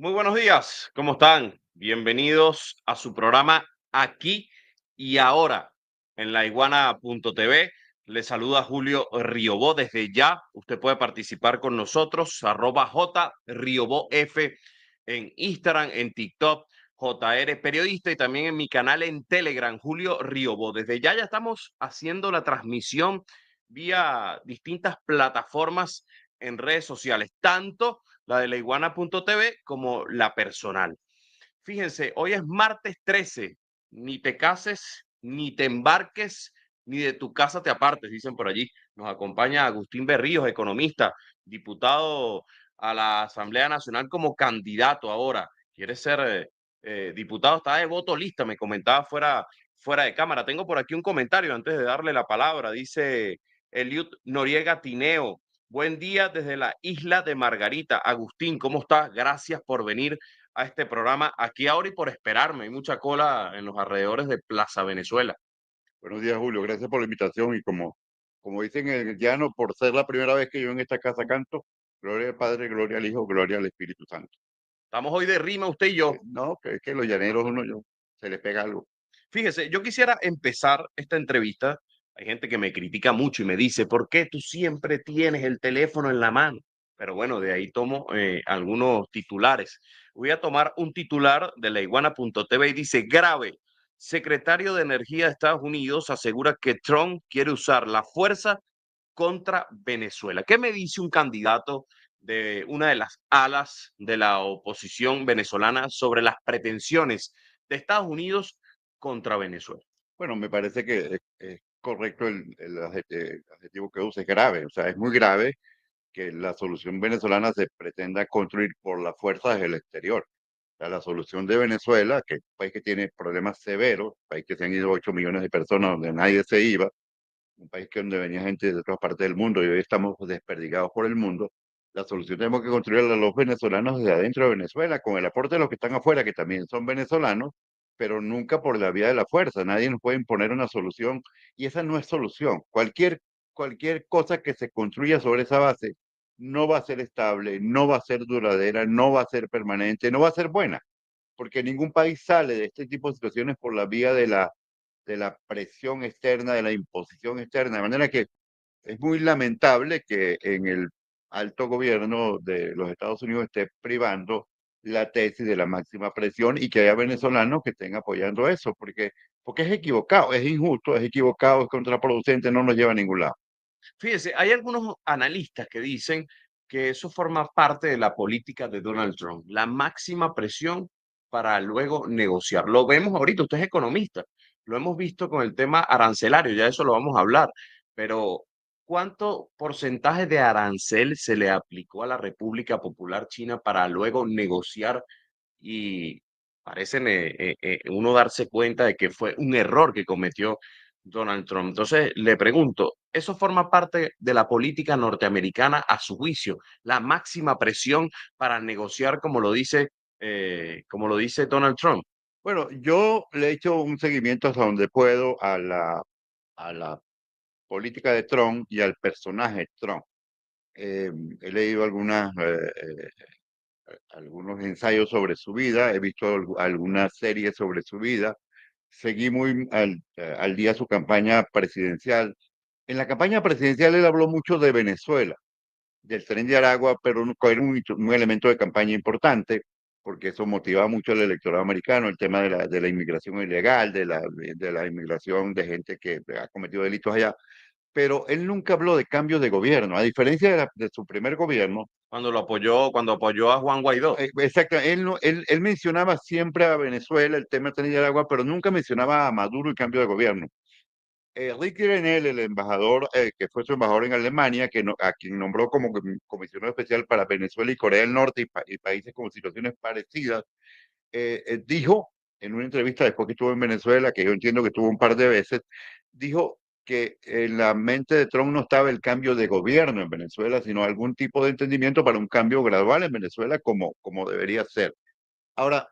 Muy buenos días, ¿cómo están? Bienvenidos a su programa Aquí y Ahora en la iguana.tv. Le saluda Julio Riobó. Desde ya, usted puede participar con nosotros, @JRiobóF en Instagram, en TikTok, JR Periodista y también en mi canal en Telegram, Julio Riobó. Desde ya estamos haciendo la transmisión vía distintas plataformas en redes sociales, tanto la de la iguana.tv como la personal. Fíjense, hoy es martes 13, ni te cases, ni te embarques, ni de tu casa te apartes, dicen por allí. Nos acompaña Agustín Berríos, economista, diputado a la Asamblea Nacional como candidato ahora. Quiere ser diputado, está de voto lista, me comentaba fuera de cámara. Tengo por aquí un comentario antes de darle la palabra. Dice Eliud Noriega Tineo. Buen día desde la isla de Margarita. Agustín, ¿cómo estás? Gracias por venir a este programa Aquí Ahora y por esperarme. Hay mucha cola en los alrededores de Plaza Venezuela. Buenos días, Julio. Gracias por la invitación y como dicen en el llano, por ser la primera vez que yo en esta casa canto, gloria al Padre, gloria al Hijo, gloria al Espíritu Santo. Estamos hoy de rima usted y yo. No, que es que los llaneros se les pega algo. Fíjese, yo quisiera empezar esta entrevista. Hay gente que me critica mucho y me dice, ¿por qué tú siempre tienes el teléfono en la mano? Pero bueno, de ahí tomo algunos titulares. Voy a tomar un titular de la iguana.tv y dice, grave, secretario de Energía de Estados Unidos asegura que Trump quiere usar la fuerza contra Venezuela. ¿Qué me dice un candidato de una de las alas de la oposición venezolana sobre las pretensiones de Estados Unidos contra Venezuela? Bueno, me parece que es correcto el adjetivo que usa, es grave. O sea, es muy grave que la solución venezolana se pretenda construir por la fuerza desde el exterior. O sea, la solución de Venezuela, que es un país que tiene problemas severos, un país que se han ido 8 millones de personas donde nadie se iba, un país que donde venía gente de otras partes del mundo y hoy estamos desperdigados por el mundo. La solución tenemos que construirla los venezolanos desde adentro de Venezuela, con el aporte de los que están afuera, que también son venezolanos, pero nunca por la vía de la fuerza. Nadie nos puede imponer una solución y esa no es solución. Cualquier cosa que se construya sobre esa base no va a ser estable, no va a ser duradera, no va a ser permanente, no va a ser buena, porque ningún país sale de este tipo de situaciones por la vía de la presión externa, de la imposición externa, de manera que es muy lamentable que en el alto gobierno de los Estados Unidos esté privando la tesis de la máxima presión y que haya venezolanos que estén apoyando eso, porque es equivocado, es injusto, es equivocado, es contraproducente, no nos lleva a ningún lado. Fíjese, hay algunos analistas que dicen que eso forma parte de la política de Donald Trump, la máxima presión para luego negociar. Lo vemos ahorita, usted es economista, lo hemos visto con el tema arancelario, ya eso lo vamos a hablar, pero ¿cuánto porcentaje de arancel se le aplicó a la República Popular China para luego negociar y parece uno darse cuenta de que fue un error que cometió Donald Trump? Entonces, le pregunto, ¿eso forma parte de la política norteamericana a su juicio? La máxima presión para negociar, como lo dice Donald Trump. Bueno, yo le he hecho un seguimiento hasta donde puedo a la política de Trump y al personaje Trump. He leído algunos ensayos sobre su vida, he visto algunas series sobre su vida, seguí muy al día su campaña presidencial. En la campaña presidencial él habló mucho de Venezuela, del Tren de Aragua, pero no era un elemento de campaña importante, porque eso motivaba mucho al electorado americano, el tema de la inmigración ilegal, de la inmigración de gente que ha cometido delitos allá, pero él nunca habló de cambio de gobierno, a diferencia de su primer gobierno. Cuando apoyó a Juan Guaidó. Exacto, él mencionaba siempre a Venezuela, el tema de Nicaragua, pero nunca mencionaba a Maduro y cambio de gobierno. Rick Grenell, el embajador, que fue su embajador en Alemania, a quien nombró como comisionado especial para Venezuela y Corea del Norte y países con situaciones parecidas, dijo en una entrevista después que estuvo en Venezuela, que yo entiendo que estuvo un par de veces, dijo que en la mente de Trump no estaba el cambio de gobierno en Venezuela, sino algún tipo de entendimiento para un cambio gradual en Venezuela como debería ser. Ahora,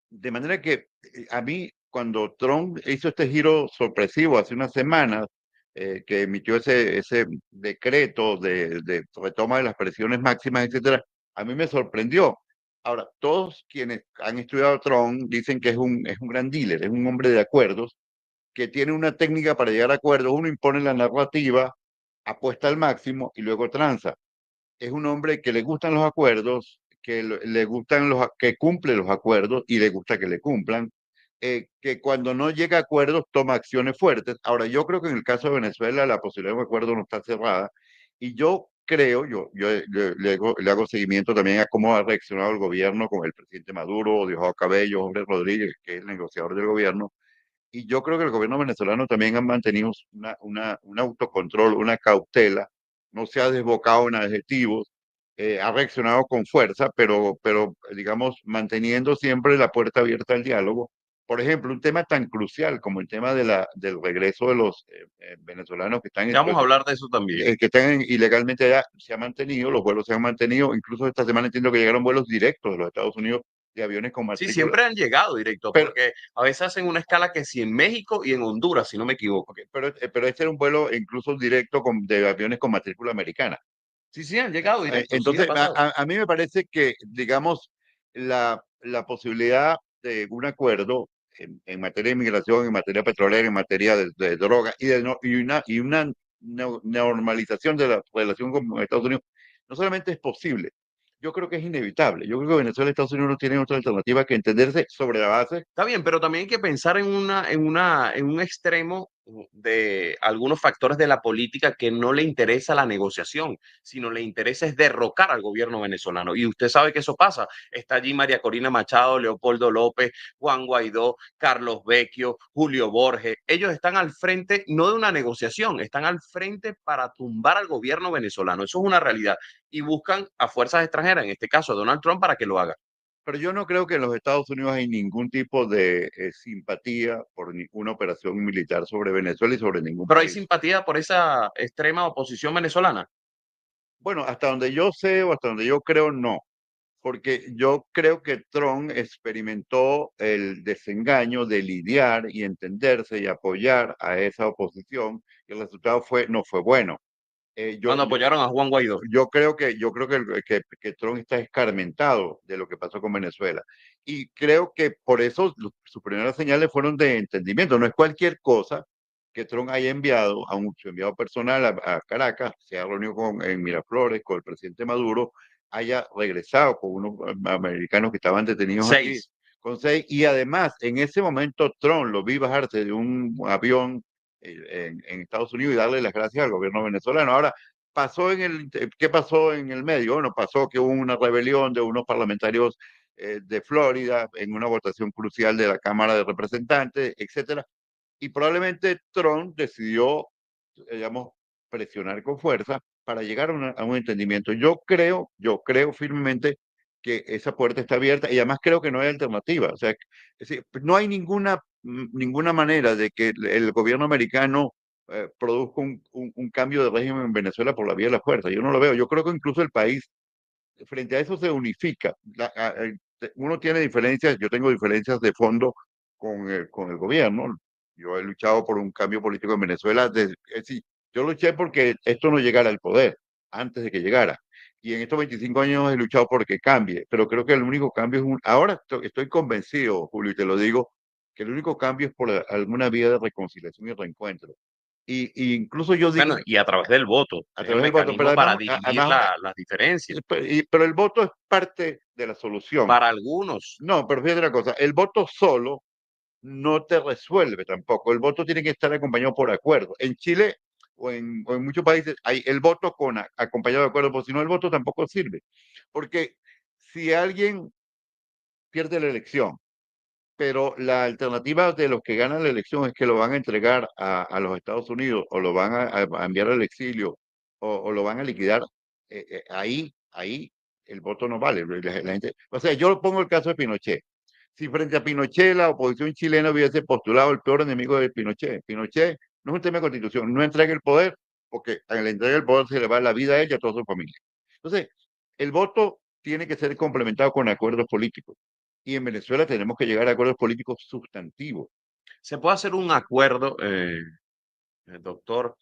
de manera que a mí, cuando Trump hizo este giro sorpresivo hace unas semanas, que emitió ese decreto de retoma de las presiones máximas, etcétera, a mí me sorprendió. Ahora, todos quienes han estudiado a Trump dicen que es un gran dealer, es un hombre de acuerdos, que tiene una técnica para llegar a acuerdos. Uno impone la narrativa, apuesta al máximo y luego tranza. Es un hombre que le gustan los acuerdos, le gustan que cumple los acuerdos y le gusta que le cumplan, que cuando no llega a acuerdos toma acciones fuertes. Ahora, yo creo que en el caso de Venezuela la posibilidad de un acuerdo no está cerrada y yo creo, le hago seguimiento también a cómo ha reaccionado el gobierno con el presidente Maduro, Diosdado Cabello, Jorge Rodríguez, que es el negociador del gobierno, y yo creo que el gobierno venezolano también ha mantenido un autocontrol, una cautela, no se ha desbocado en adjetivos, ha reaccionado con fuerza, pero digamos, manteniendo siempre la puerta abierta al diálogo. Por ejemplo, un tema tan crucial como el tema del regreso de los venezolanos que están Ya vamos a hablar de eso también. que están ilegalmente allá, se ha mantenido, los vuelos se han mantenido, incluso esta semana entiendo que llegaron vuelos directos de los Estados Unidos de aviones con Sí, matrícula. siempre han llegado directo, Pero, porque a veces hacen una escala que sí en México y en Honduras, si no me equivoco. pero este era un vuelo incluso directo de aviones con matrícula americana. Sí, sí, han llegado directo, sí ha Entonces, pasado. a mí me parece que, digamos, la posibilidad de un acuerdo en materia de inmigración, en materia petrolera, en materia de droga y una normalización de la relación con Estados Unidos, no solamente es posible, yo creo que es inevitable. Yo creo que Venezuela y Estados Unidos no tienen otra alternativa que entenderse sobre la base. Está bien, pero también hay que pensar en un extremo de algunos factores de la política que no le interesa la negociación, sino le interesa es derrocar al gobierno venezolano. Y usted sabe que eso pasa. Está allí María Corina Machado, Leopoldo López, Juan Guaidó, Carlos Vecchio, Julio Borges. Ellos están al frente no de una negociación, están al frente para tumbar al gobierno venezolano. Eso es una realidad. Y buscan a fuerzas extranjeras, en este caso a Donald Trump, para que lo haga. Pero yo no creo que en los Estados Unidos hay ningún tipo de simpatía por ninguna operación militar sobre Venezuela y sobre ningún Pero hay país. simpatía por esa extrema oposición venezolana. Bueno, hasta donde yo sé o hasta donde yo creo, no, porque yo creo que Trump experimentó el desengaño de lidiar y entenderse y apoyar a esa oposición y el resultado no fue bueno. Eh, yo, Cuando yo, apoyaron a Juan Guaidó. yo creo que Trump está escarmentado de lo que pasó con Venezuela. Y creo que por eso sus primeras señales fueron de entendimiento. No es cualquier cosa que Trump haya enviado a su enviado personal a Caracas, se ha reunido en Miraflores con el presidente Maduro, haya regresado con unos americanos que estaban detenidos aquí, 6. con seis, y además en ese momento Trump lo vi bajarse de un avión en Estados Unidos y darle las gracias al gobierno venezolano. Ahora, ¿qué pasó en el medio? Bueno, pasó que hubo una rebelión de unos parlamentarios de Florida en una votación crucial de la Cámara de Representantes, etcétera, y probablemente Trump decidió, digamos, presionar con fuerza para llegar a un entendimiento. Yo creo firmemente que esa puerta está abierta y además creo que no hay alternativa. O sea, es decir, no hay ninguna manera de que el gobierno americano produzca un cambio de régimen en Venezuela por la vía de la fuerza. Yo no lo veo. Yo creo que incluso el país frente a eso se unifica. Uno tiene diferencias, yo tengo diferencias de fondo con el gobierno. Yo he luchado por un cambio político en Venezuela. Es decir, yo luché porque esto no llegara al poder antes de que llegara. Y en estos 25 años he luchado por que cambie, pero creo que el único cambio ahora estoy convencido, Julio, y te lo digo, que el único cambio es por alguna vía de reconciliación y reencuentro. Y incluso yo digo Bueno, y a través del voto, a es el través del voto, pero mecanismo para además, dirimir las diferencias. pero el voto es parte de la solución. Para algunos, No, pero fíjate una cosa, el voto solo no te resuelve tampoco. El voto tiene que estar acompañado por acuerdo. En Chile o en muchos países hay el voto acompañado de acuerdo, porque si no el voto tampoco sirve. Porque si alguien pierde la elección, pero la alternativa de los que ganan la elección es que lo van a entregar a los Estados Unidos o lo van a enviar al exilio o lo van a liquidar. Ahí el voto no vale. La gente, o sea, yo pongo el caso de Pinochet. Si frente a Pinochet la oposición chilena hubiese postulado el peor enemigo de Pinochet no es un tema de constitución, no entrega el poder, porque a la entrega del poder se le va la vida a él y a toda su familia. Entonces, el voto tiene que ser complementado con acuerdos políticos. Y en Venezuela tenemos que llegar a acuerdos políticos sustantivos. se puede hacer un acuerdo, doctor,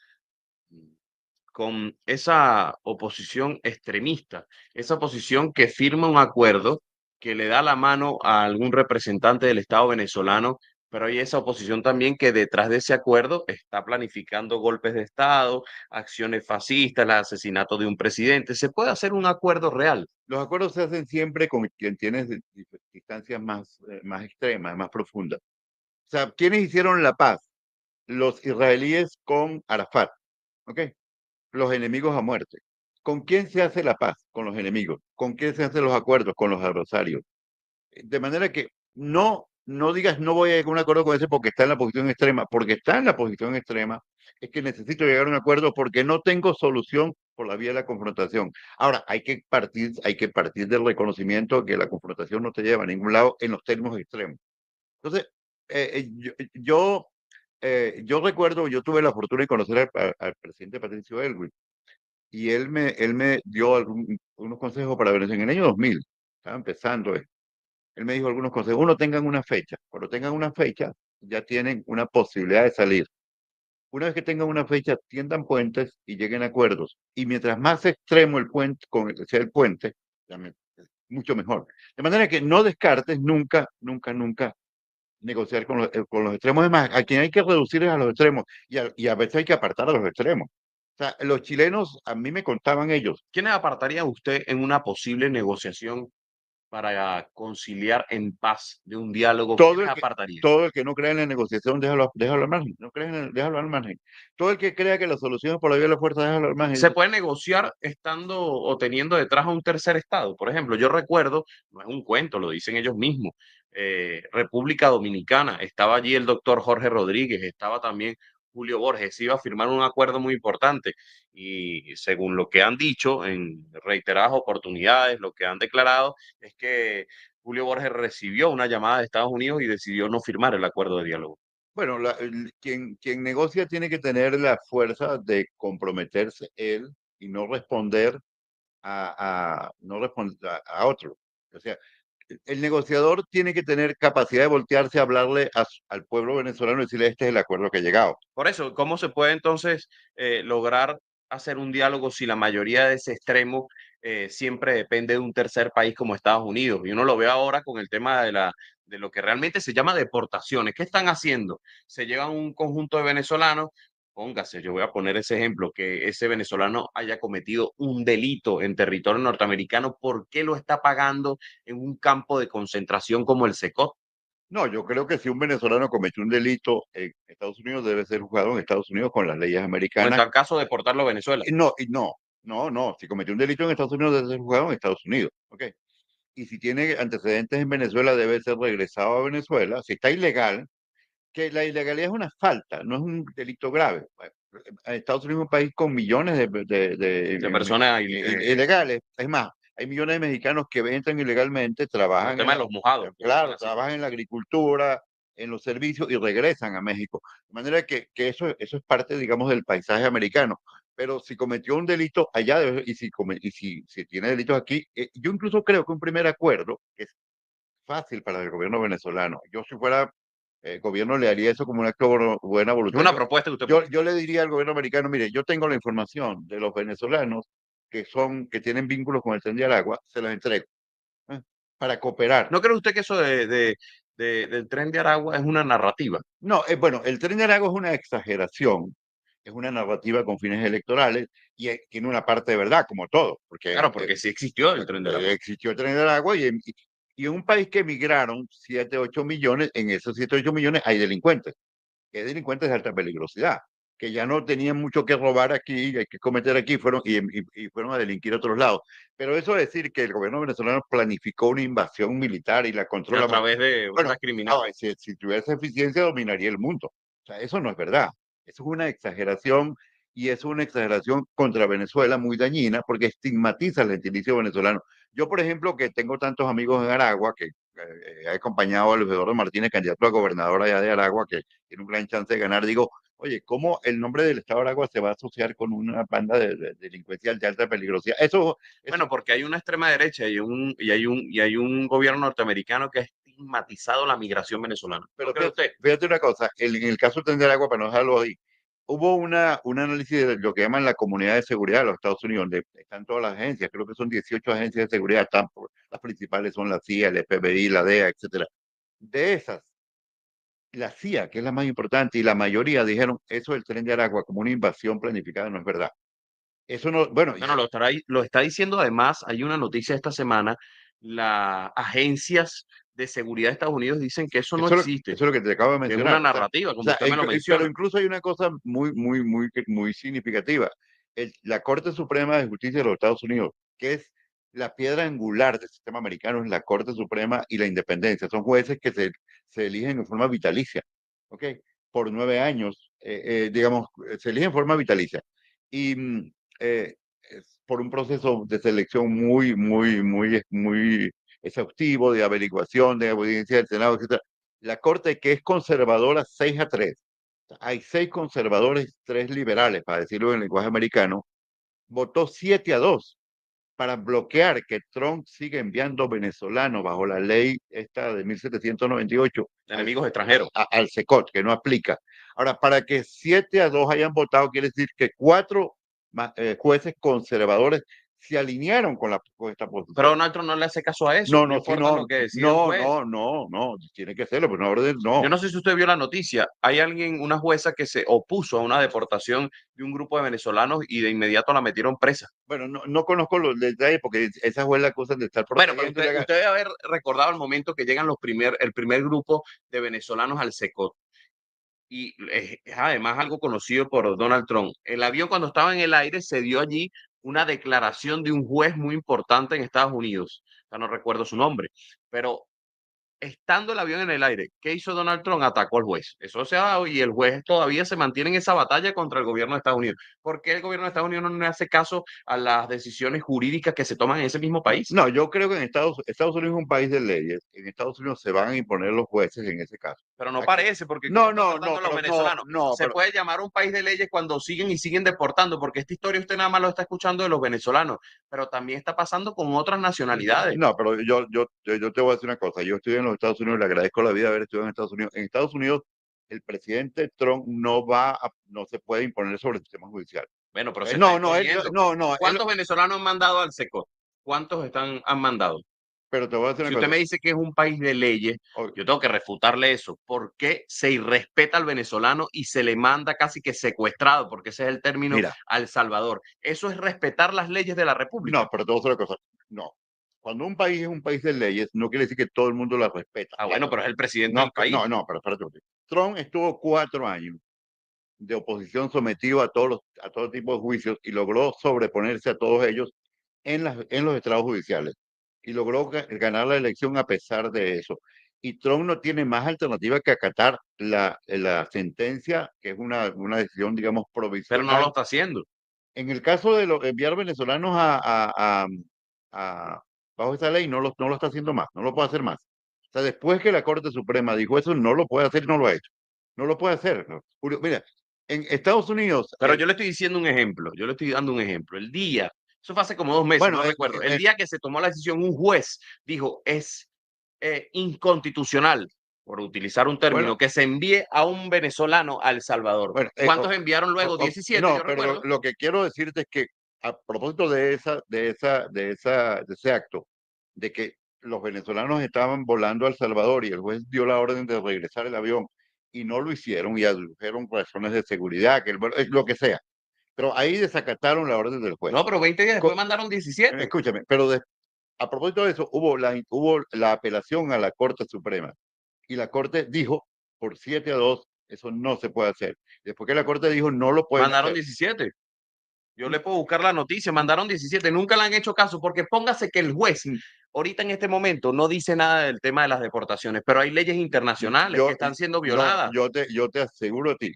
con esa oposición extremista, esa oposición que firma un acuerdo que le da la mano a algún representante del Estado venezolano, pero hay esa oposición también que detrás de ese acuerdo está planificando golpes de Estado, acciones fascistas, el asesinato de un presidente. ¿Se puede hacer un acuerdo real? Los acuerdos se hacen siempre con quien tiene distancias más extremas, más profundas. O sea, ¿quiénes hicieron la paz? Los israelíes con Arafat, ¿ok? Los enemigos a muerte. ¿Con quién se hace la paz? Con los enemigos. ¿Con quién se hacen los acuerdos? Con los adversarios. De manera que no digas no voy a llegar a un acuerdo con ese porque está en la posición extrema, porque está en la posición extrema, es que necesito llegar a un acuerdo porque no tengo solución por la vía de la confrontación. Ahora, hay que partir del reconocimiento que la confrontación no te lleva a ningún lado en los términos extremos. Entonces, yo recuerdo, yo tuve la fortuna de conocer al presidente Patricio Elwin y él me dio unos consejos para Venezuela en el año 2000. Estaba empezando esto. Él me dijo algunos consejos. Uno, tengan una fecha. Cuando tengan una fecha, ya tienen una posibilidad de salir. Una vez que tengan una fecha, tiendan puentes y lleguen a acuerdos. Y mientras más extremo el puente, sea el puente, mucho mejor. De manera que no descartes nunca, nunca, nunca negociar con los extremos. Además, a quien hay que reducir es a los extremos y a veces hay que apartar a los extremos. O sea, los chilenos, a mí me contaban ellos, ¿Quiénes apartaría usted en una posible negociación para conciliar en paz de un diálogo? todo ¿Quiénes el que, apartaría? todo el que no cree en la negociación, déjalo al margen, no cree déjalo al margen. Todo el que crea que la solución es por la vía de la fuerza, déjalo al margen. Se puede negociar estando o teniendo detrás a un tercer estado. Por ejemplo, yo recuerdo, no es un cuento, lo dicen ellos mismos, República Dominicana, estaba allí el doctor Jorge Rodríguez, estaba también Julio Borges, iba a firmar un acuerdo muy importante y según lo que han dicho en reiteradas oportunidades, lo que han declarado es que Julio Borges recibió una llamada de Estados Unidos y decidió no firmar el acuerdo de diálogo. Bueno, quien negocia tiene que tener la fuerza de comprometerse él y no responder no responder a otro. O sea, el negociador tiene que tener capacidad de voltearse a hablarle al pueblo venezolano y decirle, este es el acuerdo que he llegado. Por eso, ¿cómo se puede entonces lograr hacer un diálogo si la mayoría de ese extremo siempre depende de un tercer país como Estados Unidos? Y uno lo ve ahora con el tema de lo que realmente se llama deportaciones. ¿Qué están haciendo? Se llevan un conjunto de venezolanos, póngase, yo voy a poner ese ejemplo, que ese venezolano haya cometido un delito en territorio norteamericano, ¿por qué lo está pagando en un campo de concentración como el Secot? No, yo creo que si un venezolano cometió un delito en Estados Unidos, debe ser juzgado en Estados Unidos con las leyes O en americanas. tal caso, deportarlo a Venezuela. No. Si cometió un delito en Estados Unidos, debe ser juzgado en Estados Unidos. ¿Ok? Y si tiene antecedentes en Venezuela, debe ser regresado a Venezuela. Si está ilegal, que la ilegalidad es una falta, no es un delito grave. Estados Unidos es un país con millones De personas ilegales. Es más, hay millones de mexicanos que entran ilegalmente, por el trabajan tema de los mojados, que le dicen claro, así. trabajan en la agricultura, en los servicios y regresan a México. De manera que eso es parte, digamos, del paisaje americano. Pero si cometió un delito allá si tiene delitos aquí, yo incluso creo que un primer acuerdo, que es fácil para el gobierno venezolano. Yo si fuera gobierno le haría eso como un acto de buena Es voluntad. una propuesta que usted pone. Yo le diría al gobierno americano, mire, yo tengo la información de los venezolanos que tienen vínculos con el Tren de Aragua, se los entrego ¿eh? Para cooperar. ¿No cree usted que eso del tren de Aragua es una narrativa? No, bueno, el Tren de Aragua es una exageración, es una narrativa con fines electorales y tiene una parte de verdad, como todo, porque Claro, porque sí existió el tren de Aragua. existió el Tren de Aragua y en un país que emigraron 7, 8 millones, en esos 7, 8 millones hay delincuentes. Que delincuentes de alta peligrosidad, que ya no tenían mucho que robar aquí, hay que cometer aquí, y fueron a delinquir a otros lados. Pero eso es decir que el gobierno venezolano planificó una invasión militar y la A controla. través de Bueno, bandas criminales. si tuviera eficiencia dominaría el mundo. O sea, eso no es verdad. Eso es una exageración y es una exageración contra Venezuela muy dañina porque estigmatiza el gentilicio venezolano. Yo, por ejemplo, que tengo tantos amigos en Aragua, que he acompañado a Luis Eduardo Martínez, candidato a gobernador allá de Aragua, que tiene un gran chance de ganar, digo, oye, ¿cómo el nombre del estado de Aragua se va a asociar con una banda delincuencial de alta peligrosidad? Eso Bueno, porque hay una extrema derecha y hay un gobierno norteamericano que ha estigmatizado la migración venezolana. ¿No pero cree usted? fíjate una cosa, en el caso de Tren de Aragua, para no dejarlo ahí, hubo un análisis de lo que llaman la comunidad de seguridad de los Estados Unidos, donde están todas las agencias, creo que son 18 agencias de seguridad, las principales son la CIA, el FBI, la DEA, etcétera. De esas, la CIA, que es la más importante, y la mayoría dijeron, eso del Tren de Aragua como una invasión planificada no es verdad. Eso no, bueno, Bueno, lo está diciendo además, hay una noticia esta semana, las agencias de seguridad de Estados Unidos dicen que eso no existe, eso es lo que te acabo de que es una mencionar. narrativa, O como sea, usted me lo pero menciona. incluso hay una cosa muy significativa. La Corte Suprema de Justicia de los Estados Unidos, que es la piedra angular del sistema americano, es la Corte Suprema y la independencia. Son jueces que se eligen en forma vitalicia, ¿ok? Por 9 años, digamos, se eligen en forma vitalicia. Y por un proceso de selección muy exhaustivo, de averiguación, de audiencia del Senado, etcétera. La Corte, que es conservadora 6-3, hay 6 conservadores, 3 liberales, para decirlo en lenguaje americano, votó 7-2 para bloquear que Trump siga enviando venezolanos bajo la ley esta de 1798 Enemigos extranjeros. al SECOT, que no aplica. Ahora, para que 7-2 hayan votado, quiere decir que 4 jueces conservadores se alinearon con esta Pero posición. Donald Trump no le hace caso a eso, No, no no, sí, importa no, lo que decida un no, juez. no, no, no, tiene que hacerlo, pero una orden Yo no. no sé si usted vio la noticia, hay alguien, una jueza que se opuso a una deportación de un grupo de venezolanos y de inmediato la metieron presa. Bueno, no conozco los detalles porque esa fue la cosa de estar Bueno, pero protegiendo. usted debe haber recordado el momento que llegan el primer grupo de venezolanos al SECOT. Y es además algo conocido por Donald Trump. El avión cuando estaba en el aire se dio allí una declaración de un juez muy importante en Estados Unidos. Ya no recuerdo su nombre, pero estando el avión en el aire, ¿qué hizo Donald Trump? Atacó al juez. Eso se ha dado y el juez todavía se mantiene en esa batalla contra el gobierno de Estados Unidos. ¿Por qué el gobierno de Estados Unidos no le hace caso a las decisiones jurídicas que se toman en ese mismo país? No, yo creo que en Estados Unidos es un país de leyes. En Estados Unidos se van a imponer los jueces en ese caso. Pero no Aquí, parece, porque ¿cómo no, están no, tratando no, a los pero venezolanos? no, Se puede llamar un país de leyes cuando siguen y siguen deportando, porque esta historia usted nada más lo está escuchando de los venezolanos, pero también está pasando con otras nacionalidades. no, pero yo te voy a decir una cosa. Yo estudié en los Estados Unidos, le agradezco la vida de haber estudiado en Estados Unidos. En Estados Unidos, el presidente Trump no se puede imponer sobre el sistema judicial. Bueno, pero se está No, imponiendo. no, ¿Cuántos venezolanos han mandado al SECO? ¿Cuántos han mandado? pero te voy a decir Si una usted cosa. me dice que es un país de leyes, yo tengo que refutarle eso. ¿Por qué se irrespeta al venezolano y se le manda casi que secuestrado? Porque ese es el término Mira, al Salvador. Eso es respetar las leyes de la no, República. pero te voy a decir una cosa. No. Cuando un país es un país de leyes, no quiere decir que todo el mundo las respeta. Ah, bueno, pero es el presidente No, del país. pero espérate un poquito. Trump estuvo 4 años de oposición sometido a todo tipo de juicios y logró sobreponerse a todos ellos en los estrados judiciales y logró ganar la elección a pesar de eso. Y Trump no tiene más alternativa que acatar la sentencia, que es una decisión, digamos, Pero no lo provisional. está haciendo. En el caso de enviar venezolanos a- bajo esa ley, no lo está haciendo más, no lo puede hacer más. O sea, después que la Corte Suprema dijo eso, no lo puede hacer, no lo ha hecho. No lo puede hacer. ¿No? Mira, en Estados Unidos, Pero yo le estoy diciendo un ejemplo, yo le estoy dando un ejemplo. El día, eso fue hace como 2 meses, bueno, no recuerdo, el día que se tomó la decisión, un juez dijo, es inconstitucional, por utilizar un bueno, término, que se envíe a un venezolano a El Salvador. bueno, ¿Cuántos enviaron luego? 17, no, yo pero recuerdo. lo que quiero decirte es que a propósito de ese acto, de que los venezolanos estaban volando a El Salvador y el juez dio la orden de regresar el avión y no lo hicieron y adujeron razones de seguridad, lo que sea. Pero ahí desacataron la orden del juez. No, pero 20 días después mandaron 17. Escúchame, pero a propósito de eso, hubo la apelación a la Corte Suprema y la Corte dijo por 7-2, eso no se puede hacer. Después que la Corte dijo no lo pueden Mandaron hacer. 17. Yo le puedo buscar la noticia, mandaron 17, nunca le han hecho caso, porque póngase que el juez ahorita en este momento no dice nada del tema de las deportaciones, pero hay leyes internacionales que Yo, están siendo no, violadas. yo te aseguro a ti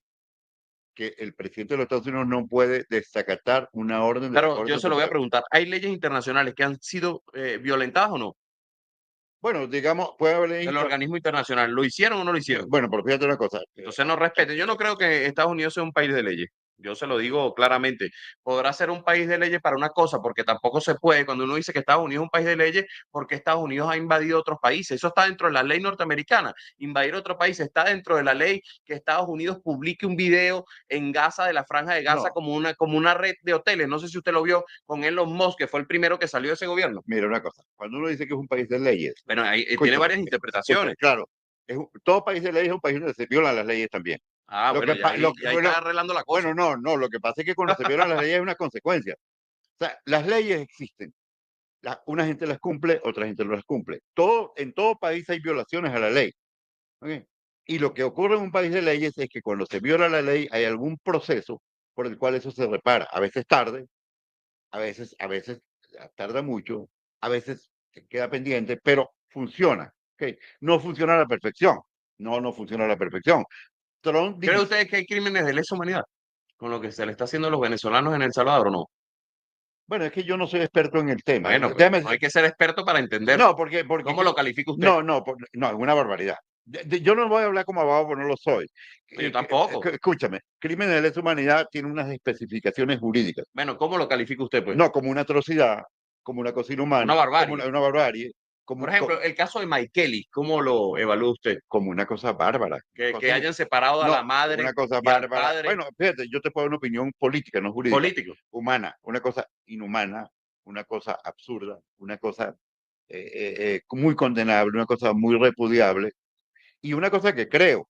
que el presidente de los Estados Unidos no puede desacatar una orden de la Pero yo Corte se lo voy a Suprema. preguntar, ¿hay leyes internacionales que han sido violentadas o no? Bueno, digamos, puede haber El organismo internacional, ¿lo hicieron o no lo hicieron? bueno, pero fíjate una cosa. Entonces no respeten. Yo no creo que Estados Unidos sea un país de leyes. Yo se lo digo claramente. Podrá ser un país de leyes para una cosa, porque tampoco se puede, cuando uno dice que Estados Unidos es un país de leyes, porque Estados Unidos ha invadido otros países. Eso está dentro de la ley norteamericana. Invadir otro país está dentro de la ley que Estados Unidos publique un video en Gaza, de la Franja de Gaza, No, como una red de hoteles. No sé si usted lo vio con Elon Musk, que fue el primero que salió de ese gobierno. mira una cosa, cuando uno dice que es un país de leyes, Bueno, ahí tiene escúchame, varias escúchame, interpretaciones. claro, todo país de leyes es un país donde se violan las leyes también. Ah, bueno, ya ahí está arreglando la cosa. Bueno, no, lo que pasa es que cuando se violan las leyes hay una consecuencia. O sea, las leyes existen. Una gente las cumple, otra gente no las cumple. En todo país hay violaciones a la ley. ¿Ok? Y lo que ocurre en un país de leyes es que cuando se viola la ley hay algún proceso por el cual eso se repara. A veces tarde, a veces tarda mucho, a veces se queda pendiente, pero funciona. ¿Ok? No funciona a la perfección. No funciona a la perfección. Trump ¿Cree dice, usted que hay crímenes de lesa humanidad con lo que se le está haciendo a los venezolanos en El Salvador o no? bueno, es que yo no soy experto en el tema. Bueno, pues no hay que ser experto para entender. No, ¿Cómo lo califica usted? no, es una barbaridad. Yo no voy a hablar como abogado porque no lo soy. Yo tampoco. Escúchame, crimen de lesa humanidad tiene unas especificaciones jurídicas, Bueno, ¿cómo lo califica usted, pues? no como una atrocidad, como una cosa Una inhumana, como barbarie. una barbarie, Por ejemplo, el caso de Mike Kelly, ¿cómo lo evalúa usted? como una cosa bárbara. Que hayan separado a No, la madre una cosa y al bárbara. padre Bueno, fíjate, yo te puedo dar una opinión política, no jurídica, político. humana, una cosa inhumana, una cosa absurda, una cosa muy condenable, una cosa muy repudiable. Y una cosa que creo,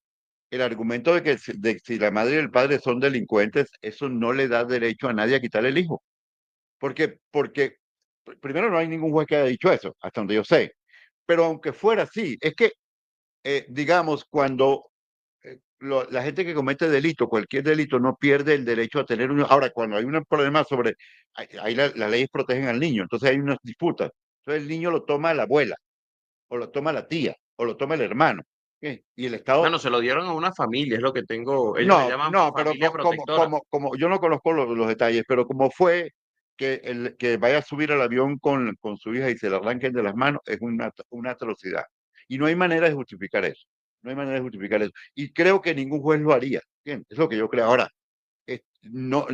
el argumento de que si la madre y el padre son delincuentes, eso no le da derecho a nadie a quitarle el hijo. Porque primero no hay ningún juez que haya dicho eso, hasta donde yo sé. Pero aunque fuera así, es que, digamos, cuando la gente que comete delito, cualquier delito, no pierde el derecho a tener un... Ahora, cuando hay un problema sobre... Ahí las leyes protegen al niño, entonces hay unas disputas. Entonces el niño lo toma la abuela, o lo toma la tía, o lo toma el hermano. ¿Ok? Y el Estado Bueno, se lo dieron a una familia, es lo que tengo. Ellos le llaman pero familia protectora. yo no conozco los detalles, pero como fue que vaya a subir al avión con su hija y se la arranquen de las manos, es una atrocidad. Y no hay manera de justificar eso. No hay manera de justificar eso. Y creo que ningún juez lo haría. Bien, es lo que yo creo. Ahora, no,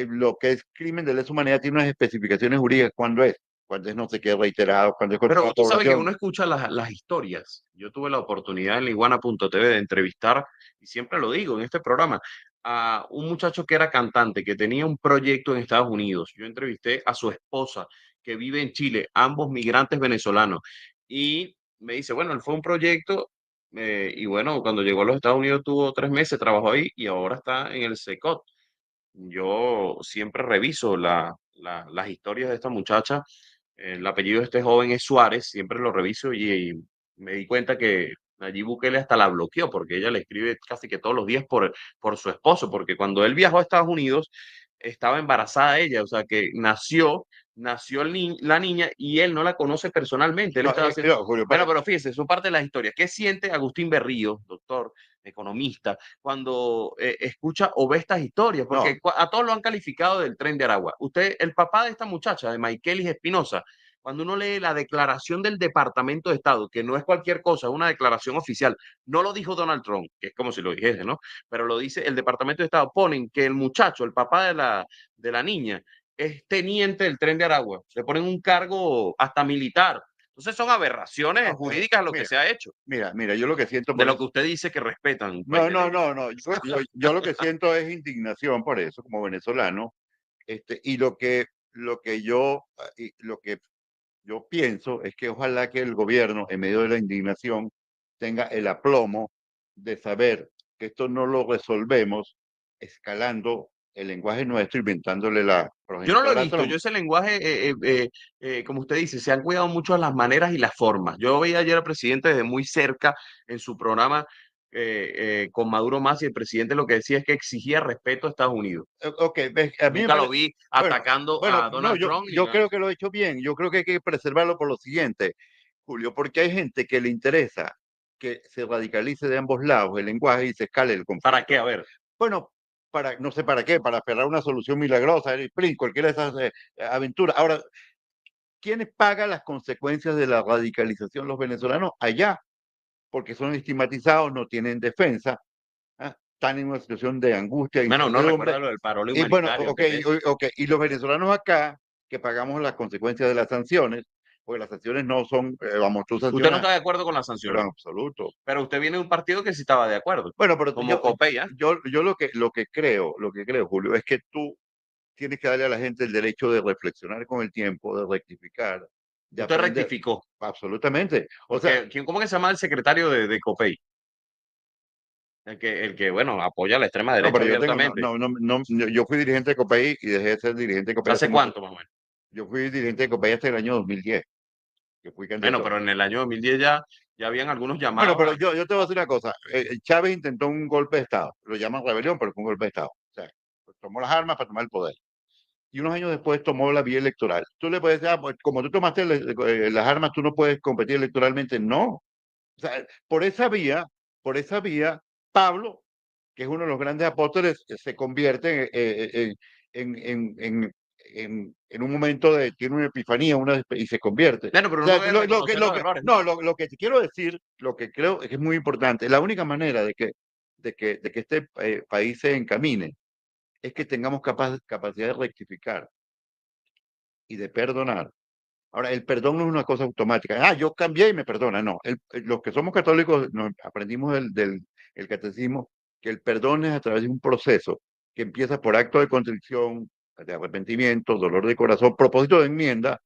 lo que es crimen de lesa humanidad tiene unas especificaciones jurídicas. Cuando es no sé qué reiterado, cuando es contra Pero la usted sabe que población. uno escucha las historias. Yo tuve la oportunidad en liguana.tv de entrevistar, y siempre lo digo en este programa, a un muchacho que era cantante, que tenía un proyecto en Estados Unidos. Yo entrevisté a su esposa, que vive en Chile, ambos migrantes venezolanos. Y me dice, bueno, él fue un proyecto, y bueno, cuando llegó a los Estados Unidos tuvo 3 meses, trabajó ahí y ahora está en el SECOT. Yo siempre reviso las historias de esta muchacha. El apellido de este joven es Suárez, siempre lo reviso y me di cuenta que Nayib Bukele hasta la bloqueó porque ella le escribe casi que todos los días por su esposo, porque cuando él viajó a Estados Unidos estaba embarazada ella, o sea que nació la niña y él no la conoce personalmente. Él No, estaba haciendo... no, Julio, Bueno, pero fíjese, son parte de las historias. ¿Qué siente Agustín Berrío, doctor, economista, cuando escucha o ve estas historias? no, Porque a todos lo han calificado del tren de Aragua. Usted, el papá de esta muchacha, de Maikelis Espinosa, cuando uno lee la declaración del Departamento de Estado, que no es cualquier cosa, es una declaración oficial, no lo dijo Donald Trump, que es como si lo dijese, ¿no? Pero lo dice el Departamento de Estado, ponen que el muchacho, el papá de la niña, es teniente del tren de Aragua, le ponen un cargo hasta militar. Entonces son aberraciones no, jurídicas a lo que mira, se ha hecho, mira, yo lo que siento de por lo que eso, usted dice que respetan un país de ley. no, yo lo que siento es indignación por eso, como venezolano, y lo que yo pienso es que ojalá que el gobierno, en medio de la indignación, tenga el aplomo de saber que esto no lo resolvemos escalando el lenguaje nuestro, inventándole por Yo no ejemplo, lo a he la visto, Trump. yo ese lenguaje, como usted dice, se han cuidado mucho las maneras y las formas. Yo veía ayer al presidente desde muy cerca en su programa con Maduro Más y el presidente lo que decía es que exigía respeto a Estados Unidos. Ok, a mí me Nunca lo parece, vi bueno, atacando a no, Donald Trump ni yo nada. creo que lo he hecho bien, yo creo que hay que preservarlo por lo siguiente, Julio, porque hay gente que le interesa que se radicalice de ambos lados el lenguaje y se escale el ¿Para qué? conflicto. A ver, Bueno, no sé para qué, para esperar una solución milagrosa, el sprint, cualquiera de esas aventuras. Ahora, ¿quiénes pagan las consecuencias de la radicalización? Los venezolanos allá, porque son estigmatizados, no tienen defensa. ¿Ah? están en una situación de angustia, e Bueno, no incertidumbre. recuerda lo del paro Y bueno, humanitario, ok, que es eso. ok, y los venezolanos acá, que pagamos las consecuencias de las sanciones, porque las sanciones no son, vamos, tú Usted no sancionas, está de acuerdo con las pero sanciones, en absoluto. pero usted viene de un partido que sí estaba de acuerdo, Bueno, pero como COPEI, ¿ah? yo lo que creo, Julio, es que tú tienes que darle a la gente el derecho de reflexionar con el tiempo, de rectificar, de Usted aprender. rectificó, Absolutamente. O sea, porque ¿cómo que se llama el secretario de COPEI? Bueno, apoya a la extrema no, derecha pero yo tengo, no, abiertamente. no, no, no, yo fui dirigente de Copey y dejé de ser dirigente de Copey hace ¿Hace mucho. cuánto, más o menos? Yo fui dirigente de Copey hasta el año 2010, que fui Bueno, candidato. pero en el año 2010 ya habían algunos Bueno, llamados pero a... yo te voy a decir una cosa. Chávez intentó un golpe de Estado. Lo llaman rebelión, pero fue un golpe de Estado. O sea, tomó las armas para tomar el poder. Y unos años después tomó la vía electoral. Tú le puedes decir, pues, como tú tomaste las armas, tú no puedes competir electoralmente. No. O sea, por esa vía, Pablo, que es uno de los grandes apóstoles, se convierte en, en, en, en un momento de, tiene una epifanía y se convierte. Bueno, O pero sea, uno debe reconocer los errores, ¿no? no, lo que te quiero decir, lo que creo es que es muy importante, la única manera de que este país se encamine es que tengamos capacidad de rectificar y de perdonar. Ahora, el perdón no es una cosa automática. Ah, yo cambié y me perdona. No, los que somos católicos aprendimos el catecismo que el perdón es a través de un proceso que empieza por acto de contrición, de arrepentimiento, dolor de corazón, propósito de enmienda,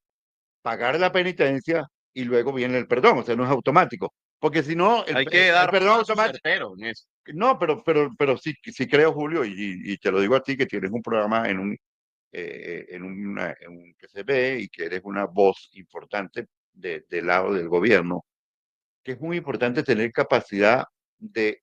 pagar la penitencia y luego viene el perdón. O sea, no es automático. Porque si no, Hay que el dar perdón pasos automático. certeros en eso. No, pero sí, sí creo, Julio, y te lo digo a ti que tienes un programa en un que se ve y que eres una voz importante del lado del gobierno, que es muy importante tener capacidad de,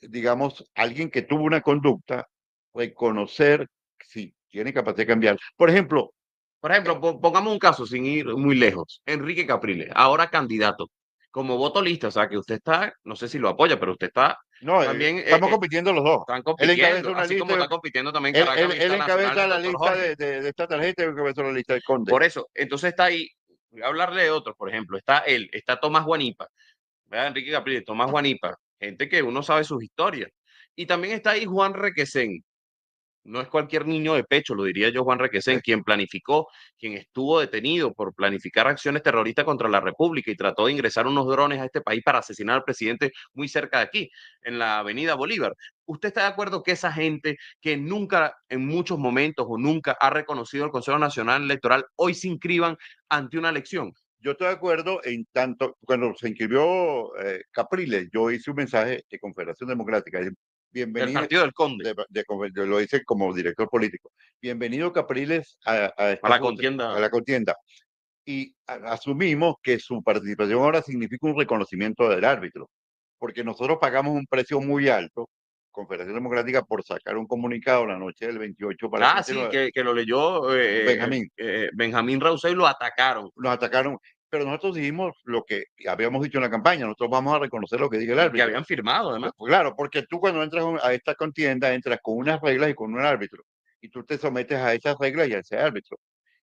digamos, alguien que tuvo una conducta, reconocer si tiene capacidad de cambiar. Por ejemplo, Por ejemplo, pongamos un caso sin ir muy lejos. Enrique Capriles, ahora candidato, como voto lista, o sea que usted está, no sé si lo apoya, pero usted está no, también, estamos compitiendo los dos. están Él encabeza compitiendo, una así como lista, está compitiendo también Caracas él Lista Nacional encabeza del la doctor lista Jorge. de esta tarjeta y yo encabezo la lista del Conde. Por eso, entonces está ahí, voy a hablarle de otros, por ejemplo, está él, está Tomás Guanipa, ¿verdad? Enrique Capriles, Tomás Guanipa, gente que uno sabe sus historias. Y también está ahí Juan Requesén, no es cualquier niño de pecho, lo diría yo, Juan Requesén, ¿Eh? quien planificó, quien estuvo detenido por planificar acciones terroristas contra la República y trató de ingresar unos drones a este país para asesinar al presidente muy cerca de aquí, en la Avenida Bolívar. ¿Usted está de acuerdo que esa gente que nunca, en muchos momentos o nunca ha reconocido el Consejo Nacional Electoral, hoy se inscriban ante una elección? Yo estoy de acuerdo en tanto, cuando se inscribió Capriles, yo hice un mensaje de Confederación Democrática. Del Bienvenido, Partido del Conde, yo lo hice como director político. Bienvenido Capriles a la contienda. a la contienda. Y asumimos que su participación ahora significa un reconocimiento del árbitro, porque nosotros pagamos un precio muy alto, Confederación Democrática, por sacar un comunicado la noche del 28 para el Ah, sí, 29. que lo leyó Benjamín, Benjamín Rausset y lo atacaron. nos atacaron, pero nosotros dijimos lo que habíamos dicho en la campaña, nosotros vamos a reconocer lo que diga el Y que árbitro. habían firmado, además. Pues claro, porque tú cuando entras a esta contienda entras con unas reglas y con un árbitro, y tú te sometes a esas reglas y a ese árbitro.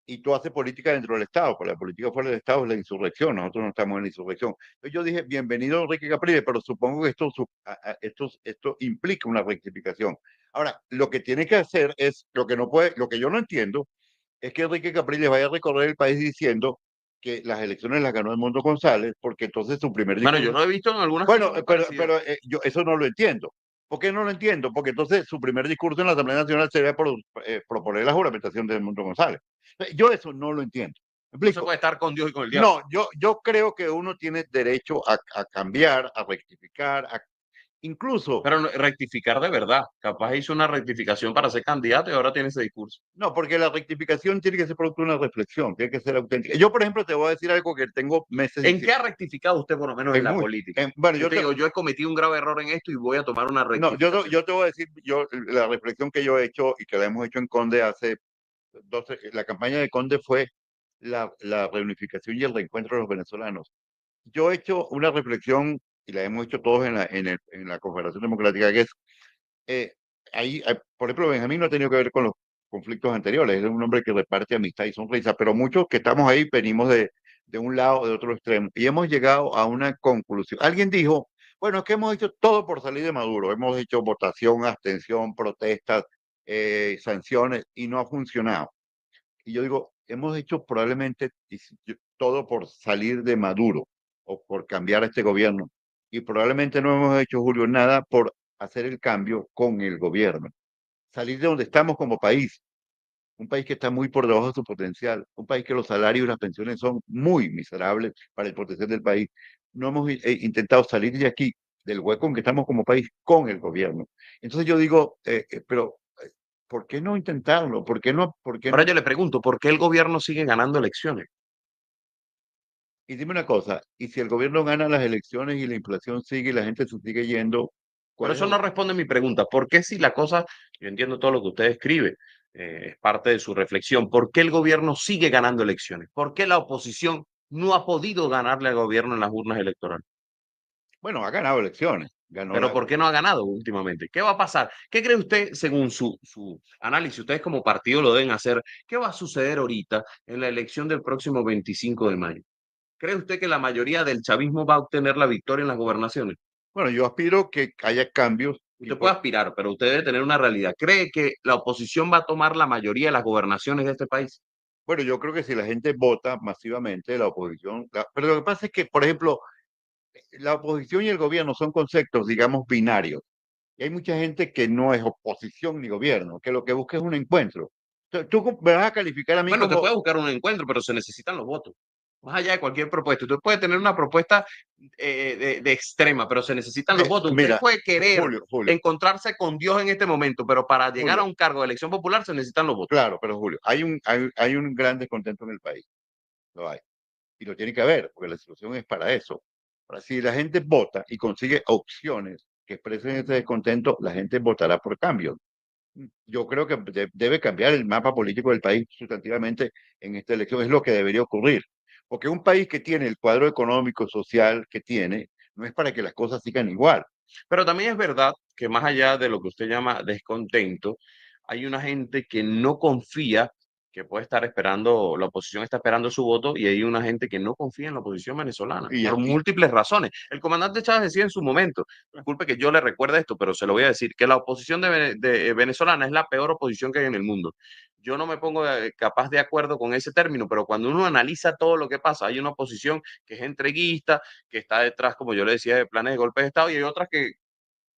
Y tú haces política dentro del Estado, porque la política fuera del Estado es la insurrección, nosotros no estamos en la insurrección. Entonces yo dije, bienvenido Enrique Capriles, pero supongo que esto implica una rectificación. Ahora, lo que tiene que hacer es, lo que no puede, lo que yo no entiendo, es que Enrique Capriles vaya a recorrer el país diciendo que las elecciones las ganó Edmundo González, porque entonces su primer Bueno, yo discurso. lo he visto en algunas Bueno, cosas muy parecidas. yo eso no lo entiendo. ¿Por qué no lo entiendo? Porque entonces su primer discurso en la Asamblea Nacional sería proponer la juramentación de Edmundo González. Yo eso no lo entiendo. ¿Me No se explico? puede estar con Dios y con el diablo. No, yo creo que uno tiene derecho a cambiar, a rectificar, incluso. Pero rectificar de verdad. Capaz hizo una rectificación para ser candidato y ahora tiene ese discurso. No, porque la rectificación tiene que ser producto de una reflexión, tiene que ser auténtica. Yo, por ejemplo, te voy a decir algo que tengo meses ¿En qué diciendo. ha rectificado usted, por lo menos en En la muy, política? bueno, Yo te digo, yo he cometido un grave error en esto y voy a tomar una no, rectificación. yo te voy a decir, la reflexión que yo he hecho y que la hemos hecho en Conde hace 12, la campaña de Conde fue la reunificación y el reencuentro de los venezolanos. Yo he hecho una reflexión y la hemos hecho todos en la Confederación Democrática, que es, eh, por ejemplo, Benjamín no ha tenido que ver con los conflictos anteriores, es un hombre que reparte amistad y sonrisa, pero muchos que estamos ahí venimos de un lado o de otro extremo y hemos llegado a una conclusión. Alguien dijo, Bueno, es que hemos hecho todo por salir de Maduro. Hemos hecho votación, abstención, protestas, sanciones y no ha funcionado. Y yo digo, hemos hecho probablemente todo por salir de Maduro o por cambiar este gobierno. Y probablemente no hemos hecho, Julio, nada por hacer el cambio con el gobierno. Salir de donde estamos como país, un país que está muy por debajo de su potencial, un país que los salarios y las pensiones son muy miserables para el potencial del país. No hemos intentado salir de aquí, del hueco en que estamos como país, con el gobierno. Entonces yo digo, pero ¿por qué no intentarlo? ¿Por qué no? ¿Por qué Ahora no? yo le pregunto, ¿por qué el gobierno sigue ganando elecciones? Y dime una cosa, y si el gobierno gana las elecciones y la inflación sigue y la gente se sigue yendo, Pero ¿cuál es eso el? no responde a mi pregunta. ¿Por qué si la cosa, yo entiendo todo lo que usted escribe, es parte de su reflexión, ¿por qué el gobierno sigue ganando elecciones? ¿Por qué la oposición no ha podido ganarle al gobierno en las urnas electorales? Bueno, ha ganado elecciones, ganó Pero la. ¿por qué no ha ganado últimamente? ¿Qué va a pasar? ¿Qué cree usted, según su análisis? Ustedes como partido lo deben hacer. ¿Qué va a suceder ahorita en la elección del próximo 25 de mayo? ¿Cree usted que la mayoría del chavismo va a obtener la victoria en las gobernaciones? Bueno, yo aspiro que haya cambios y Usted puede aspirar, pero usted debe tener una realidad. ¿Cree que la oposición va a tomar la mayoría de las gobernaciones de este país? bueno, yo creo que si la gente vota masivamente, la oposición, pero lo que pasa es que, por ejemplo, la oposición y el gobierno son conceptos, digamos, binarios. Y hay mucha gente que no es oposición ni gobierno, que lo que busca es un encuentro. Tú me vas a calificar a mí Bueno, usted como, puede buscar un encuentro, pero se necesitan los votos. Más allá de cualquier propuesta. Usted puede tener una propuesta de extrema, pero se necesitan los votos. Usted mira, puede querer Julio, encontrarse con Dios en este momento, pero para llegar a Julio, un cargo de elección popular se necesitan los votos. claro, pero Julio, hay un gran descontento en el país, lo hay. Y lo tiene que haber, porque la situación es para eso. Ahora, si la gente vota y consigue opciones que expresen ese descontento, la gente votará por cambio. Yo creo que debe cambiar el mapa político del país sustantivamente en esta elección, es lo que debería ocurrir. Porque un país que tiene el cuadro económico, social que tiene, no es para que las cosas sigan igual. Pero también es verdad que más allá de lo que usted llama descontento, hay una gente que no confía, que puede estar esperando, la oposición está esperando su voto, y hay una gente que no confía en la oposición venezolana Y, por y múltiples razones. El comandante Chávez decía en su momento, disculpe que yo le recuerde esto, pero se lo voy a decir, que la oposición venezolana es la peor oposición que hay en el mundo. Yo no me pongo capaz de acuerdo con ese término, pero cuando uno analiza todo lo que pasa, hay una oposición que es entreguista, que está detrás, como yo le decía, de planes de golpe de Estado, y hay otras que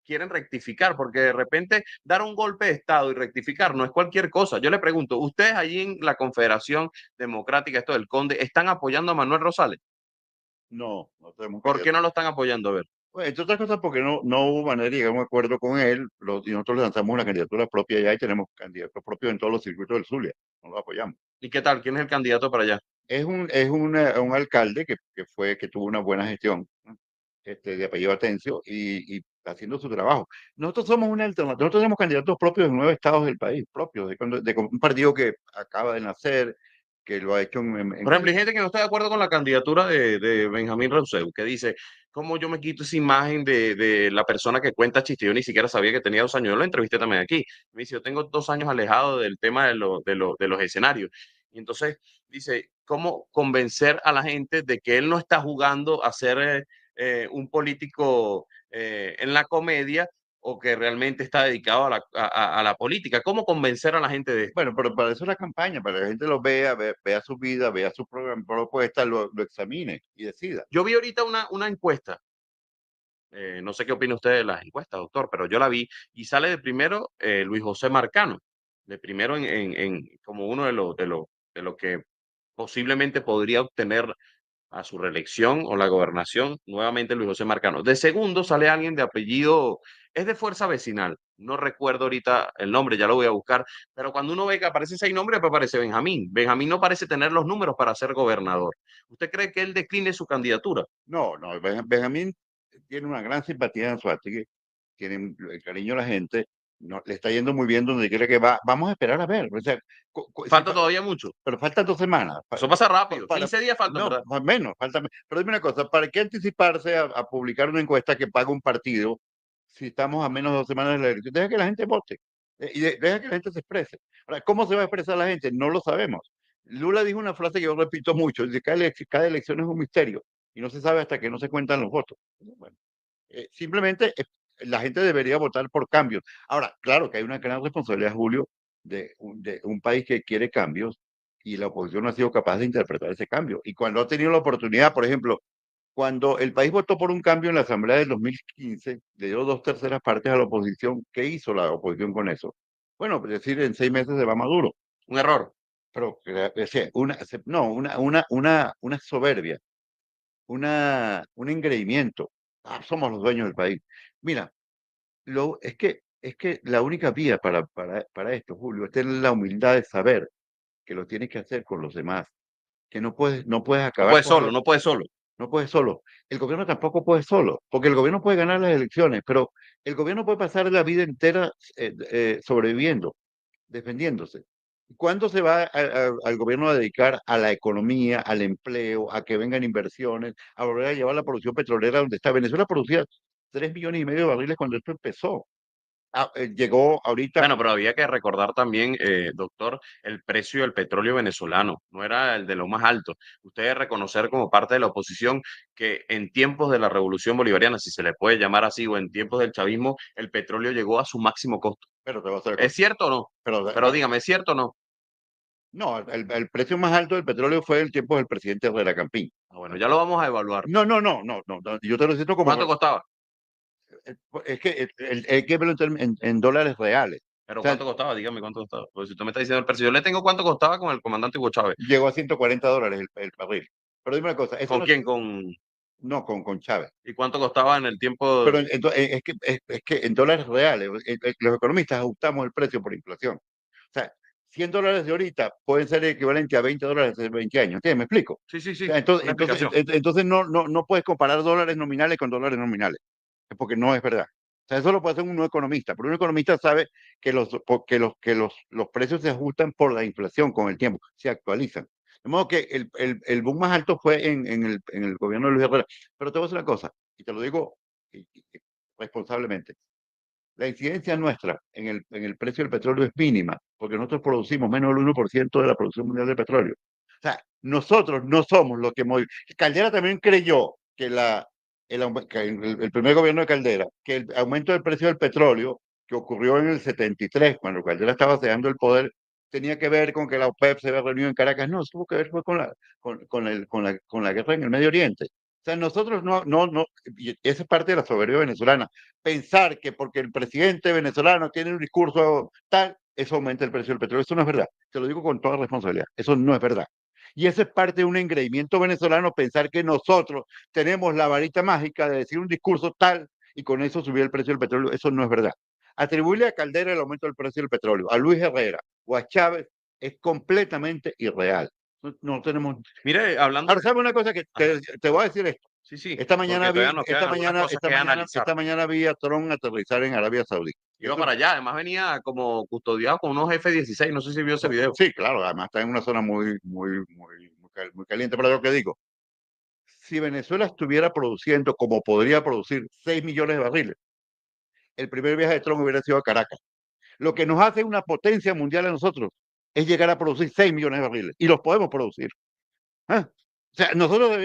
quieren rectificar, porque de repente dar un golpe de Estado y rectificar no es cualquier cosa. Yo le pregunto, ¿ustedes allí en la Confederación Democrática, esto del Conde, están apoyando a Manuel Rosales? no tenemos ¿Por qué no candidato. lo están apoyando? A ver. Bueno, entre otras cosas, porque no hubo manera de llegar a un acuerdo con él, y nosotros lanzamos una candidatura propia ya y tenemos candidatos propios en todos los circuitos del Zulia, no lo apoyamos. ¿Y qué tal? ¿Quién es el candidato para allá? Un alcalde que tuvo una buena gestión, ¿no? De apellido Atencio y haciendo su trabajo. Nosotros somos una alternativa, nosotros tenemos candidatos propios en 9 estados del país, propios, de un partido que acaba de nacer, que lo ha hecho Por ejemplo, hay gente que no está de acuerdo con la candidatura de Benjamín Rousseff, que dice, ¿cómo yo me quito esa imagen de la persona que cuenta chistes? Yo ni siquiera sabía que tenía 2 años. Yo lo entrevisté también aquí. Me dice, yo tengo 2 años alejado del tema de los escenarios. Y entonces dice, ¿cómo convencer a la gente de que él no está jugando a ser un político en la comedia, o que realmente está dedicado a la política? ¿Cómo convencer a la gente de esto? Bueno, pero para eso es la campaña, para que la gente lo vea, vea su vida, vea su programa, propuesta, lo examine y decida. Yo vi ahorita una encuesta. No sé qué opina usted de las encuestas, doctor, pero yo la vi y sale de primero Luis José Marcano, de primero como uno de lo que posiblemente podría obtener a su reelección o la gobernación, nuevamente Luis José Marcano. De segundo sale alguien de apellido, es de Fuerza Vecinal, no recuerdo ahorita el nombre, ya lo voy a buscar, pero cuando uno ve que aparece ese nombre, pues aparece Benjamín. Benjamín no parece tener los números para ser gobernador. ¿Usted cree que él decline su candidatura? No, Benjamín tiene una gran simpatía en Anzoátegui, tiene el cariño de la gente, no, le está yendo muy bien donde quiera que va. Vamos a esperar a ver. O sea, Falta todavía mucho. pero faltan 2 semanas. Eso pasa rápido. Para, 15 días faltan, no, ¿verdad? más menos, falta. Pero dime una cosa, ¿para qué anticiparse a publicar una encuesta que paga un partido si estamos a menos de 2 semanas de la elección? Deja que la gente vote deja que la gente se exprese. Ahora, ¿cómo se va a expresar la gente? No lo sabemos. Lula dijo una frase que yo repito mucho, dice, cada elección es un misterio y no se sabe hasta que no se cuentan los votos. Bueno, Simplemente la gente debería votar por cambios. Ahora, claro que hay una gran responsabilidad, Julio, de un país que quiere cambios y la oposición no ha sido capaz de interpretar ese cambio. Y cuando ha tenido la oportunidad, por ejemplo, cuando el país votó por un cambio en la Asamblea del 2015, le dio dos terceras partes a la oposición. ¿Qué hizo la oposición con eso? Bueno, pues decir, en 6 meses se va Maduro. Un error. Pero, o sea, no, una soberbia, un engreimiento. Ah, somos los dueños del país. Mira, es que la única vía para esto, Julio, es tener la humildad de saber que lo tienes que hacer con los demás, que no puedes No acabar puede con solo, no puede solo. no puedes solo. El gobierno tampoco puede solo, porque el gobierno puede ganar las elecciones, pero el gobierno puede pasar la vida entera sobreviviendo, defendiéndose. ¿Cuándo se va al gobierno a dedicar a la economía, al empleo, a que vengan inversiones, a volver a llevar la producción petrolera donde está? Venezuela producía 3,5 millones de barriles cuando esto empezó. Llegó ahorita. Bueno, pero había que recordar también, doctor, el precio del petróleo venezolano. No era el de lo más alto. Usted debe reconocer como parte de la oposición que en tiempos de la Revolución Bolivariana, si se le puede llamar así, o en tiempos del chavismo, el petróleo llegó a su máximo costo. Pero te voy a hacer ¿Es cosa. cierto o no? Pero, Pero dígame, ¿es cierto o no? no, el precio más alto del petróleo fue el tiempo del presidente Herrera Campín. Ah, bueno, ya lo vamos a evaluar. No, no, no, no, no, no, yo te lo siento como, ¿Cuánto costaba? es que hay que verlo en dólares reales. O Pero sea, ¿cuánto costaba? Dígame cuánto costaba. Pues si usted me está diciendo el precio, yo le tengo cuánto costaba con el comandante Hugo Chávez. llegó a $140 el barril. Pero dime una cosa, eso ¿Con no, quién? no con Chávez. ¿Y cuánto costaba en el tiempo? Pero es que en dólares reales, los economistas ajustamos el precio por inflación. O sea, $100 de ahorita pueden ser equivalentes a $20 de 20 años. ¿Entiendes? ¿Me explico? Sí, sí, O sea, sí, una explicación. entonces no puedes comparar dólares nominales con dólares nominales, porque no es verdad. O sea, eso lo puede hacer un no economista, pero un economista sabe que los precios se ajustan por la inflación con el tiempo, se actualizan. De modo que el boom más alto fue en el gobierno de Luis Herrera. Pero te voy a decir una cosa, y te lo digo responsablemente. La incidencia nuestra en el precio del petróleo es mínima, porque nosotros producimos menos del 1% de la producción mundial de petróleo. O sea, nosotros no somos lo que Caldera también creyó que el primer gobierno de Caldera, que el aumento del precio del petróleo que ocurrió en el 73, cuando Caldera estaba cediendo el poder, tenía que ver con que la OPEP se había reunido en Caracas. No, tuvo que ver fue con la guerra en el Medio Oriente. O sea, nosotros no, y esa es parte de la soberbia venezolana. Pensar que porque el presidente venezolano tiene un discurso tal, eso aumenta el precio del petróleo. Eso no es verdad. Te lo digo con toda responsabilidad. Eso no es verdad. Y eso es parte de un engreimiento venezolano, pensar que nosotros tenemos la varita mágica de decir un discurso tal y con eso subir el precio del petróleo. Eso no es verdad. Atribuirle a Caldera el aumento del precio del petróleo, a Luis Herrera o a Chávez es completamente irreal. No tenemos. Mire, hablando, Ahora, ¿sabes una cosa que ajá, te voy a decir esto? sí, sí, Esta mañana porque todavía vi, nos esta quedan algunas mañana, cosas esta que mañana, analizar. esta mañana vi a Trump aterrizar en Arabia Saudita. Y Iba eso, para allá, además venía como custodiado con unos F-16, no sé si vio ese video. sí, claro, además está en una zona muy, muy, muy, muy caliente. Pero lo que digo, si Venezuela estuviera produciendo como podría producir 6 millones de barriles, el primer viaje de Trump hubiera sido a Caracas. Lo que nos hace una potencia mundial a nosotros es llegar a producir 6 millones de barriles. Y los podemos producir. ¿Ah? O sea, nosotros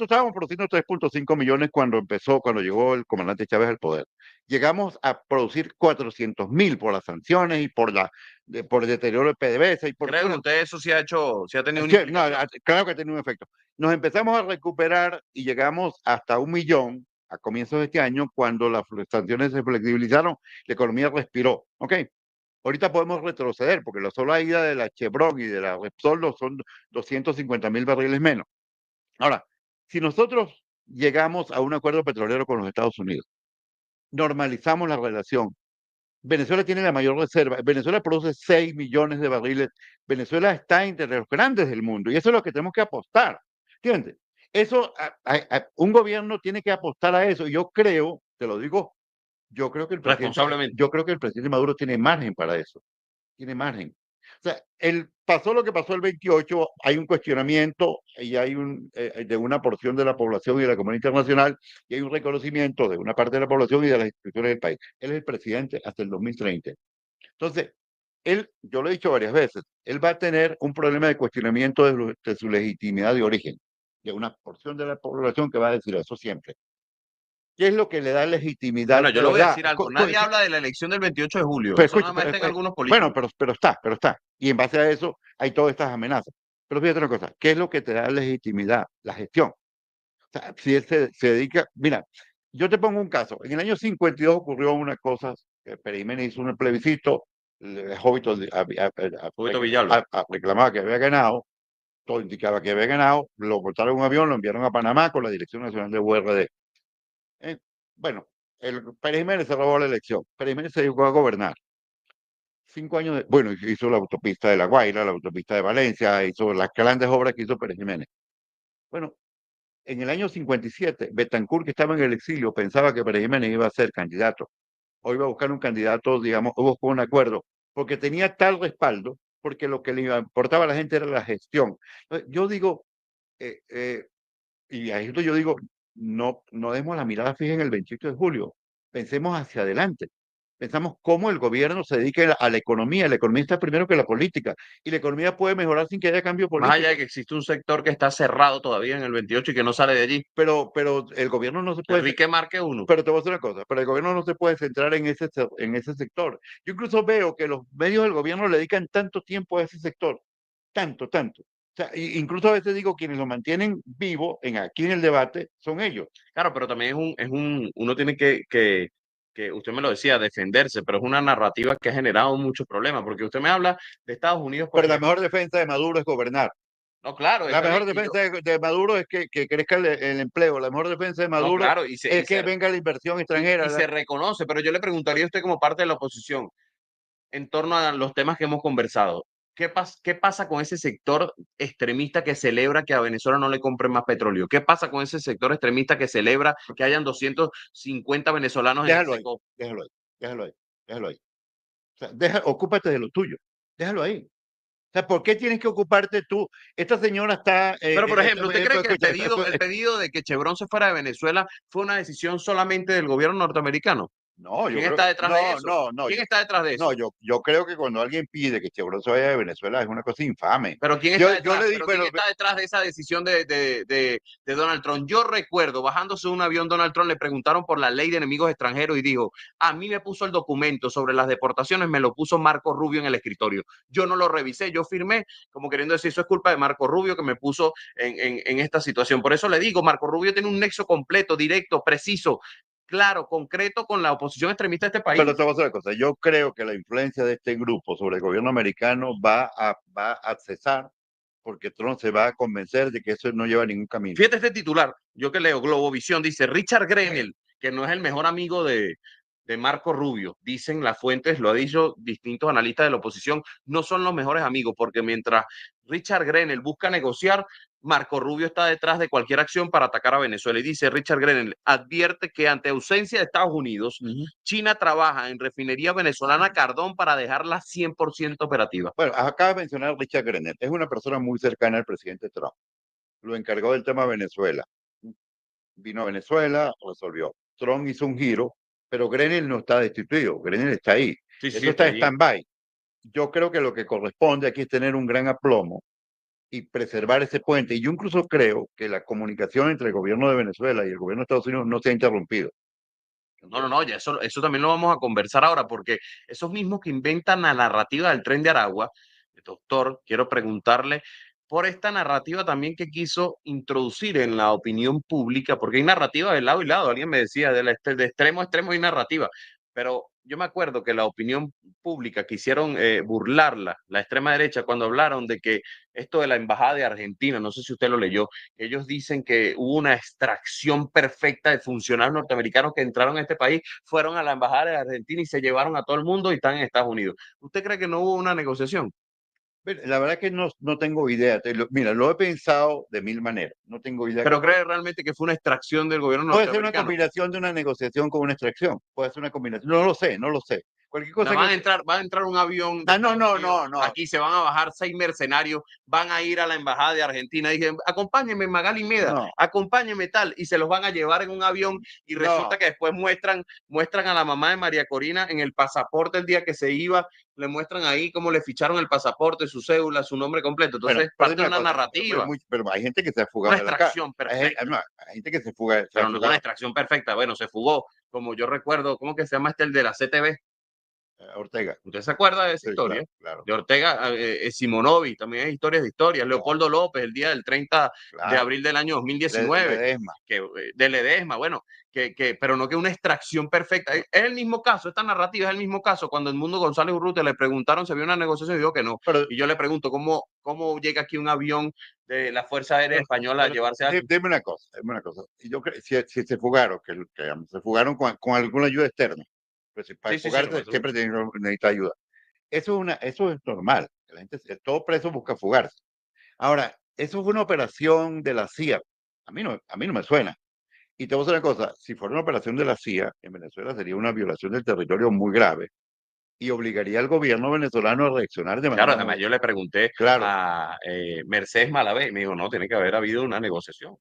estábamos produciendo 3,5 millones cuando llegó el comandante Chávez al poder. Llegamos a producir 400,000 por las sanciones y por el deterioro de PDVSA y por ¿Cree que una. usted eso sí ha hecho, sí ha tenido una Sí, no, implicación? claro que tiene un efecto. Nos empezamos a recuperar y llegamos hasta 1 millón a comienzos de este año cuando las sanciones se flexibilizaron, la economía respiró. ¿Ok? Ahorita podemos retroceder porque la sola ida de la Chevron y de la Repsol son 250,000 barriles menos. Ahora, si nosotros llegamos a un acuerdo petrolero con los Estados Unidos, normalizamos la relación. Venezuela tiene la mayor reserva. Venezuela produce 6 millones de barriles. Venezuela está entre los grandes del mundo y eso es lo que tenemos que apostar. ¿Entiendes? Eso, un gobierno tiene que apostar a eso. Yo creo, te lo digo, Responsablemente. yo creo que el presidente Maduro tiene margen para eso. Tiene margen. O sea, pasó lo que pasó el 28, hay un cuestionamiento y hay de una porción de la población y de la comunidad internacional y hay un reconocimiento de una parte de la población y de las instituciones del país. Él es el presidente hasta el 2030. Entonces, yo lo he dicho varias veces, él va a tener un problema de cuestionamiento de su legitimidad de origen, de una porción de la población que va a decir eso siempre. ¿Qué es lo que le da legitimidad Bueno, yo de le voy a verdad? decir algo. Nadie habla de la elección del 28 de julio. Pero Eso nada escucha, más está en algunos bueno, políticos. pero está. Y en base a eso hay todas estas amenazas. Pero fíjate una cosa, ¿qué es lo que te da legitimidad? La gestión. O sea, si él se dedica, mira, yo te pongo un caso. En el año 52 ocurrió una cosa, que Pérez Jiménez hizo un plebiscito, el Jovito Jovito Villalba. reclamaba que había ganado, todo indicaba que había ganado, lo montaron en un avión, lo enviaron a Panamá con la Dirección Nacional de URD. Bueno, el Pérez Jiménez se robó la elección. Pérez Jiménez se dedicó a gobernar. 5 años, bueno, hizo la autopista de La Guaira, la autopista de Valencia, hizo las grandes obras que hizo Pérez Jiménez. Bueno, en el año 57, Betancourt, que estaba en el exilio, pensaba que Pérez Jiménez iba a ser candidato, o iba a buscar un candidato, digamos, hubo un acuerdo, porque tenía tal respaldo, porque lo que le importaba a la gente era la gestión. Yo digo, eh, eh, y a esto yo digo, no demos la mirada fija en el 28 de julio, pensemos hacia adelante. Pensamos cómo el gobierno se dedica a la economía. La economía está primero que la política. Y la economía puede mejorar sin que haya cambio Más allá de político. que existe un sector que está cerrado todavía en el 28 y que no sale de allí. Pero el gobierno no se puede. Enrique Márquez uno. Pero te voy a decir una cosa, pero el gobierno no se puede centrar en ese sector. Yo incluso veo que los medios del gobierno le dedican tanto tiempo a ese sector, tanto. O sea, incluso a veces digo, quienes lo mantienen vivo aquí en el debate son ellos. Claro, pero también uno tiene que, usted me lo decía, defenderse, pero es una narrativa que ha generado muchos problemas, porque usted me habla de Estados Unidos, por Pero la ejemplo. mejor defensa de Maduro es gobernar. No, claro, La está bien. mejor defensa de Maduro es que crezca el empleo. La mejor defensa de No, Maduro claro, es que venga la inversión y extranjera. se reconoce, pero yo le preguntaría a usted como parte de la oposición, en torno a los temas que hemos conversado. ¿Qué pasa con ese sector extremista que celebra que a Venezuela no le compren más petróleo? ¿Qué pasa con ese sector extremista que celebra que hayan 250 venezolanos en el Déjalo ahí, seco? déjalo ahí, déjalo ahí, déjalo ahí. O sea, ocúpate de lo tuyo. Déjalo ahí. O sea, ¿por qué tienes que ocuparte tú? Esta señora está. Pero, por ejemplo, ¿usted cree que Escucha, el pedido de que Chevron se fuera de Venezuela fue una decisión solamente del gobierno norteamericano? no, yo ¿Quién creo. está detrás de eso? No, ¿Quién está detrás de no, eso? yo creo que cuando alguien pide que Chevron se vaya de Venezuela es una cosa infame. Pero ¿quién está Yo detrás? le di, Pero ¿quién bueno, está detrás de esa decisión de Donald Trump? Yo recuerdo, bajándose de un avión, Donald Trump le preguntaron por la ley de enemigos extranjeros y dijo, a mí me puso el documento sobre las deportaciones, me lo puso Marco Rubio en el escritorio. Yo no lo revisé, yo firmé, como queriendo decir, eso es culpa de Marco Rubio que me puso en esta situación. Por eso le digo, Marco Rubio tiene un nexo completo, directo, preciso, claro, concreto con la oposición extremista de este pero te país. voy a decir una cosa. Yo creo que la influencia de este grupo sobre el gobierno americano va a cesar porque Trump se va a convencer de que eso no lleva a ningún camino. Fíjate este titular, yo que leo Globovisión, dice Richard Grenell, que no es el mejor amigo de Marco Rubio, dicen las fuentes, lo ha dicho distintos analistas de la oposición, no son los mejores amigos, porque mientras Richard Grenell busca negociar, Marco Rubio está detrás de cualquier acción para atacar a Venezuela. Y dice Richard Grenell, advierte que ante ausencia de Estados Unidos, China trabaja en refinería venezolana Cardón para dejarla 100% operativa. Bueno, acaba de mencionar a Richard Grenell. Es una persona muy cercana al presidente Trump. Lo encargó del tema Venezuela. Vino a Venezuela, resolvió. Trump hizo un giro, pero Grenell no está destituido. Grenell está ahí. Sí, sí, Eso está está en allí. stand-by. Yo creo que lo que corresponde aquí es tener un gran aplomo y preservar ese puente. Y yo incluso creo que la comunicación entre el gobierno de Venezuela y el gobierno de Estados Unidos no se ha interrumpido. No, ya eso también lo vamos a conversar ahora, porque esos mismos que inventan la narrativa del Tren de Aragua, doctor, quiero preguntarle por esta narrativa también que quiso introducir en la opinión pública, porque hay narrativa de lado y lado, alguien me decía, de extremo a extremo hay narrativa, pero yo me acuerdo que la opinión pública quisieron burlarla, la extrema derecha, cuando hablaron de que esto de la embajada de Argentina, no sé si usted lo leyó, ellos dicen que hubo una extracción perfecta de funcionarios norteamericanos que entraron a este país, fueron a la embajada de Argentina y se llevaron a todo el mundo y están en Estados Unidos. ¿Usted cree que no hubo una negociación? La verdad que no tengo idea. Mira, lo he pensado de mil maneras. No tengo idea. ¿Pero cree realmente que fue una extracción del gobierno Puede ser una norteamericano? combinación de una negociación con una extracción. Puede ser una combinación. No lo sé. cualquier No, cosa que... va a entrar un avión de Ah, no, Estados no, Unidos. no, no. Aquí se van a bajar 6 mercenarios, van a ir a la embajada de Argentina. Dije, acompáñenme, Magali Meda, No, acompáñenme tal. Y se los van a llevar en un avión. Y resulta no, que después muestran a la mamá de María Corina en el pasaporte el día que se iba. Le muestran ahí cómo le ficharon el pasaporte, su cédula, su nombre completo. bueno, Entonces, es pero parte dime de una una cosa, narrativa, pero hay gente que se ha una fugado de la casa. extracción perfecta. No, hay gente que se ha Pero no es una fugado. extracción perfecta. Bueno, se fugó, como yo recuerdo, ¿cómo que se llama el de la CTV? Ortega. ¿Usted se acuerda de esa Sí, claro, historia? claro, De Ortega, Simonovi, también hay historias de historias. claro, Leopoldo López, el día del 30 de claro. abril del año 2019, Ledesma. de Ledesma, bueno, pero no que una extracción perfecta. Es el mismo caso, esta narrativa es el mismo caso. Cuando el Mundo González Urrutia le preguntaron si había una negociación y dijo que no. Pero, Y yo le pregunto, ¿cómo llega aquí un avión de la Fuerza Aérea Española a llevarse a... dime una cosa. Y yo creo, si se fugaron, digamos, se fugaron con alguna ayuda externa, pues si para Sí, sí, sí, lo fugarse más seguro. siempre necesita ayuda. Eso es normal. Todo preso busca fugarse. Ahora, eso fue una operación de la CIA. A mí no me suena. Y te voy a decir una cosa, si fuera una operación de la CIA, en Venezuela sería una violación del territorio muy grave y obligaría al gobierno venezolano a reaccionar de Claro, manera además muy... yo le pregunté Claro, a Mercedes Malavé y me dijo, no, tiene que haber habido una negociación.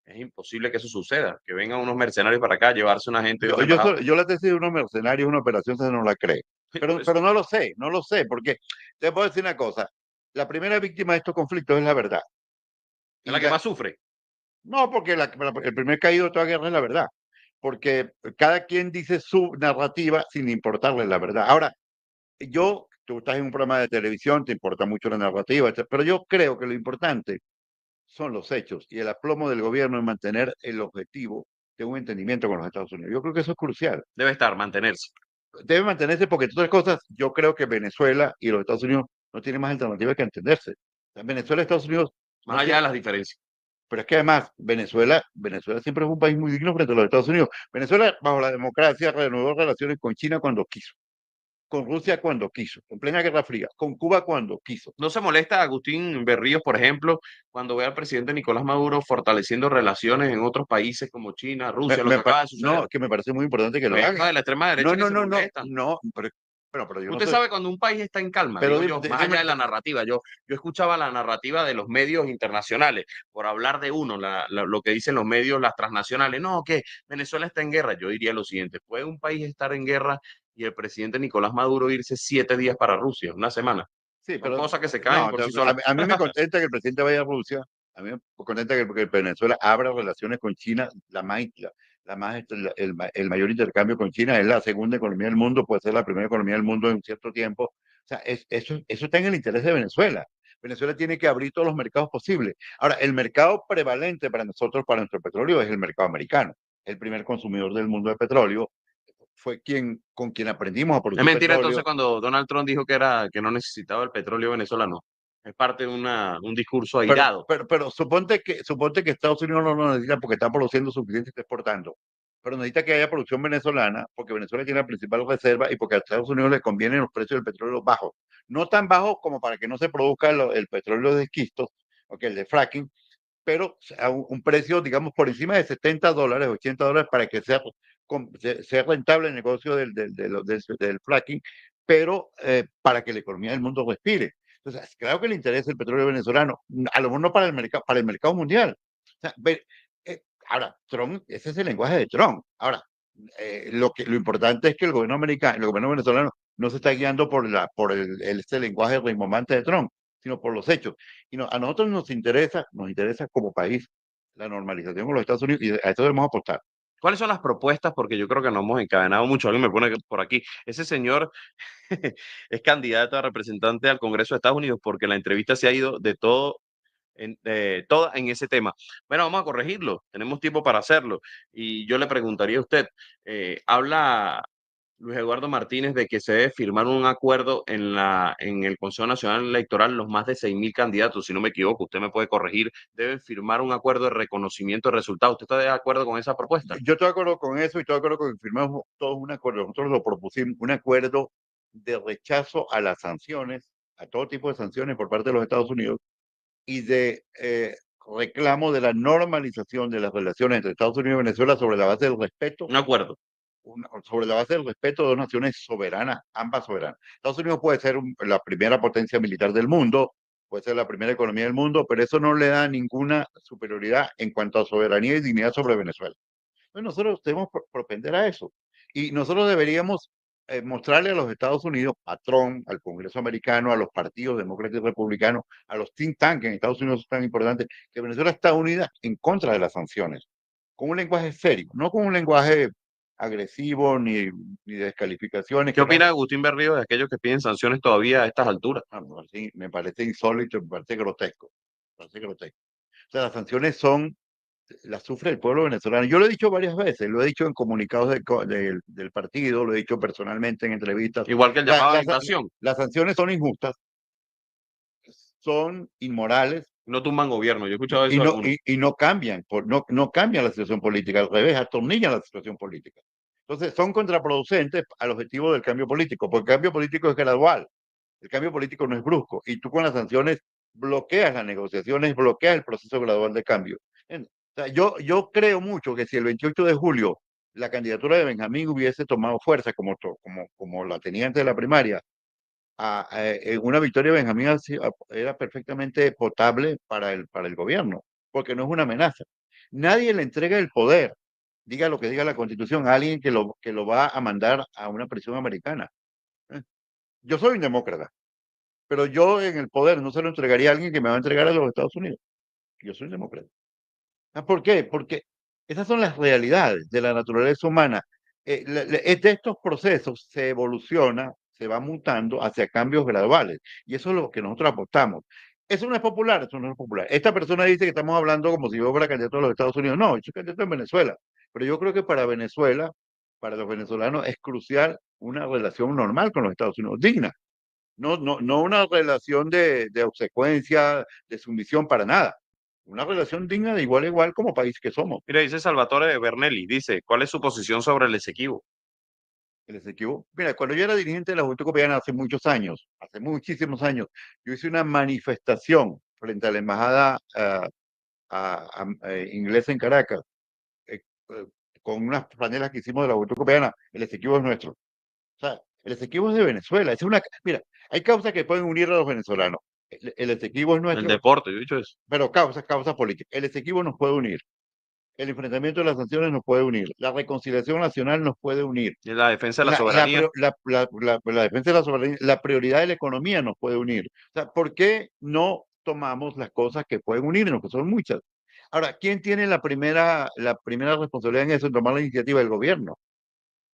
Es imposible que eso suceda, que vengan unos mercenarios para acá a llevarse una gente de una embajada. yo la tesis de unos mercenarios, una operación, esa no la creo. Por eso Pero no lo sé, porque te puedo decir una cosa, la primera víctima de estos conflictos es la verdad. es Y la que la, más sufre. no, porque el primer caído de toda guerra es la verdad, porque cada quien dice su narrativa sin importarle la verdad. Ahora, tú estás en un programa de televisión, te importa mucho la narrativa, pero yo creo que lo importante son los hechos y el aplomo del gobierno en mantener el objetivo de un entendimiento con los Estados Unidos. Yo creo que eso es crucial. Debe estar, mantenerse. Debe mantenerse porque, entre otras cosas, yo creo que Venezuela y los Estados Unidos no tienen más alternativa que entenderse. O sea, Venezuela y Estados Unidos Más no allá de tienen, las diferencias. pero es que además Venezuela siempre es un país muy digno frente a los Estados Unidos. Venezuela, bajo la democracia, reanudó relaciones con China cuando quiso, con Rusia cuando quiso, en plena Guerra Fría, con Cuba cuando quiso. ¿No se molesta Agustín Berríos, por ejemplo, cuando ve al presidente Nicolás Maduro fortaleciendo relaciones en otros países como China, Rusia, lo que acaba de suceder? No, que me parece muy importante que lo Pues haga. de la extrema No, derecha que no, se no, no, molestan. no, pero yo no Usted soy, sabe cuando un país está en calma, pero digo yo, más allá de la narrativa. Yo escuchaba la narrativa de los medios internacionales, por hablar de uno, lo que dicen los medios, las transnacionales. No, que Venezuela está en guerra. Yo diría lo siguiente: ¿puede un país estar en guerra y el presidente Nicolás Maduro irse 7 días para Rusia, una semana? sí, Son pero cosas que se caen no, por sí solas. a mí me contenta que el presidente vaya a Rusia, a mí me contenta que Venezuela abra relaciones con China, el mayor intercambio con China, es la segunda economía del mundo, puede ser la primera economía del mundo en un cierto tiempo. O sea, eso está en el interés de Venezuela. Venezuela tiene que abrir todos los mercados posibles. Ahora, el mercado prevalente para nosotros, para nuestro petróleo, es el mercado americano. El primer consumidor del mundo de petróleo fue con quien aprendimos a Es producir mentira entonces petróleo. cuando Donald Trump dijo que no necesitaba el petróleo venezolano. Es parte de un discurso Pero, airado. pero, pero suponte que Estados Unidos no lo necesita porque está produciendo suficiente y está exportando. Pero necesita que haya producción venezolana porque Venezuela tiene la principal reserva y porque a Estados Unidos le convienen los precios del petróleo bajos. No tan bajos como para que no se produzca el petróleo de esquisto, el de fracking, pero a un precio, digamos, por encima de $70, $80 para que sea rentable el negocio del fracking, pero para que la economía del mundo respire. Entonces, claro que le interesa el petróleo venezolano, a lo mejor no para el mercado mundial. O sea, ahora, Trump, ese es el lenguaje de Trump. Ahora, lo importante es que el gobierno americano, el gobierno venezolano, no se está guiando este lenguaje rimbombante de Trump, sino por los hechos. Y a nosotros nos interesa como país la normalización con los Estados Unidos y a esto debemos apostar. ¿Cuáles son las propuestas? Porque yo creo que no hemos encadenado mucho. Alguien me pone por aquí. Ese señor es candidato a representante al Congreso de Estados Unidos porque la entrevista se ha ido de todo toda en ese tema. Bueno, vamos a corregirlo, tenemos tiempo para hacerlo. Y yo le preguntaría a usted, habla Luis Eduardo Martínez de que se debe firmar un acuerdo en el Consejo Nacional Electoral, los más de 6.000 candidatos, si no me equivoco, usted me puede corregir, deben firmar un acuerdo de reconocimiento de resultados. ¿Usted está de acuerdo con esa propuesta? Yo estoy de acuerdo con eso y estoy de acuerdo con que firmamos todos un acuerdo. Nosotros lo propusimos, un acuerdo de rechazo a las sanciones, a todo tipo de sanciones por parte de los Estados Unidos y de reclamo de la normalización de las relaciones entre Estados Unidos y Venezuela sobre la base del respeto Un acuerdo. sobre la base del respeto de dos naciones soberanas, ambas soberanas. Estados Unidos puede ser la primera potencia militar del mundo, puede ser la primera economía del mundo, pero eso no le da ninguna superioridad en cuanto a soberanía y dignidad sobre Venezuela. Entonces nosotros debemos propender a eso. Y nosotros deberíamos mostrarle a los Estados Unidos, a Trump, al Congreso americano, a los partidos demócratas y republicanos, a los think tanks en Estados Unidos tan importantes, que Venezuela está unida en contra de las sanciones, con un lenguaje serio, no con un lenguaje agresivo ni de descalificaciones. ¿Qué Que no, opina Agustín Berrío de aquellos que piden sanciones todavía a estas alturas? me parece insólito, me parece grotesco. Me parece grotesco. O sea, las sanciones son la sufre el pueblo venezolano. Yo lo he dicho varias veces, lo he dicho en comunicados del partido, lo he dicho personalmente en entrevistas. Igual que el La- llamado a la las, invasión. las sanciones son injustas, son inmorales No tumban gobierno. Yo he escuchado eso de algunos. y no cambian, no cambian la situación política, al revés, atornillan la situación política. Entonces, son contraproducentes al objetivo del cambio político, porque el cambio político es gradual, el cambio político no es brusco, y tú con las sanciones bloqueas las negociaciones, bloqueas el proceso gradual de cambio. O sea, yo creo mucho que si el 28 de julio la candidatura de Benjamín hubiese tomado fuerza como la tenía antes de la primaria, una victoria de Benjamín era perfectamente potable para el gobierno, porque no es una amenaza. Nadie le entrega el poder, diga lo que diga la Constitución, a alguien que lo va a mandar a una prisión americana. ¿Eh? Yo soy un demócrata, pero yo en el poder no se lo entregaría a alguien que me va a entregar a los Estados Unidos. Yo soy demócrata. ¿Por qué? Porque esas son las realidades de la naturaleza humana. De estos procesos se evoluciona, se va mutando hacia cambios graduales. Y eso es lo que nosotros apostamos. Eso no es popular, eso no es popular. Esta persona dice que estamos hablando como si yo fuera candidato a los Estados Unidos. No, yo soy candidato en Venezuela. Pero yo creo que para Venezuela, para los venezolanos, es crucial una relación normal con los Estados Unidos, digna. No una relación de obsecuencia, de sumisión para nada. Una relación digna de igual a igual como país que somos. Mira, dice Salvatore Bernelli, dice, ¿cuál es su posición sobre el Esequibo? El Esequibo. Mira, cuando yo era dirigente de la Juventud Copiana hace muchos años, hace muchísimos años, yo hice una manifestación frente a la embajada inglesa en Caracas, eh, eh, con unas franelas que hicimos de la Juventud Copiana. El Esequibo es nuestro. O sea, el Esequibo es de Venezuela. Mira, hay causas que pueden unir a los venezolanos. El Esequibo es El nuestro, deporte, yo he dicho eso. pero causas políticas. El Esequibo nos puede unir. El enfrentamiento de las sanciones nos puede unir. La reconciliación nacional nos puede unir. Y la defensa de la La, la, soberanía. la defensa de la soberanía, la prioridad de la economía nos puede unir. O sea, ¿por qué no tomamos las cosas que pueden unirnos, que son muchas? Ahora, ¿quién tiene la primera responsabilidad en eso, en tomar la iniciativa? El gobierno.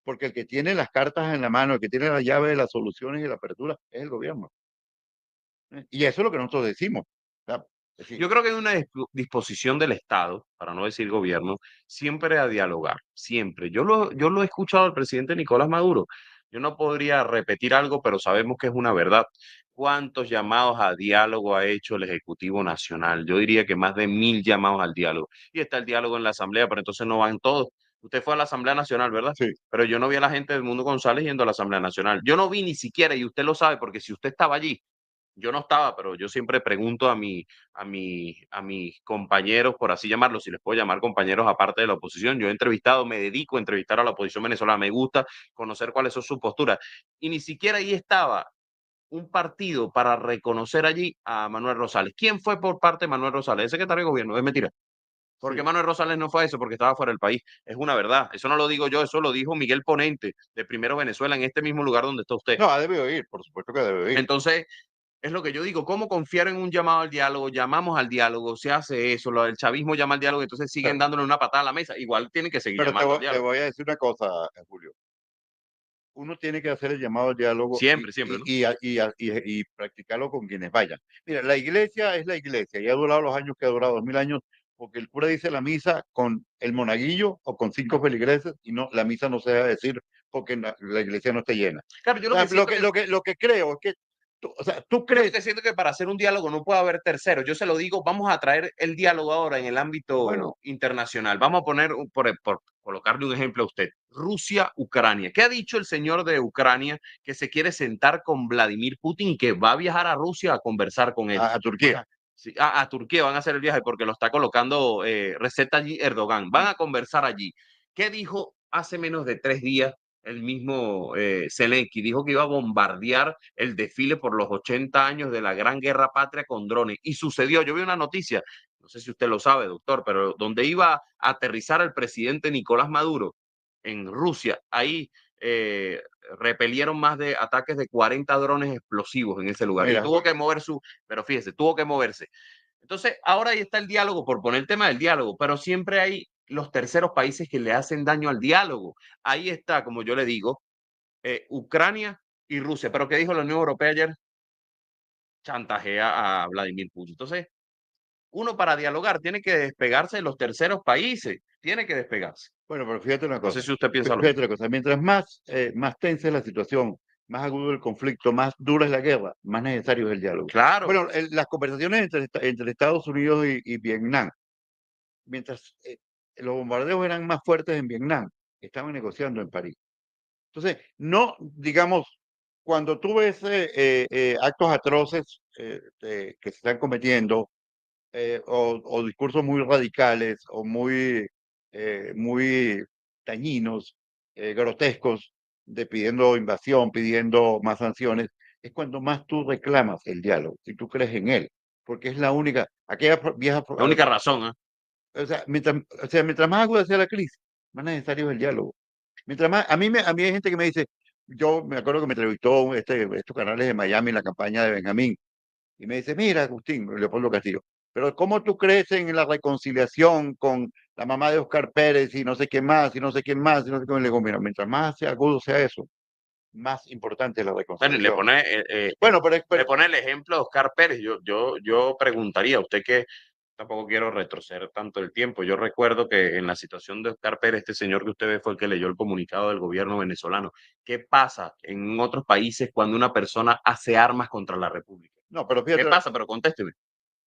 Porque el que tiene las cartas en la mano, el que tiene la llave de las soluciones y la apertura, es el gobierno. Y eso es lo que nosotros decimos. O sea, es decir, Yo creo que hay una disposición del Estado, para no decir gobierno, siempre a dialogar, siempre. Yo lo he escuchado al presidente Nicolás Maduro. Yo no podría repetir algo, pero sabemos que es una verdad. ¿Cuántos llamados a diálogo ha hecho el Ejecutivo Nacional? Yo diría que más de 1000 llamados al diálogo. Y está el diálogo en la Asamblea, pero entonces no van todos. Usted fue a la Asamblea Nacional, ¿verdad? sí, Pero yo no vi a la gente del Mundo González yendo a la Asamblea Nacional. Yo no vi ni siquiera, y usted lo sabe, porque si usted estaba allí, yo no estaba, pero yo siempre pregunto a mis compañeros, por así llamarlos, si les puedo llamar compañeros aparte de la oposición. Yo he entrevistado, me dedico a entrevistar a la oposición venezolana, me gusta conocer cuáles son sus posturas. Y ni siquiera ahí estaba un partido para reconocer allí a Manuel Rosales. ¿Quién fue por parte de Manuel Rosales? ¿El secretario de gobierno? Es mentira. Porque sí. Manuel Rosales no fue a eso, porque estaba fuera del país. Es una verdad. Eso no lo digo yo, eso lo dijo Miguel Ponente de Primero Venezuela en este mismo lugar donde está usted. No, debe oír, por supuesto que debe oír. Entonces, es lo que yo digo, ¿cómo confiar en un llamado al diálogo? Llamamos al diálogo, se hace eso, el chavismo llama al diálogo, entonces siguen dándole una patada a la mesa. Igual tienen que seguir Pero te llamando voy, al te diálogo. voy a decir una cosa, Julio. Uno tiene que hacer el llamado al diálogo Siempre, siempre, ¿no? y practicarlo con quienes vayan. Mira, la iglesia es la iglesia y ha durado los años que ha durado, 2000 años, porque el cura dice la misa con el monaguillo o con 5 feligreses y no, la misa no se debe decir porque la iglesia no esté llena. Claro, yo O lo sea, que siento lo que creo es que, o sea, tú yo lo crees, que siento que para hacer un diálogo no puede haber terceros. Yo se lo digo, vamos a traer el diálogo ahora en el ámbito bueno, internacional. Vamos a poner, por colocarle un ejemplo a usted, Rusia-Ucrania. ¿Qué ha dicho el señor de Ucrania que se quiere sentar con Vladimir Putin y que va a viajar a Rusia a conversar con él? a Turquía. Sí, a Turquía van a hacer el viaje porque lo está colocando receta allí Erdogan. Van a conversar allí. ¿Qué dijo hace menos de 3 días el mismo Zelensky dijo que iba a bombardear el desfile por los 80 años de la Gran Guerra Patria con drones. Y sucedió, yo vi una noticia, no sé si usted lo sabe, doctor, pero donde iba a aterrizar el presidente Nicolás Maduro en Rusia, ahí repelieron más de ataques de 40 drones explosivos en ese lugar. Y Mira, tuvo que mover pero fíjese, tuvo que moverse. Entonces, ahora ahí está el diálogo, por poner el tema del diálogo, pero siempre hay los terceros países que le hacen daño al diálogo. Ahí está, como yo le digo, Ucrania y Rusia. Pero ¿qué dijo la Unión Europea ayer? Chantajea a Vladimir Putin. Entonces, uno para dialogar tiene que despegarse de los terceros países, tiene que despegarse. bueno, pero fíjate una No sé cosa, si usted piensa lo mismo. fíjate una cosa, mientras más tensa es la situación, más agudo el conflicto, más dura es la guerra, más necesario es el diálogo. Claro, Bueno, las conversaciones entre Estados Unidos y Vietnam, mientras los bombardeos eran más fuertes en Vietnam, estaban negociando en París. Entonces, no, digamos, cuando tú ves actos atroces que se están cometiendo, o discursos muy radicales o muy dañinos, grotescos, de pidiendo invasión, pidiendo más sanciones, es cuando más tú reclamas el diálogo, si tú crees en él, porque es la única, aquella vieja, la única razón, ¿eh? mientras más aguda sea la crisis, más necesario es el diálogo. Mientras más, a mí hay gente que me dice, yo me acuerdo que me entrevistó estos canales de Miami en la campaña de Benjamín, y me dice, mira, Agustín, Leopoldo Castillo, pero ¿cómo tú crees en la reconciliación con la mamá de Oscar Pérez y no sé quién más, y no sé quién más, y no sé quién? Le digo, mira, mientras más sea agudo sea eso, más importante es la Bueno, y reconciliación. eh, Bueno, le pone el ejemplo de Oscar Pérez. Yo preguntaría, usted que tampoco quiero retroceder tanto el tiempo. Yo recuerdo que en la situación de Oscar Pérez, este señor que usted ve fue el que leyó el comunicado del gobierno venezolano. ¿Qué pasa en otros países cuando una persona hace armas contra la República? no, pero ¿Qué fíjate, pasa? Pero contésteme.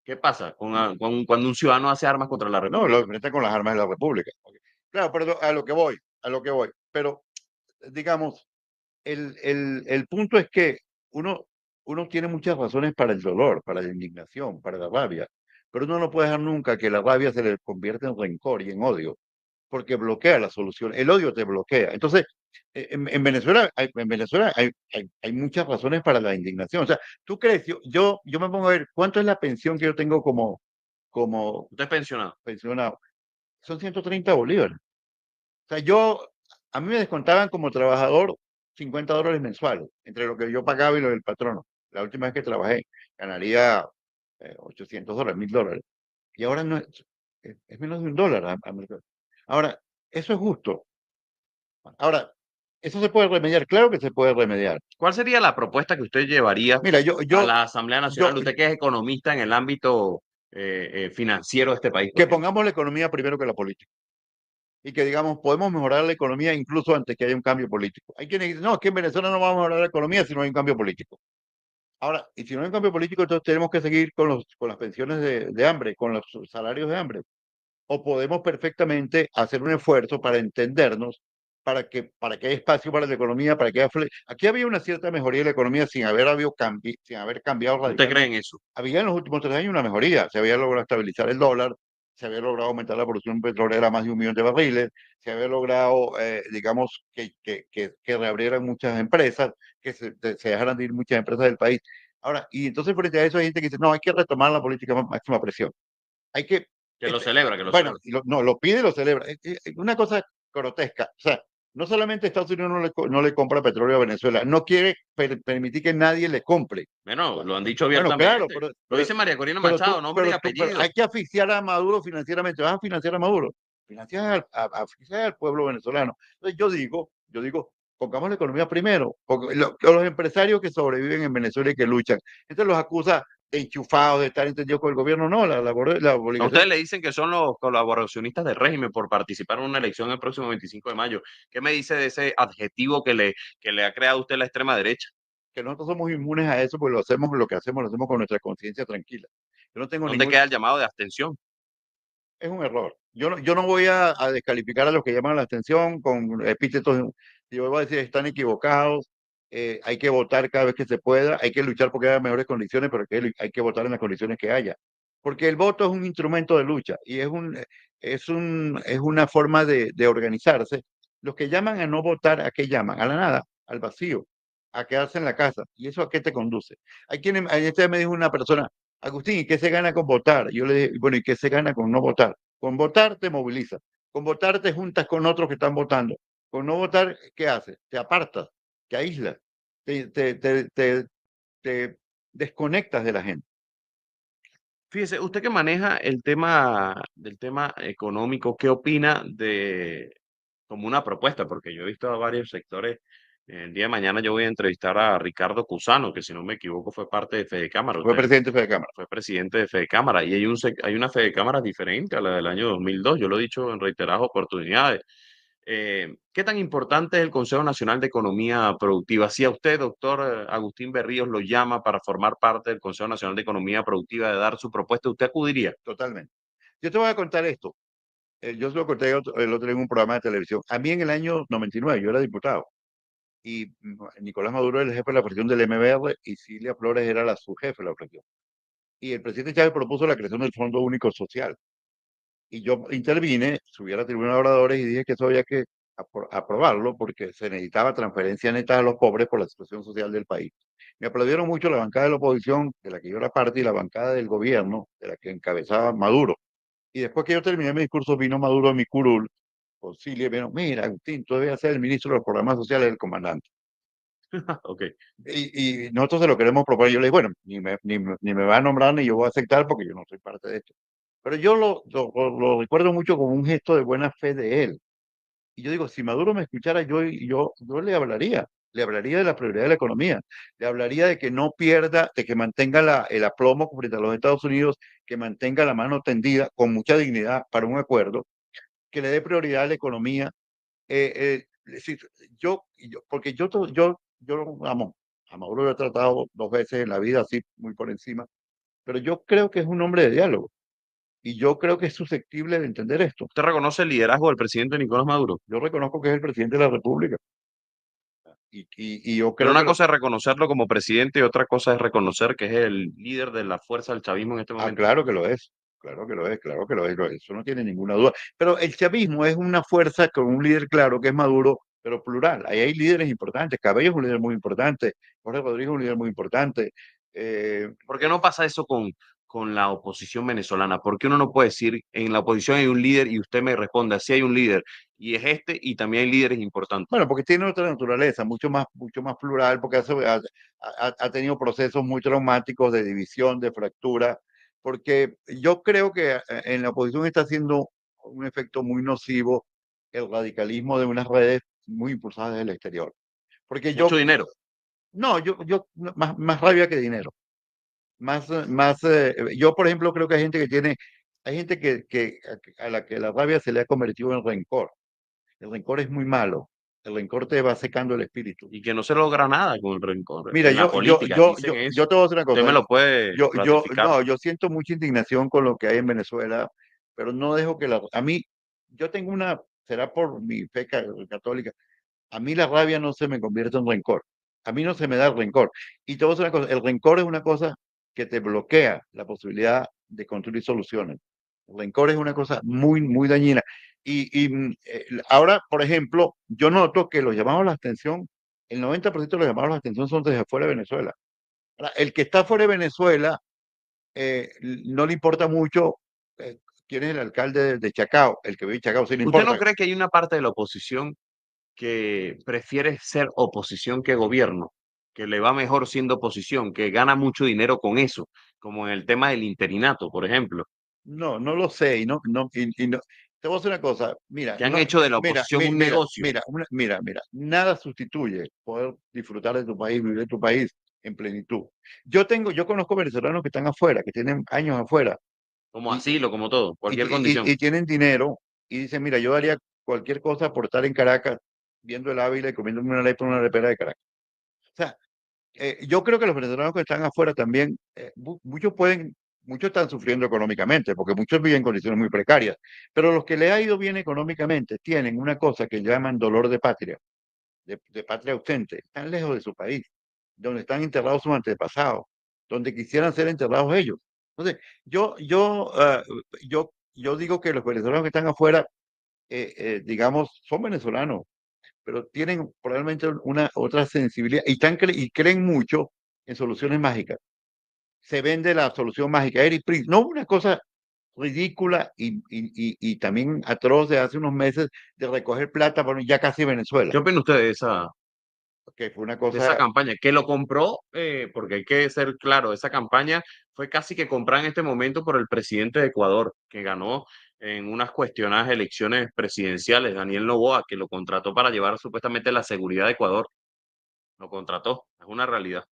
¿Qué pasa cuando un ciudadano hace armas contra la no, lo República? enfrentan con las armas de la República. Claro, pero a lo que voy. Pero, digamos, el punto es que uno tiene muchas razones para el dolor, para la indignación, para la rabia, pero uno no puede dejar nunca que la rabia se le convierta en rencor y en odio, porque bloquea la solución. El odio te bloquea. Entonces, en Venezuela hay muchas razones para la indignación. O sea, tú crees, yo me pongo a ver cuánto es la pensión que yo tengo como Usted es pensionado. pensionado. Son 130 bolívares. O sea, a mí me descontaban como trabajador $50 mensuales, entre lo que yo pagaba y lo del patrono. La última vez que trabajé, ganaría $800, $1000. Y ahora no es menos de $1 a mercado. Ahora, eso es justo. Ahora, eso se puede remediar, claro que se puede remediar. ¿Cuál sería la propuesta que usted llevaría Mira, a la Asamblea Nacional? yo, Usted que es economista en el ámbito financiero de este país, por que ejemplo. pongamos la economía primero que la política. Y que digamos, podemos mejorar la economía incluso antes que haya un cambio político. Hay quienes dicen, no, es que en Venezuela no vamos a mejorar la economía si no hay un cambio político. Ahora, y si no hay un cambio político, entonces tenemos que seguir con las pensiones de hambre, con los salarios de hambre. O podemos perfectamente hacer un esfuerzo para entendernos, para que haya espacio para la economía, para que aquí había una cierta mejoría de la economía sin haber cambiado ¿Usted cree radicalmente. en eso? Había en los últimos 3 años una mejoría, se había logrado estabilizar el dólar, se había logrado aumentar la producción petrolera a más de 1 millón de barriles, se había logrado, digamos, que reabrieran muchas empresas, que se dejaran de ir muchas empresas del país. Ahora, y entonces frente a eso hay gente que dice, no, hay que retomar la política máxima presión. Hay que Que lo celebra, que lo bueno, celebra. no, lo pide y lo celebra. Es una cosa grotesca. O sea, no solamente Estados Unidos no le compra petróleo a Venezuela, no quiere permitir que nadie le compre. Bueno, lo han dicho Bueno, claro, abiertamente. Lo dice María Corina pero Machado, tú, nombre y pero tú, pero apellido. hay que asfixiar a Maduro financieramente. Vas a financiar a Maduro. Financias asfixiar al pueblo venezolano. Entonces yo digo, pongamos la economía primero. Porque los empresarios que sobreviven en Venezuela y que luchan, entonces los acusa de enchufados, de estar entendidos con el gobierno. No, la A obligación. ustedes le dicen que son los colaboracionistas del régimen por participar en una elección el próximo 25 de mayo. ¿Qué me dice de ese adjetivo que le ha creado usted la extrema derecha? Que nosotros somos inmunes a eso, pues lo que hacemos lo hacemos con nuestra conciencia tranquila. Yo no tengo ¿Dónde ningún, queda el llamado de abstención? es un error. Yo no voy a descalificar a los que llaman la atención con epítetos. Yo voy a decir, están equivocados, hay que votar cada vez que se pueda, hay que luchar porque haya mejores condiciones, pero hay que votar en las condiciones que haya. Porque el voto es un instrumento de lucha y es una forma de organizarse Los que llaman a no votar, ¿a qué llaman? A la nada, al vacío, a quedarse en la casa. ¿Y eso a qué te conduce? Hay quienes, ayer me dijo una persona, Agustín, ¿y qué se gana con votar? Yo le dije, bueno, ¿y qué se gana con no votar? Con votar te movilizas, con votar te juntas con otros que están votando. Con no votar, ¿qué haces? Te apartas, te aíslas, te desconectas de la gente. Fíjese, usted que maneja el tema del tema económico, ¿qué opina de como una propuesta? Porque yo he visto a varios sectores. El día de mañana yo voy a entrevistar a Ricardo Cusano, que si no me equivoco fue parte de Fede Cámara. Fue Usted presidente de Cámara. fue presidente de Fede Cámara y hay una Fede Cámara diferente a la del año 2002. Yo lo he dicho en reiteradas oportunidades. ¿Qué tan importante es el Consejo Nacional de Economía Productiva? Si a usted, doctor Agustín Berríos, lo llama para formar parte del Consejo Nacional de Economía Productiva, de dar su propuesta, ¿usted acudiría? Totalmente. Yo te voy a contar esto. Yo se lo conté el otro día en un programa de televisión. A mí en el año 99 yo era diputado y Nicolás Maduro era el jefe de la fracción del MBR y Cilia Flores era la subjefe de la fracción. Y el presidente Chávez propuso la creación del Fondo Único Social. Y yo intervine, subí a la tribuna de oradores y dije que eso había que aprobarlo porque se necesitaba transferencia neta a los pobres por la situación social del país. Me aplaudieron mucho la bancada de la oposición, de la que yo era parte, y la bancada del gobierno, de la que encabezaba Maduro. Y después que yo terminé mi discurso, vino Maduro a mi curul, con Cilia, y vino, mira, Agustín, tú debes ser el ministro de los programas sociales del comandante. Ok. Y nosotros se lo queremos proponer. Yo le dije, bueno, ni me va a nombrar ni yo voy a aceptar porque yo no soy parte de esto. Pero yo lo recuerdo mucho como un gesto de buena fe de él. Y yo digo, si Maduro me escuchara, yo le hablaría de la prioridad de la economía, le hablaría de que no pierda, de que mantenga el aplomo frente a los Estados Unidos, que mantenga la mano tendida con mucha dignidad para un acuerdo, que le dé prioridad a la economía. Es decir, porque yo amo, a Maduro lo he tratado 2 veces en la vida, así muy por encima, pero yo creo que es un hombre de diálogo y yo creo que es susceptible de entender esto. ¿Usted reconoce el liderazgo del presidente Nicolás Maduro? Yo reconozco que es el presidente de la República y yo Pero creo que una cosa es reconocerlo como presidente y otra cosa es reconocer que es el líder de la fuerza del chavismo en este momento. claro que lo es, claro que lo es, claro que lo es, eso no tiene ninguna duda. Pero el chavismo es una fuerza con un líder claro que es Maduro, pero plural. Ahí hay líderes importantes. Cabello es un líder muy importante, Jorge Rodríguez es un líder muy importante. Eh, ¿Por qué no pasa eso con la oposición venezolana? ¿Por qué uno no puede decir en la oposición hay un líder y usted me responde, así hay un líder y es este y también hay líderes importantes? bueno, porque tiene otra naturaleza, mucho más plural, porque ha tenido procesos muy traumáticos de división, de fractura, porque yo creo que en la oposición está haciendo un efecto muy nocivo el radicalismo de unas redes muy impulsadas desde el exterior. Porque Mucho dinero. no, más rabia que dinero. Yo, por ejemplo, creo que hay gente a la que la rabia se le ha convertido en rencor. El rencor es muy malo. El rencor te va secando el espíritu. Y que no se logra nada con el rencor. Mira, En la política dicen eso. yo te voy a decir una Usted me cosa. lo puede ratificar. No, yo siento mucha indignación con lo que hay en Venezuela, pero no dejo a mí, yo tengo será por mi fe católica, a mí la rabia no se me convierte en rencor. A mí no se me da el rencor. Y te voy a decir una cosa, el rencor es una cosa que te bloquea la posibilidad de construir soluciones. El rencor es una cosa muy, muy dañina. Ahora, por ejemplo, yo noto que los llamados a la atención, el 90% de los llamados a la atención son desde fuera de Venezuela. Ahora, el que está fuera de Venezuela no le importa mucho quién es el alcalde de Chacao. El que vive en Chacao sí le ¿Usted no importa. cree que hay una parte de la oposición que prefiere ser oposición que gobierno, que le va mejor siendo oposición, que gana mucho dinero con eso, como en el tema del interinato, por ejemplo, No, no lo sé. Y no. Te voy a decir una cosa. Mira, que han no, hecho de la mira, oposición un negocio? mira. Nada sustituye poder disfrutar de tu país, vivir de tu país en plenitud. Yo conozco venezolanos que están afuera, que tienen años afuera Como y, asilo, como todo, cualquier condición. y tienen dinero y dicen, mira, yo daría cualquier cosa por estar en Caracas, viendo el Ávila y comiéndome una arepa en una arepera de Caracas. O sea, yo creo que los venezolanos que están afuera también, muchos están sufriendo económicamente, porque muchos viven en condiciones muy precarias, pero los que les ha ido bien económicamente tienen una cosa que llaman dolor de patria, de patria ausente, están lejos de su país, donde están enterrados sus antepasados, donde quisieran ser enterrados ellos. Entonces, yo digo que los venezolanos que están afuera digamos, son venezolanos, pero tienen probablemente una otra sensibilidad y creen mucho en soluciones mágicas. Se vende la solución mágica, Eric Prince, no una cosa ridícula y también atroz de hace unos meses de recoger plata por ya casi Venezuela, ¿Qué opina usted que fue una de esa cosa, campaña? Que lo compró, porque hay que ser claro, esa campaña fue casi que comprada en este momento por el presidente de Ecuador, que ganó en unas cuestionadas elecciones presidenciales, Daniel Noboa, que lo contrató para llevar supuestamente la seguridad de Ecuador. Lo contrató, es una realidad.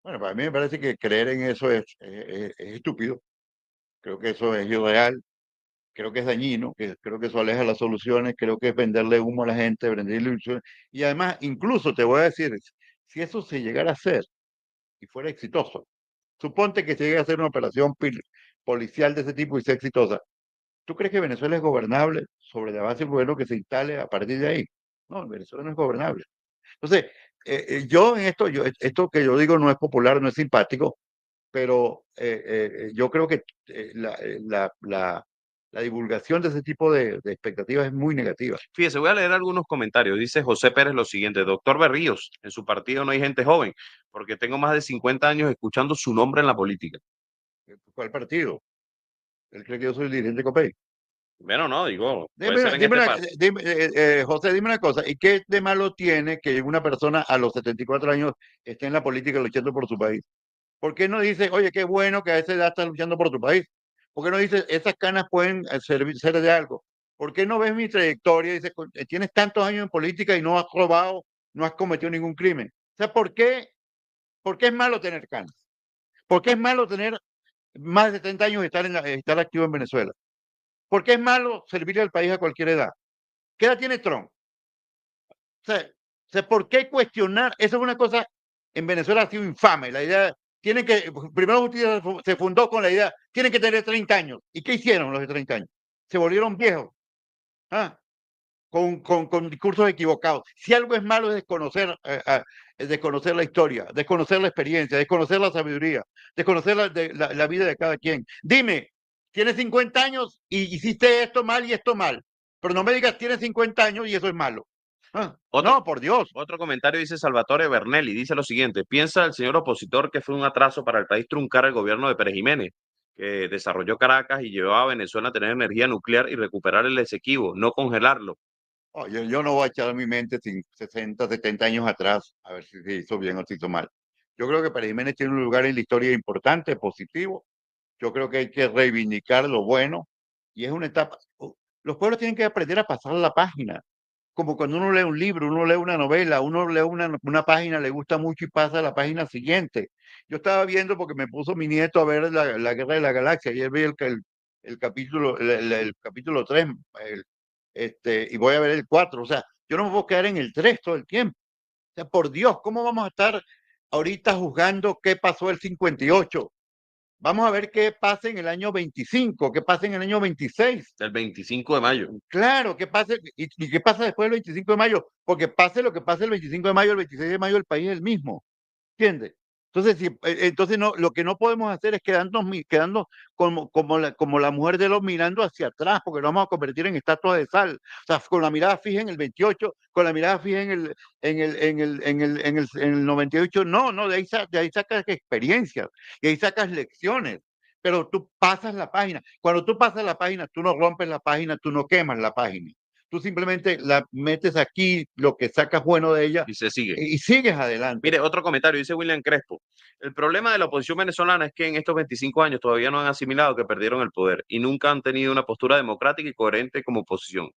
bueno, para mí me parece que creer en eso es estúpido, creo que eso es irreal, creo que es dañino, creo que eso aleja las soluciones, creo que es venderle humo a la gente, venderle ilusiones. Y además, incluso te voy a decir, si eso se llegara a hacer y fuera exitoso, suponte que se llegue a hacer una operación policial de ese tipo y sea exitosa, ¿tú crees que Venezuela es gobernable sobre la base del gobierno que se instale a partir de ahí? No, Venezuela no es gobernable. Entonces, yo en esto, esto que yo digo no es popular, no es simpático, pero yo creo que la divulgación de ese tipo de expectativas es muy negativa. Fíjese, voy a leer algunos comentarios. Dice José Pérez lo siguiente: doctor Berríos, en su partido no hay gente joven, porque tengo más de 50 años escuchando su nombre en la política. ¿Cuál partido? Él cree que yo soy el dirigente de COPEI. Bueno, no, digo, puede ser en Dime este par. José, dime una cosa, ¿y qué de malo tiene que una persona a los 74 años esté en la política luchando por su país? ¿Por qué no dice, oye, qué bueno que a esa edad estás luchando por tu país? ¿Por qué no dice, esas canas pueden ser de algo? ¿Por qué no ves mi trayectoria y dices, tienes tantos años en política y no has robado, no has cometido ningún crimen? O sea, por qué es malo tener canas? ¿Por qué es malo tener más de 30 años y estar activo en Venezuela? ¿Por qué es malo servirle al país a cualquier edad? ¿Qué edad tiene Trump? ¿Por qué cuestionar? Eso es una cosa, en Venezuela ha sido infame. La idea, primero justicia se fundó con la idea, tienen que tener 30 años. ¿Y qué hicieron los de 30 años? Se volvieron viejos, ¿ah? Con discursos equivocados. Si algo es malo es desconocer la historia, desconocer la experiencia, desconocer la sabiduría, desconocer la vida de cada quien. Dime, tienes 50 años y hiciste esto mal y esto mal, pero no me digas tienes 50 años y eso es malo. Otro, No, por Dios. otro comentario dice Salvatore Bernelli, dice lo siguiente: piensa el señor opositor que fue un atraso para el país truncar el gobierno de Pérez Jiménez, que desarrolló Caracas y llevó a Venezuela a tener energía nuclear y recuperar el Esequibo, no congelarlo. Oh, yo no voy a echar mi mente 60, 70 años atrás a ver si se hizo bien o se hizo mal. Yo creo que Pérez Jiménez tiene un lugar en la historia importante, positivo. Yo creo que hay que reivindicar lo bueno y es una etapa. Los pueblos tienen que aprender a pasar la página. Como cuando uno lee un libro, uno lee una novela, uno lee una página, le gusta mucho y pasa a la página siguiente. Yo estaba viendo porque me puso mi nieto a ver la Guerra de la Galaxia y él ve el capítulo, el capítulo 3 y voy a ver el 4. O sea, yo no me puedo quedar en el 3 todo el tiempo. O sea, por Dios, ¿cómo vamos a estar ahorita juzgando qué pasó el 58? Vamos a ver qué pasa en el año 25, qué pasa en el año 26. El 25 de mayo. Claro, qué pasa y qué pasa después del 25 de mayo, porque pase lo que pase el 25 de mayo, el 26 de mayo el país es el mismo. ¿Entiendes? Entonces, entonces no, lo que no podemos hacer es quedarnos como la mujer de los mirando hacia atrás, porque nos vamos a convertir en estatua de sal. O sea, con la mirada fija en el 28, con la mirada fija en el 98. No, no, de ahí sacas experiencias, y ahí sacas lecciones. Pero tú pasas la página. Cuando tú pasas la página, tú no rompes la página, tú no quemas la página. Tú simplemente la metes aquí, lo que sacas bueno de ella, Y se sigue. y sigues adelante. Mire, otro comentario, dice William Crespo: el problema de la oposición venezolana es que en estos 25 años todavía no han asimilado que perdieron el poder y nunca han tenido una postura democrática y coherente como oposición.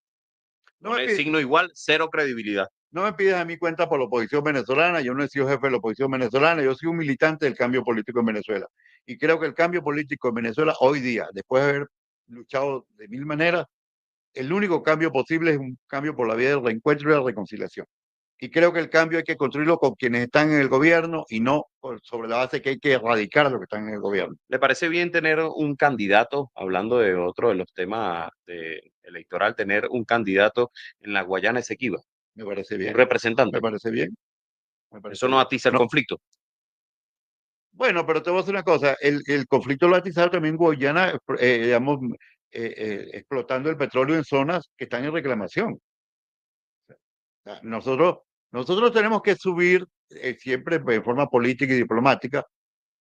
No Con me, el pides, signo igual, cero credibilidad. no me pides a mí cuenta por la oposición venezolana, yo no he sido jefe de la oposición venezolana, yo soy un militante del cambio político en Venezuela. Y creo que el cambio político en Venezuela hoy día, después de haber luchado de mil maneras, el único cambio posible es un cambio por la vía del reencuentro y la reconciliación. Y creo que el cambio hay que construirlo con quienes están en el gobierno y no sobre la base que hay que erradicar a los que están en el gobierno. ¿Le parece bien tener un candidato, hablando de otro de los temas electoral, tener un candidato en la Guayana Esequiba, Me parece un bien, me representante? parece bien, me Eso parece no bien. atiza el No, conflicto. bueno, pero te voy a decir una cosa, el conflicto lo ha atizado también Guyana, digamos, explotando el petróleo en zonas que están en reclamación. O sea, nosotros tenemos que subir siempre de forma política y diplomática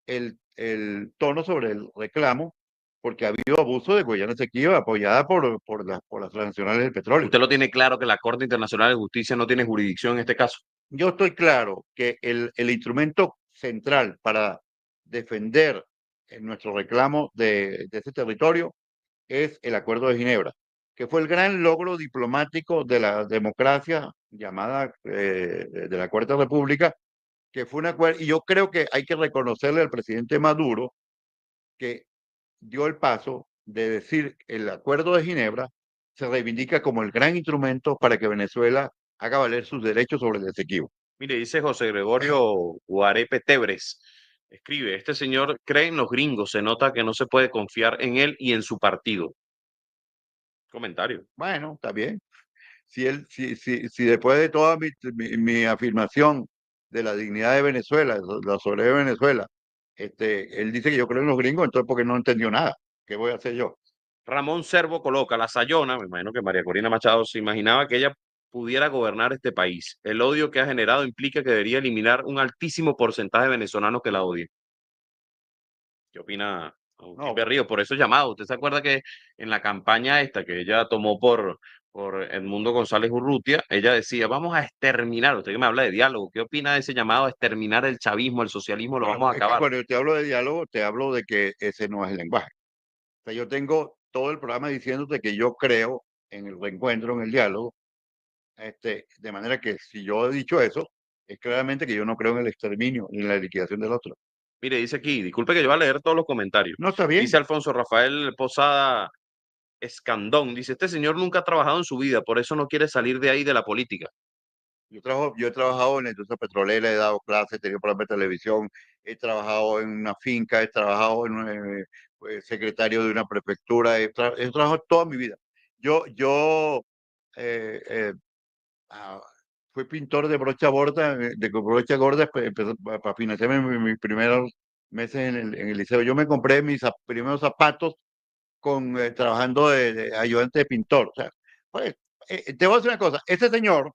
el tono sobre el reclamo, porque ha habido abuso de Guayana Esequiba apoyada por las transnacionales del petróleo. Usted lo tiene claro que la Corte Internacional de Justicia no tiene jurisdicción en este caso. Yo estoy claro que el instrumento central para defender nuestro reclamo de ese territorio es el Acuerdo de Ginebra, que fue el gran logro diplomático de la democracia llamada de la Cuarta República, que fue un acuerdo, y yo creo que hay que reconocerle al presidente Maduro que dio el paso de decir el Acuerdo de Ginebra se reivindica como el gran instrumento para que Venezuela haga valer sus derechos sobre el Esequibo. Mire, dice José Gregorio Guarepe Tebres. Escribe, este señor cree en los gringos, se nota que no se puede confiar en él y en su partido. Comentario. Bueno, está bien. Si después de toda mi afirmación de la dignidad de Venezuela, la soberanía de Venezuela, él dice que yo creo en los gringos, entonces porque no entendió nada. ¿Qué voy a hacer yo? Ramón Servo coloca la Sayona, me imagino que María Corina Machado se imaginaba que ella pudiera gobernar este país. El odio que ha generado implica que debería eliminar un altísimo porcentaje de venezolanos que la odien. ¿Qué opina Agustín No, Berrío? Por eso llamado. ¿Usted se acuerda que en la campaña esta que ella tomó por Edmundo González Urrutia, ella decía, vamos a exterminar, usted que me habla de diálogo, ¿qué opina de ese llamado a exterminar el chavismo, el socialismo, lo bueno, vamos a es que acabar? cuando yo te hablo de diálogo, te hablo de que ese no es el lenguaje. O sea, yo tengo todo el programa diciéndote que yo creo en el reencuentro, en el diálogo, de manera que si yo he dicho eso, es claramente que yo no creo en el exterminio ni en la liquidación del otro. Mire, dice aquí, disculpe que yo voy a leer todos los comentarios. No está Dice bien. Alfonso Rafael Posada Escandón, dice, este señor nunca ha trabajado en su vida, por eso no quiere salir de ahí de la política. Yo he trabajado en la industria petrolera, he dado clases, he tenido programas de televisión, he trabajado en una finca, he trabajado en pues, secretario de una prefectura, he trabajado toda mi vida. Yo eh, eh, ah, fui pintor de brocha gorda, para financiarme mis primeros meses en el liceo. Yo me compré mis primeros zapatos trabajando de ayudante de pintor. O sea, pues, te voy a decir una cosa, ese señor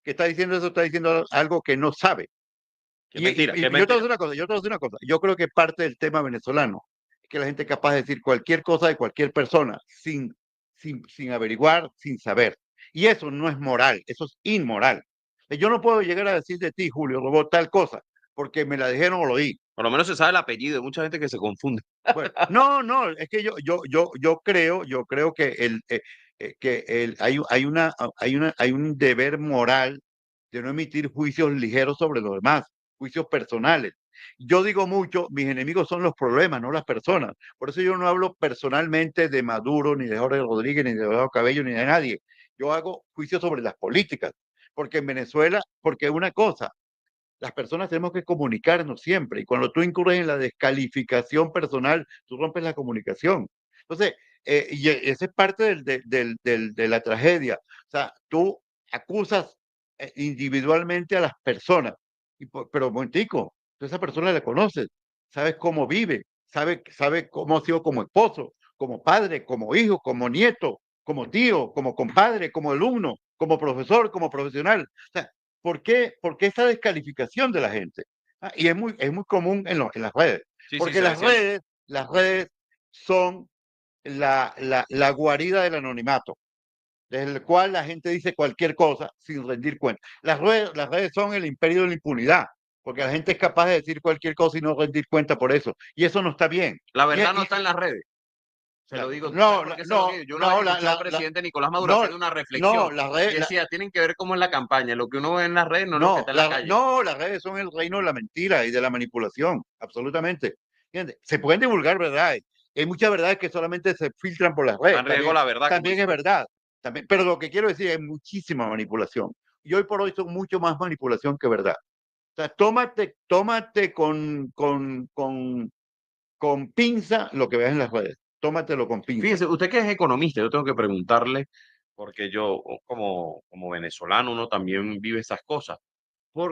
que está diciendo eso está diciendo algo que no sabe. Qué mentira, qué Yo te voy a mentira. decir una cosa, yo te voy a decir una cosa. Yo creo que parte del tema venezolano es que la gente es capaz de decir cualquier cosa de cualquier persona sin averiguar, sin saber. Y eso no es moral, eso es inmoral. Yo no puedo llegar a decir de ti, Julio Robó, tal cosa, porque me la dijeron o lo oí. Por lo menos se sabe el apellido, hay mucha gente que se confunde. Bueno, no, es que yo creo que hay un deber moral de no emitir juicios ligeros sobre los demás, juicios personales. Yo digo mucho, mis enemigos son los problemas, no las personas. Por eso yo no hablo personalmente de Maduro, ni de Jorge Rodríguez, ni de Eduardo Cabello, ni de nadie. Yo hago juicios sobre las políticas, porque en Venezuela, porque una cosa, las personas tenemos que comunicarnos siempre y cuando tú incurres en la descalificación personal, tú rompes la comunicación. Entonces, esa es parte de la tragedia. O sea, tú acusas individualmente a las personas, pero momentico, tú esa persona la conoces, sabes cómo vive, sabe cómo ha sido como esposo, como padre, como hijo, como nieto, como tío, como compadre, como alumno, como profesor, como profesional. O sea, ¿por qué esa descalificación de la gente? Y es muy común en las redes, Sí, sí, porque se decía. las redes son la guarida del anonimato, desde el cual la gente dice cualquier cosa sin rendir cuenta. Las redes son el imperio de la impunidad, porque la gente es capaz de decir cualquier cosa y no rendir cuenta por eso. Y eso no está bien. La Y, verdad no y, está en las redes. Se lo digo, ¿sabes no, por qué se lo no, digo? Yo una vez no, escuché al presidente Nicolás Maduro no, haciendo una no, reflexión y decía, tienen que ver cómo es la campaña, lo que uno ve en las redes no es lo que está en la calle. No, las redes son el reino de la mentira y de la manipulación, absolutamente. ¿Entiendes? Se pueden divulgar verdades. Hay muchas verdades que solamente se filtran por las Está redes. en riesgo la verdad, como También dice es usted. verdad. También, pero lo que quiero decir es muchísima manipulación. Y hoy por hoy son mucho más manipulación que verdad. O sea, tómate con pinza lo que veas en las redes. Tómatelo con pinza. Fíjese, usted que es economista, yo tengo que preguntarle, porque yo como venezolano, uno también vive estas cosas.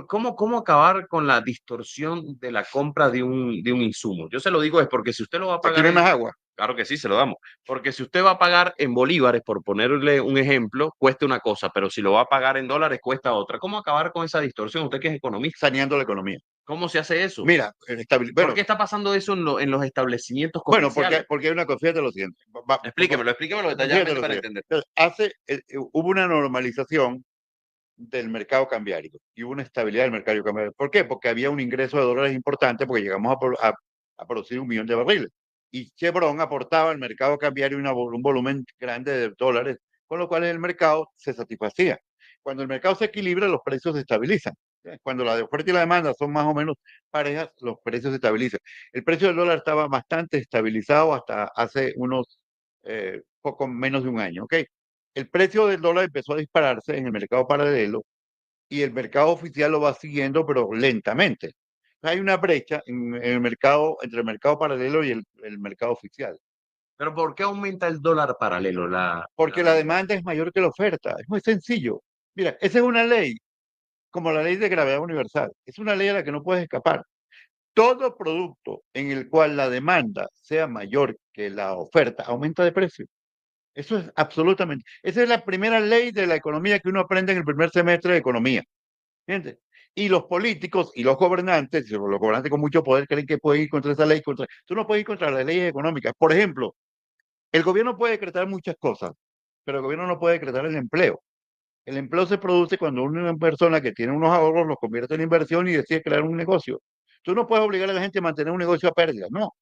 ¿Cómo acabar con la distorsión de la compra de un insumo? Yo se lo digo es porque si usted lo va a Aquí pagar no hay más agua. Claro que sí, se lo damos. Porque si usted va a pagar en bolívares, por ponerle un ejemplo, cuesta una cosa, pero si lo va a pagar en dólares, cuesta otra. ¿Cómo acabar con esa distorsión? Usted que es economista, saneando la economía. ¿cómo se hace eso? Mira, ¿Por bueno, qué está pasando eso en los establecimientos bueno, comerciales? porque hay una cosa, fíjate lo siguiente. Explíquemelo Fíjate detalladamente lo para siguiente. entender. Hubo una normalización del mercado cambiario y hubo una estabilidad del mercado cambiario. ¿Por qué? Porque había un ingreso de dólares importante porque llegamos a producir 1 millón de barriles. Y Chevron aportaba al mercado cambiario un volumen grande de dólares, con lo cual el mercado se satisfacía. Cuando el mercado se equilibra, los precios se estabilizan. Cuando la oferta y la demanda son más o menos parejas, los precios se estabilizan. El precio del dólar estaba bastante estabilizado hasta hace unos poco menos de un año. ¿Ok? El precio del dólar empezó a dispararse en el mercado paralelo y el mercado oficial lo va siguiendo, pero lentamente. Hay una brecha en el mercado, entre el mercado paralelo y el mercado oficial, Pero ¿por qué aumenta el dólar paralelo, la porque la demanda? demanda es mayor que la oferta. Es muy sencillo. Mira, esa es una ley, como la ley de gravedad universal. Es una ley a la que no puedes escapar. Todo producto en el cual la demanda sea mayor que la oferta aumenta de precio. Eso es absolutamente. Esa es la primera ley de la economía que uno aprende en el primer semestre de economía. ¿Entiendes? Y los políticos y los gobernantes con mucho poder creen que pueden ir contra esa ley. Tú no puedes ir contra las leyes económicas. Por ejemplo, el gobierno puede decretar muchas cosas, pero el gobierno no puede decretar el empleo. El empleo se produce cuando una persona que tiene unos ahorros los convierte en inversión y decide crear un negocio. Tú no puedes obligar a la gente a mantener un negocio a pérdida, no.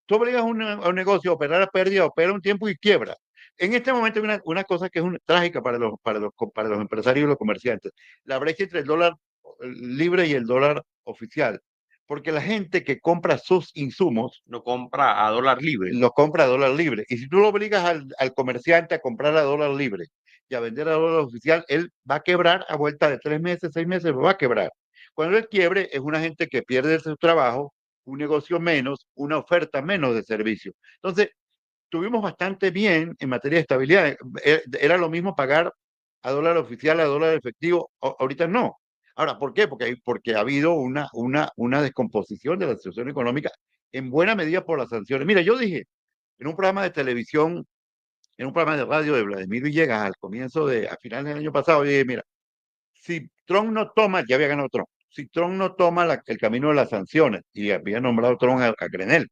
Tú obligas a un negocio a operar a pérdida, opera un tiempo y quiebra. En este momento hay una cosa que es trágica para los empresarios y los comerciantes, la brecha entre el dólar libre y el dólar oficial, porque la gente que compra sus insumos Lo compra a dólar libre. los compra a dólar libre, y si tú lo obligas al comerciante a comprar a dólar libre y a vender a dólar oficial, él va a quebrar a vuelta de 3 meses, 6 meses, va a quebrar. Cuando él quiebre, es una gente que pierde su trabajo, un negocio menos, una oferta menos de servicio. Entonces, tuvimos bastante bien en materia de estabilidad. Era lo mismo pagar a dólar oficial, a dólar efectivo. Ahorita no. Ahora, ¿por qué? Porque ha habido una descomposición de la situación económica en buena medida por las sanciones. Mira, yo dije en un programa de televisión, en un programa de radio de Vladimir Villegas a finales del año pasado, yo dije, mira, si Trump no toma, ya había ganado Trump, si Trump no toma el camino de las sanciones, y había nombrado Trump a Grenell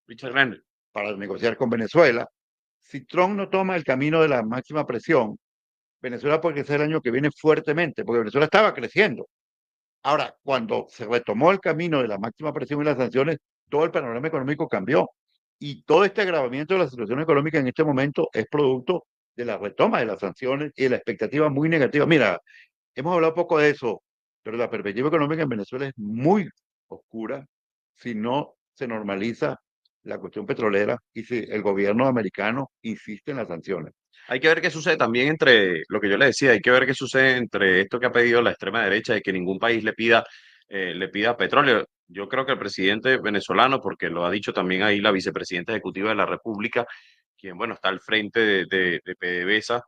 Richard Renner. para negociar con Venezuela, si Trump no toma el camino de la máxima presión, Venezuela puede crecer el año que viene fuertemente, porque Venezuela estaba creciendo. Ahora, cuando se retomó el camino de la máxima presión y las sanciones, todo el panorama económico cambió. Y todo este agravamiento de la situación económica en este momento es producto de la retoma de las sanciones y de la expectativa muy negativa. Mira, hemos hablado poco de eso, pero la perspectiva económica en Venezuela es muy oscura si no se normaliza la cuestión petrolera y si el gobierno americano insiste en las sanciones. Hay que ver qué sucede también entre lo que yo le decía, hay que ver qué sucede entre esto que ha pedido la extrema derecha de que ningún país le pida petróleo. Yo creo que el presidente venezolano, porque lo ha dicho también ahí la vicepresidenta ejecutiva de la República, quien, bueno, está al frente de PDVSA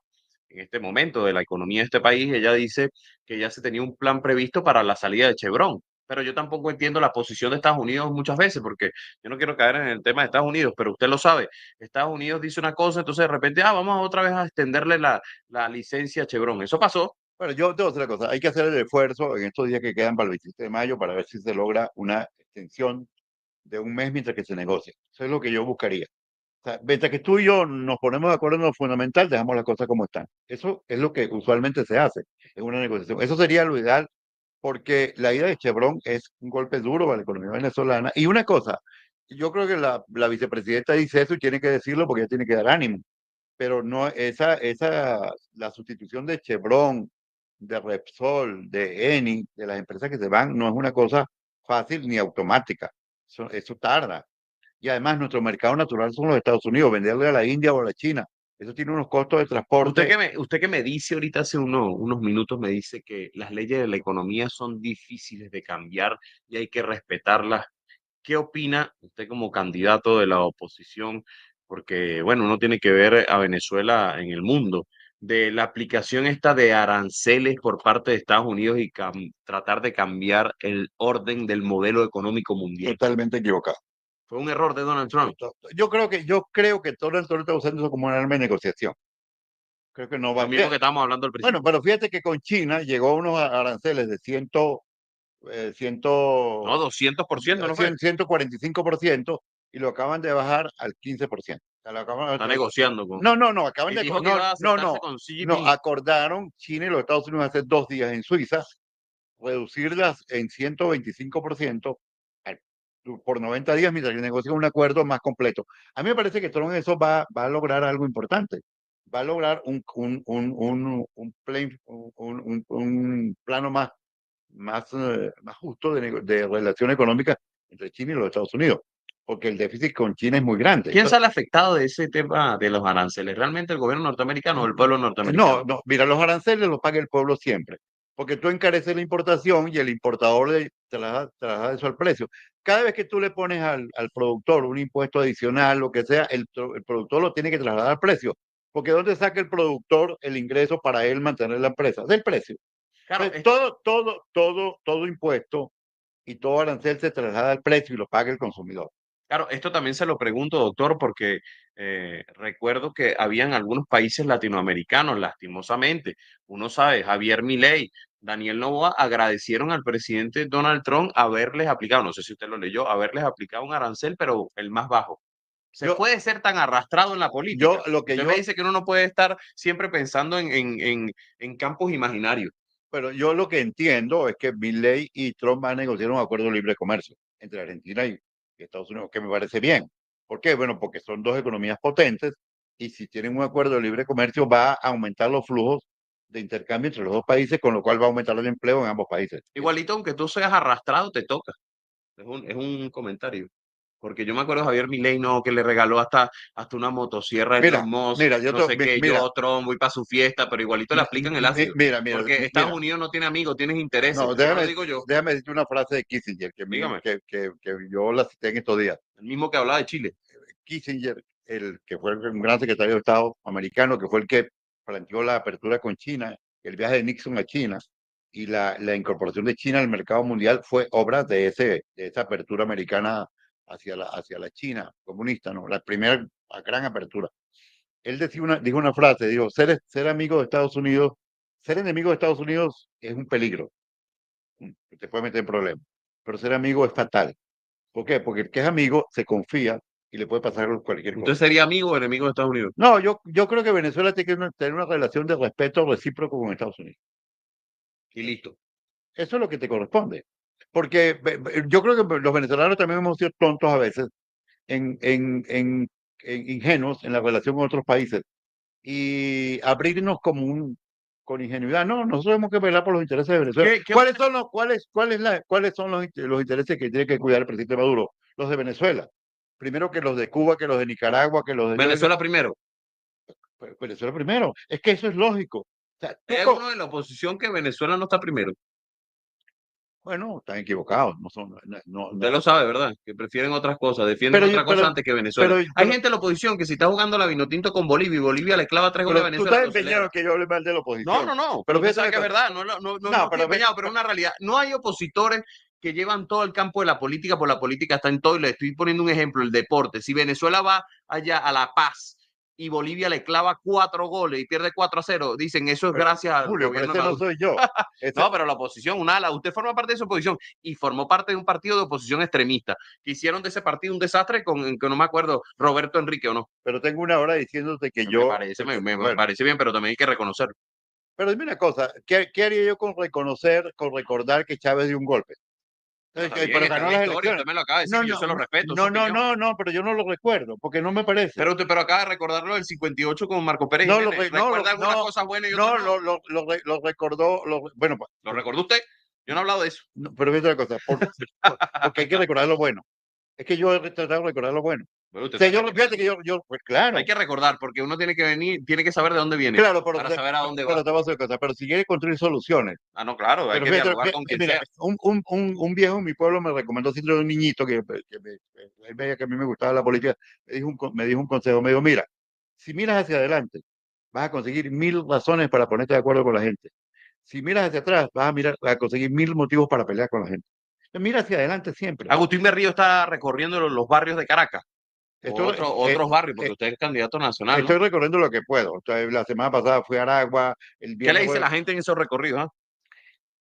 en este momento de la economía de este país, ella dice que ya se tenía un plan previsto para la salida de Chevron. Pero yo tampoco entiendo la posición de Estados Unidos muchas veces, porque yo no quiero caer en el tema de Estados Unidos, pero usted lo sabe. Estados Unidos dice una cosa, entonces de repente, vamos otra vez a extenderle la licencia a Chevron. Eso pasó. Bueno, yo te voy a decir una cosa, hay que hacer el esfuerzo en estos días que quedan para el 27 de mayo para ver si se logra una extensión de un mes mientras que se negocie. Eso es lo que yo buscaría. O sea, mientras que tú y yo nos ponemos de acuerdo en lo fundamental, dejamos las cosas como están. Eso es lo que usualmente se hace en una negociación. Eso sería lo ideal, porque la ida de Chevron es un golpe duro para la economía venezolana. Y una cosa, yo creo que la vicepresidenta dice eso y tiene que decirlo porque ella tiene que dar ánimo, pero no, la sustitución de Chevron, de Repsol, de Eni, de las empresas que se van, no es una cosa fácil ni automática. Eso tarda. Y además nuestro mercado natural son los Estados Unidos, venderle a la India o a la China. Eso tiene unos costos de transporte Usted que me dice ahorita hace unos minutos, me dice que las leyes de la economía son difíciles de cambiar y hay que respetarlas. ¿Qué opina usted como candidato de la oposición? Porque, bueno, uno tiene que ver a Venezuela en el mundo, de la aplicación esta de aranceles por parte de Estados Unidos y tratar de cambiar el orden del modelo económico mundial. totalmente equivocados. Fue un error de Donald Trump. Yo creo que Donald Trump está usando eso como un arma de negociación. Creo que no va Lo mismo bien. que estábamos hablando al Bueno, principio. pero fíjate que con China llegó a unos aranceles de No, 200%, ¿no fue? 145% y lo acaban de bajar al 15%. O sea, Está negociando con... no, acaban Y de, dijo que iba a sentarse con Xi no, Jinping. acordaron China y los Estados Unidos hace 2 días en Suiza reducirlas en 125% por 90 días mientras que negocian un acuerdo más completo. A mí me parece que Trump eso va a lograr algo importante. Va a lograr un plano más justo de relación económica entre China y los Estados Unidos, porque el déficit con China es muy grande. ¿Quién sale afectado de ese tema de los aranceles? ¿Realmente el gobierno norteamericano o el pueblo norteamericano? No, mira, los aranceles los paga el pueblo siempre, porque tú encareces la importación y el importador te la da eso al precio. Cada vez que tú le pones al productor un impuesto adicional, lo que sea, el productor lo tiene que trasladar al precio, porque ¿dónde saca el productor el ingreso para él mantener la empresa? Del precio. Claro, Pues todo impuesto y todo arancel se traslada al precio y lo paga el consumidor. claro, esto también se lo pregunto, doctor, porque recuerdo que habían algunos países latinoamericanos, lastimosamente. Uno sabe, Javier Milei, Daniel Noboa agradecieron al presidente Donald Trump haberles aplicado, no sé si usted lo leyó, haberles aplicado un arancel, pero el más bajo. Se Yo, puede ser tan arrastrado en la política. lo que Usted me yo dice que uno no puede estar siempre pensando en campos imaginarios. Pero yo lo que entiendo es que Milei y Trump van a negociar un acuerdo de libre comercio entre Argentina y Estados Unidos, que me parece bien. ¿Por qué? Bueno, porque son dos economías potentes y si tienen un acuerdo de libre comercio va a aumentar los flujos de intercambio entre los dos países, con lo cual va a aumentar el empleo en ambos países. Igualito, aunque tú seas arrastrado, te toca. Es un comentario. Porque yo me acuerdo de Javier Milei, no, que le regaló hasta una motosierra a Elon Mira, Musk, mira, no sé qué, mira, yo, Trump, voy para su fiesta, pero igualito le aplican el ácido. Porque Estados mira. Unidos no tiene amigos, tiene intereses. No, Eso no lo digo yo. déjame decirte una frase de Kissinger Dígame, que yo la cité en estos días. el mismo que hablaba de Chile. Kissinger, el que fue un gran secretario de Estado americano, que fue el que planteó la apertura con China, el viaje de Nixon a China y la incorporación de China al mercado mundial fue obra de esa apertura americana hacia la China comunista, ¿no? La primera gran apertura. Él dijo una frase, dijo, ser amigo de Estados Unidos, ser enemigo de Estados Unidos es un peligro, te puede meter en problemas, pero ser amigo es fatal. ¿Por qué? Porque el que es amigo se confía y le puede pasar cualquier ¿Usted cosa. sería amigo o enemigo de Estados Unidos? No, yo creo que Venezuela tiene que tener una relación de respeto recíproco con Estados Unidos. Y listo. Eso es lo que te corresponde. Porque yo creo que los venezolanos también hemos sido tontos a veces, en, en, en, ingenuos en la relación con otros países y abrirnos con ingenuidad. No, nosotros tenemos que velar por los intereses de Venezuela. ¿Qué ¿Cuáles son los intereses que tiene que cuidar el presidente Maduro? Los de Venezuela. Primero que los de Cuba, que los de Nicaragua, que los de Venezuela primero. Venezuela primero. Es que eso es lógico. O sea, Hay algunos de la oposición que Venezuela no está primero. bueno, están equivocados. No son, Usted lo sabe, ¿verdad? Que prefieren otras cosas, defienden pero, otra cosa antes que Venezuela. pero, Hay pero, gente de la oposición que si está jugando la Vinotinto con Bolivia y Bolivia le clava 3 goles a pero tú Venezuela, estás lo empeñado celebra. en que yo hable mal de la No, oposición. no, no, pero Pero usted fíjate sabe una que es cosa. verdad, no, no, no, no No, estoy empeñado, pero es una realidad. No hay opositores que llevan todo el campo de la política, por la política está en todo, y le estoy poniendo un ejemplo, el deporte. Si Venezuela va allá a La Paz y Bolivia le clava 4 goles y pierde 4-0, dicen eso es gracias al Julio, pero gobierno de ese no Maduro. soy yo. No, pero la oposición, un ala, usted forma parte de esa oposición y formó parte de un partido de oposición extremista que hicieron de ese partido un desastre con que no me acuerdo, Roberto Enrique o no. Pero tengo una hora diciéndote que Me yo, parece, me bueno, parece bien, pero también hay que reconocerlo. pero dime una cosa, ¿qué haría yo con recordar que Chávez dio un golpe? Pero está bien, Pero está en ganó la las historia, elecciones. usted me lo acaba de decir No, y yo no, se lo respeto, es su no, no, opinión. no, no, pero yo no lo recuerdo, porque no me parece. Pero acaba de recordarlo del 58 con Marco Pérez No, Jiménez. ¿Recuerda algunas cosas buenas y otras no, no? lo recordó, bueno, ¿Lo recordó usted? Yo no he hablado de eso. pero fíjate una cosa, porque hay que recordar lo bueno. Es que yo he tratado de recordar lo bueno. Bueno, O usted sea, sabe que fíjate que pues claro, hay que recordar porque uno tiene que venir, tiene que saber de dónde viene claro, para saber a dónde va. pero te voy a decir una cosa, pero si quieres construir soluciones. Ah, no, claro, hay Pero que fíjate, dialogar con quien mira, sea. un viejo en mi pueblo me recomendó siempre un niñito él veía que a mí me gustaba la política, me dijo un consejo, me dijo, mira, si miras hacia adelante, vas a conseguir 1000 razones para ponerte de acuerdo con la gente. Si miras hacia atrás, vas a conseguir 1000 motivos para pelear con la gente. Mira hacia adelante siempre. Agustín Berrío está recorriendo los barrios de Caracas o Estoy, otros barrios, porque usted es candidato nacional, ¿no? estoy recorriendo lo que puedo. Entonces, la semana pasada fui a Aragua, el ¿Qué le viernes dice voy. la gente en esos recorridos? Ah?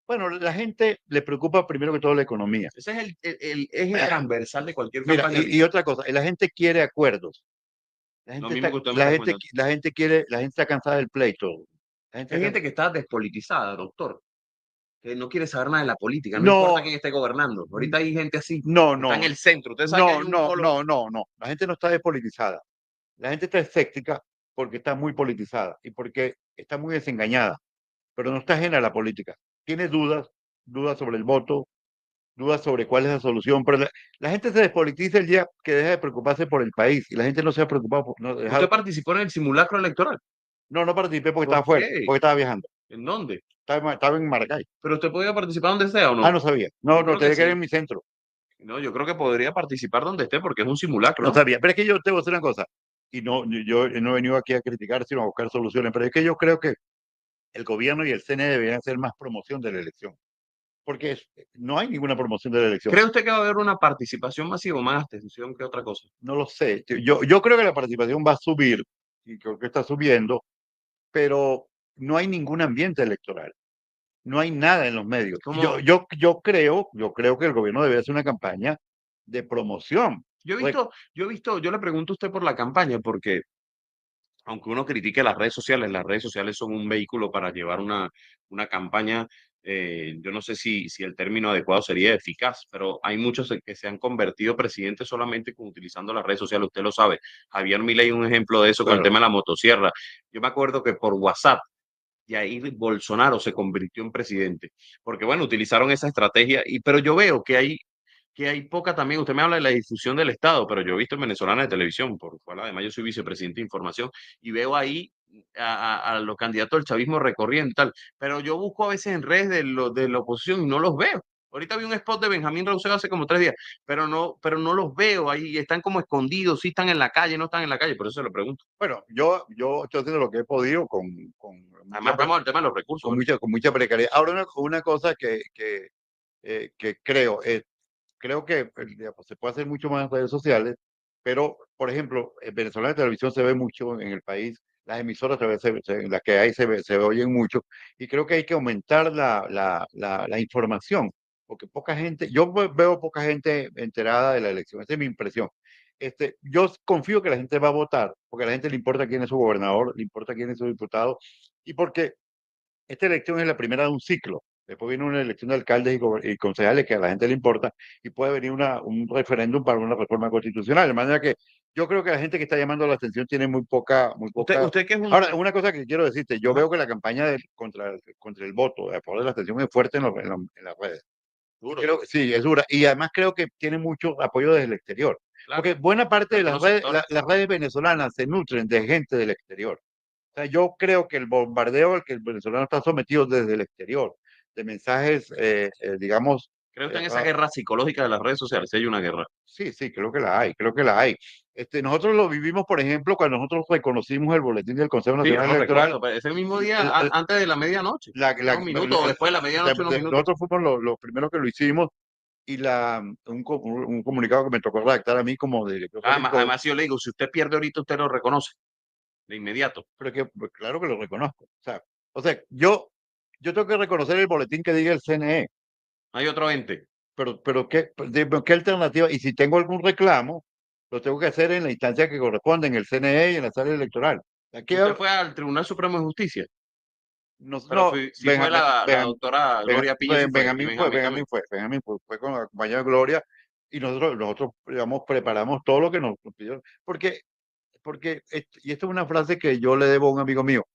Bueno, la gente le preocupa primero que todo la economía. Ese es el eje transversal de cualquier Mira, campaña y ahorita. otra cosa, la gente quiere acuerdos. Lo mismo que usted me está comentando. La gente está cansada del pleito. La gente Hay está gente que cansada. está despolitizada, doctor, que no quiere saber nada de la política, no importa No, quién esté gobernando. Ahorita hay gente así, no, que está en no, el centro. Usted sabe que hay no, un no, polo. no, no, no. La gente no está despolitizada. La gente está escéptica porque está muy politizada y porque está muy desengañada, pero no está ajena a la política. Tiene dudas, dudas sobre el voto, dudas sobre cuál es la solución, pero la gente se despolitiza el día que deja de preocuparse por el país y la gente no se ha preocupado, no, Usted participó en el simulacro electoral. no participé porque estaba ¿Por afuera, qué? porque estaba viajando, ¿En dónde? estaba en Maracay. Pero usted podía participar donde sea o Ah, no. no sabía, no, Yo no, creo que tenía que ir sí. en mi centro, No, yo creo que podría participar donde esté porque es un simulacro, no ¿no? sabía, pero es que yo te voy a decir una cosa, y no, yo no he venido aquí a criticar, sino a buscar soluciones, pero es que yo creo que el gobierno y el CNE deberían hacer más promoción de la elección, porque no hay ninguna promoción de la elección. ¿Cree usted que va a haber una participación masiva o más abstención que otra cosa? No lo sé. Yo creo que la participación va a subir, y creo que está subiendo, pero no hay ningún ambiente electoral. No hay nada en los medios. Como Yo creo que el gobierno debe hacer una campaña de promoción. yo le pregunto a usted por la campaña, porque aunque uno critique las redes sociales son un vehículo para llevar una campaña. Yo no sé si el término adecuado sería eficaz, pero hay muchos que se han convertido presidentes solamente utilizando las redes sociales. Usted lo sabe. Javier Milei es un ejemplo de eso con el Claro. tema de la motosierra. Yo me acuerdo que por WhatsApp Jair Bolsonaro se convirtió en presidente, porque bueno, utilizaron esa estrategia, pero yo veo que hay poca también. Usted me habla de la difusión del Estado, pero yo he visto en Venezolana de Televisión, por cual además yo soy vicepresidente de información, y veo ahí a los candidatos del chavismo recorriendo y tal, pero yo busco a veces en redes de la oposición y no los veo. Ahorita vi un spot de Benjamín Rauseo hace como 3 días, pero no los veo ahí, están como escondidos, sí están en la calle, no están en la calle, por eso se lo pregunto. Bueno, yo estoy haciendo lo que he podido Además, estamos al tema de los recursos, ¿no? con mucha precariedad. Ahora, una cosa que creo es, creo que digamos, se puede hacer mucho más en redes sociales, pero, por ejemplo, en Venezolana de Televisión se ve mucho en el país, las emisoras las que hay se oyen mucho, y creo que hay que aumentar la información, porque poca gente, veo poca gente enterada de la elección, esa es mi impresión. Yo confío que la gente va a votar, porque a la gente le importa quién es su gobernador, le importa quién es su diputado, y porque esta elección es la primera de un ciclo. Después viene una elección de alcaldes y concejales que a la gente le importa y puede venir un referéndum para una reforma constitucional. De manera que yo creo que la gente que está llamando la atención tiene muy poca. Usted que es un... Ahora, una cosa que quiero decirte, yo Ajá, veo que la campaña contra el voto, a favor de la abstención es fuerte en las redes. Y duro, creo que sí, es dura. Y además creo que tiene mucho apoyo desde el exterior. claro, Porque buena parte de de las algunos redes, sectores. las redes venezolanas se nutren de gente del exterior. O sea, yo creo que el bombardeo al que el venezolano está sometido desde el exterior, de mensajes, digamos, ¿Cree usted en esa guerra psicológica de las redes sociales? Si hay una guerra. sí, sí, creo que la hay, creo que la hay. Nosotros lo vivimos, por ejemplo, cuando nosotros reconocimos el boletín del Consejo Sí, yo Nacional lo Electoral. recuerdo, pero ese mismo día, el- el- antes de la medianoche, la- la- unos minutos, o después de la medianoche, unos minutos. Nosotros fuimos los primeros que lo hicimos y un comunicado que me tocó redactar a mí como director político, Además, si yo le digo, si usted pierde ahorita, usted lo reconoce de inmediato. pero que pues, claro que lo reconozco. O sea, yo tengo que reconocer el boletín que diga el CNE. No hay otro ente. Pero ¿qué alternativa? Y si tengo algún reclamo, lo tengo que hacer en la instancia que corresponde, en el CNE y en la sala electoral. Aquí Usted fue al Tribunal Supremo de Justicia, no, pero no, sí fue la doctora Gloria Piña, sí fue, y Benjamín también. Fue con la compañera Gloria y nosotros, digamos, preparamos todo lo que nos pidieron. Y esta es una frase que yo le debo a un amigo mío,